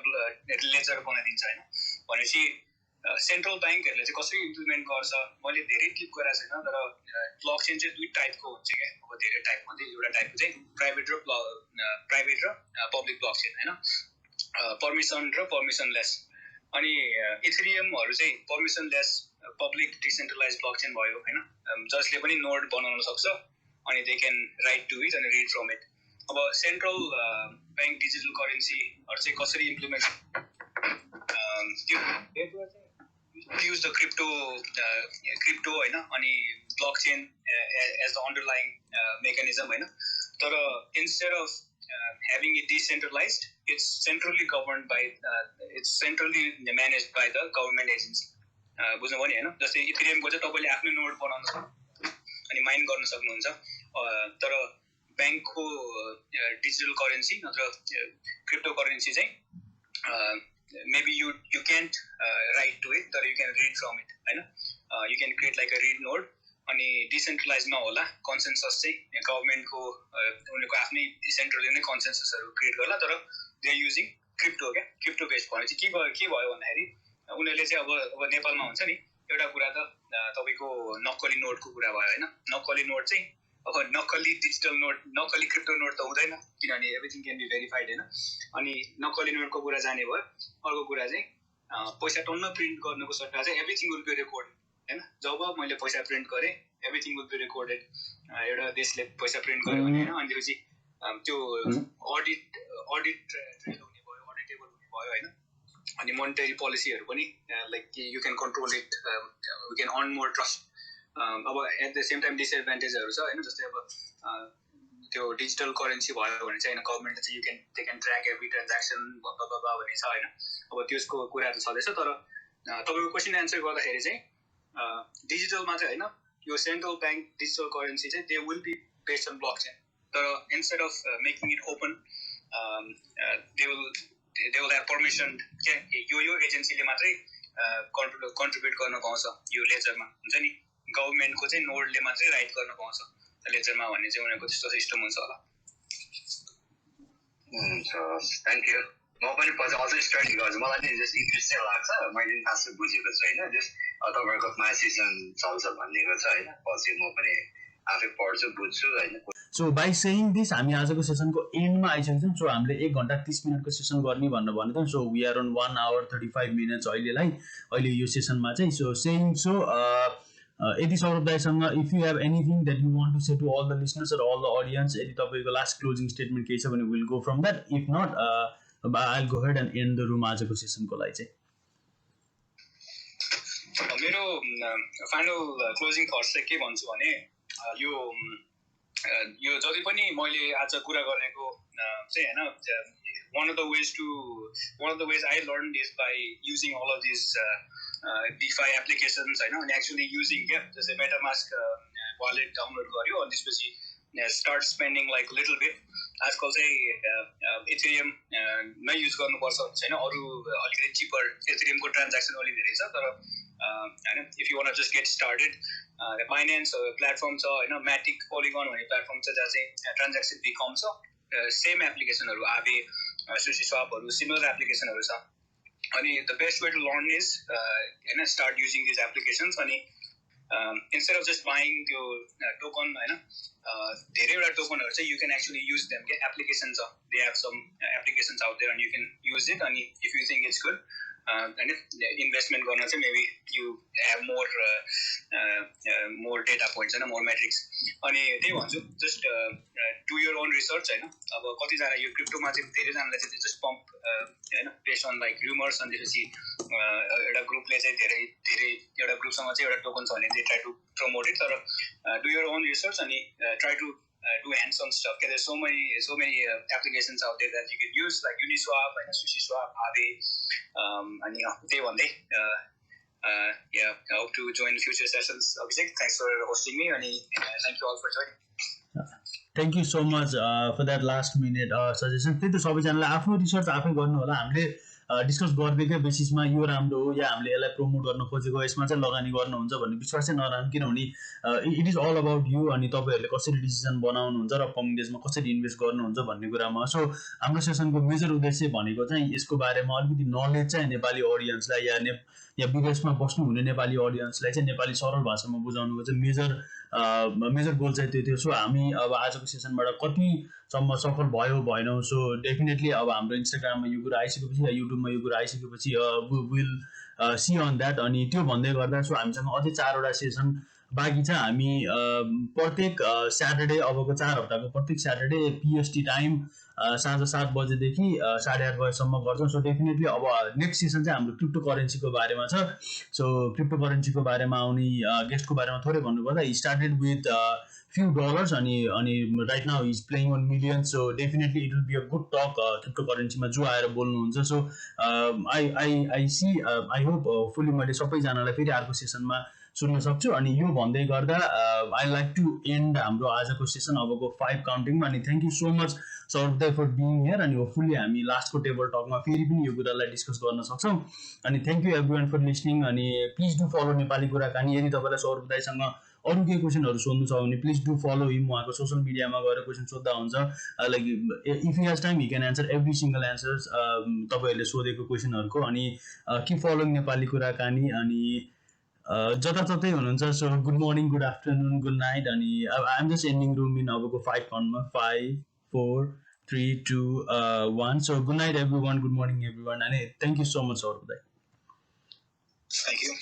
लेजर बनाइदिन्छ होइन। भनेपछि सेन्ट्रल ब्याङ्कहरूले चाहिँ कसरी इम्प्लिमेन्ट गर्छ मैले धेरै क्लिक गरेको छैन, तर ब्लकचेन चाहिँ दुई टाइपको हुन्छ क्या। अब धेरै टाइपमा चाहिँ एउटा टाइपको चाहिँ प्राइभेट र पब्लिक ब्लकचेन होइन, पर्मिसन र पर्मिसनलेस। अनि इथेरियमहरू चाहिँ पर्मिसनलेस पब्लिक डिसेन्ट्रलाइज ब्लकचेन भयो होइन, जसले पनि नोड बनाउन सक्छ अनि they can write to it अनि रिड फ्रम इट। अब सेन्ट्रल ब्याङ्क डिजिटल करेन्सीहरू चाहिँ कसरी इम्प्लिमेन्ट युज द क्रिप्टो होइन, अनि blockchain as the underlying mechanism होइन। तर instead of having it decentralized, it's centrally governed by it's centrally managed by the government agency. बुझ्नुभयो नि होइन। जस्तै इथेरियमको चाहिँ तपाईँले आफ्नै नोड बनाउनु अनि माइन गर्न सक्नुहुन्छ, तर ब्याङ्कको डिजिटल करेन्सी नत्र क्रिप्टो करेन्सी चाहिँ maybe you can't write to it, तर you can read from it होइन। You can create like a read node. अनि डिसेन्ट्रलाइज नहोला, कन्सेन्सस चाहिँ गभर्मेन्टको उनीहरूको आफ्नै सेन्ट्रलले नै कन्सेन्ससहरू क्रिएट गर्ला, तर दे आर युजिङ क्रिप्टो क्या। क्रिप्टो बेस्ड भनेपछि के भयो भन्दाखेरि उनीहरूले चाहिँ अब नेपालमा हुन्छ नि एउटा कुरा त तपाईँको नक्कली नोटको कुरा भयो होइन। नक्कली नोट चाहिँ अब नक्कली डिजिटल नोट नक्कली क्रिप्टो नोट त हुँदैन, किनभने एभ्रिथिङ क्यान बी भेरिफाइड होइन। अनि नक्कली नोटको कुरा जाने भयो। अर्को कुरा चाहिँ पैसा टन्न प्रिन्ट गर्नुको सट्टा चाहिँ एभ्रिथिङ विल बी रेकर्डेड होइन। जब मैले पैसा प्रिन्ट गरेँ एभ्रिथिङ विल बी रेकर्डेड। एउटा देशले पैसा प्रिन्ट गर्यो भने होइन, अनि त्यसपछि त्यो अडिट ट्रेल हुने भयो, अडिटेबल हुने भयो होइन। अनि मोनिटरी पोलिसीहरू पनि like you can control it, you can earn more trust. अब एट द सेम टाइम डिसएडभान्टेजहरू छ होइन। जस्तै अब त्यो डिजिटल करेन्सी भयो भने चाहिँ होइन गभर्मेन्टले चाहिँ they can track every transaction भन्ने छ होइन। अब त्यसको कुरा त छँदैछ, तर तपाईँको क्वेसन एन्सर गर्दाखेरि चाहिँ डिजिटलमा चाहिँ होइन यो सेन्ट्रल ब्याङ्क डिजिटल करेन्सी चाहिँ they will be based on blockchain, तर instead of making it open they will have permission क्या। यो एजेन्सीले मात्रै कन्ट्रिब्युट गर्न पाउँछ यो लेजरमा हुन्छ नि, गभर्मेन्टको चाहिँ नोडले मात्रै राइट गर्न पाउँछ लेजरमा भन्ने चाहिँ उनीहरूको त्यस्तो सिस्टम हुन्छ होला। Thank you. म पनि पछि अझै स्टडी गर्छु, मलाई चाहिँ जस्ट इन्ट्रेस्टै लाग्छ। मैले पनि खासै बुझेको छु होइन, जस्ट तपाईँहरूको मासिजन चल्छ भन्नेको छ होइन। पछि म पनि आफै पढ्छु बुझ्छु होइन। सो बाई सेयिङ दिस हामी आजको सेसनको एन्डमा आइसकेको छौँ। सो हामीले 1 घन्टा 30 मिनटको सेसन गर्ने भनेर भनेको so we are on 1 hour 35 minutes अहिले यो सेसनमा चाहिँ। सो सेयिङ सो यदि सौरभ दाईसँग if you have anything that you want to say to all the listeners or all the audience, यदि तपाईँको लास्ट क्लोजिङ स्टेटमेन्ट केही छ भने will go from that, if not I go head and end the room आजको सेसनको लागि चाहिँ। मेरो फाइनल क्लोजिङ थट्स चाहिँ के भन्छु भने यो जति पनि मैले आज कुरा गरेको चाहिँ हैन, one of the ways I learned is by using all of these DeFi applications हैन, and actually using जस्तै MetaMask wallet डाउनलोड गर्यो अनि त्यसपछि start spending like little bit. आजकल चाहिँ इथेरियम नै युज गर्नुपर्छ भन्ने छैन, अरू अलिकति चिपर इथेरियमको ट्रान्ज्याक्सन अलिक धेरै छ, तर हैन if you want just get started Binance platform छ हैन, म्याटिक पोलिगन भन्ने प्लेटफर्म छ जहाँ चाहिँ ट्रान्ज्याक्सन फी कम छ, सेम एप्लिकेसनहरू आबे सुशी स्वापहरू सिमिलर एप्लिकेसनहरू छ। अनि the best way to learn is हैन स्टार्ट युजिङ दिज एप्लिकेसन्स। अनि instead of just buying त्यो टोकन हैन, धेरैवटा टोकनहरू चाहिँ you can actually use them के एप्लिकेसन छ, they have some applications out there and you can use it, and if you think it's good and investment गर्न चाहिँ maybe you have more data points and more metrics। अनि त्यही भन्छु just do your own research हैन। अब कतिजना यो क्रिप्टोमा चाहिँ धेरैजनाले चाहिँ just pump हैन based on like rumors, अनि त्यसपछि एउटा ग्रुपले चाहिँ धेरै एउटा ग्रुपसँग चाहिँ एउटा टोकन छ भने they try to promote it, तर do your own research अनि try to do hands-on stuff. Okay, there's so many applications out there that you can use, like Uniswap and SushiSwap, Aave, and they one day. Yeah, I hope to join future sessions. Abhishek, thanks for hosting me, and thank you all for joining. Thank you so much for that last minute suggestion. त्यही त सबैजनाले आफ्नो research आफै गर्नु होला। हामीले discuss गर्दैकै बेसिसमा यो राम्रो हो या हामीले यसलाई प्रमोट गर्न खोजेको यसमा चाहिँ लगानी गर्नुहुन्छ भन्ने विश्वास चाहिँ नराख्नु, किनभने it is all about you अनि तपाईँहरूले कसरी डिसिजन बनाउनुहुन्छ र कमिङ डेजमा कसरी इन्भेस्ट गर्नुहुन्छ भन्ने कुरामा। सो हाम्रो सेसनको मेजर उद्देश्य भनेको चाहिँ यसको बारेमा अलिकति नलेज चाहिँ नेपाली अडियन्सलाई या विदेशमा बस्नुहुने नेपाली अडियन्सलाई चाहिँ नेपाली सरल भाषामा बुझाउनुको चाहिँ मेजर गोल चाहिँ त्यो थियो। सो हामी अब आजको सेसनबाट कतिसम्म सफल भयो भएनौँ, सो डेफिनेटली अब हाम्रो इन्स्टाग्राममा यो कुरा आइसकेपछि या युट्युबमा यो कुरा आइसकेपछि विल सी अन द्याट। अनि त्यो भन्दै गर्दा सो हामीसँग अझै 4वटा सेसन बाँकी छ। हामी प्रत्येक स्याटरडे अबको 4 हप्ताको प्रत्येक स्याटरडे पिएसटी टाइम साँझ 7 बजेदेखि 8:30 बजेसम्म गर्छौँ। सो डेफिनेटली अब नेक्स्ट सेसन चाहिँ हाम्रो क्रिप्टो करेन्सीको बारेमा छ। सो क्रिप्टो करेन्सीको बारेमा आउने गेस्टको बारेमा थोरै भन्नुपर्दा he started with few dollars अनि right now he's playing on millions, so definitely it will be a good talk cryptocurrency मा जो आएर बोल्नुहुन्छ। So I see I hope fully मैले सबैजनालाई फेरि अर्को सेसनमा सुन्न सक्छु। अनि यो भन्दै गर्दा आई लाइक टु एन्ड हाम्रो आजको सेसन अबको 5 काउन्टिङमा। अनि thank you so much Saurabh दाई फर बिङ हियर। अनि होपफुल्ली हामी लास्टको टेबल टकमा फेरि पनि यो कुरालाई डिस्कस गर्न सक्छौँ। अनि thank you everyone for listening. अनि प्लिज डु फलो नेपाली कुराकानी। यदि तपाईँलाई सौरभ दाईसँग अरू केही क्वेसनहरू सोध्नु छ भने प्लिज डु फलो हिम। उहाँको सोसियल मिडियामा गएर क्वेसन सोद्धा हुन्छ। Like if you has time he can answer every single answers तपाईँहरूले सोधेको क्वेसनहरूको। अनि कि फलोइङ नेपाली कुराकानी। अनि जताततै हुनुहुन्छ so good morning, good afternoon, good night. अनि I am just ending room in अबको 5 काउन्टमा 5 4 3 2 1। So good night every one, good morning every one. अनि thank you so much Saurabh दाई। Thank you.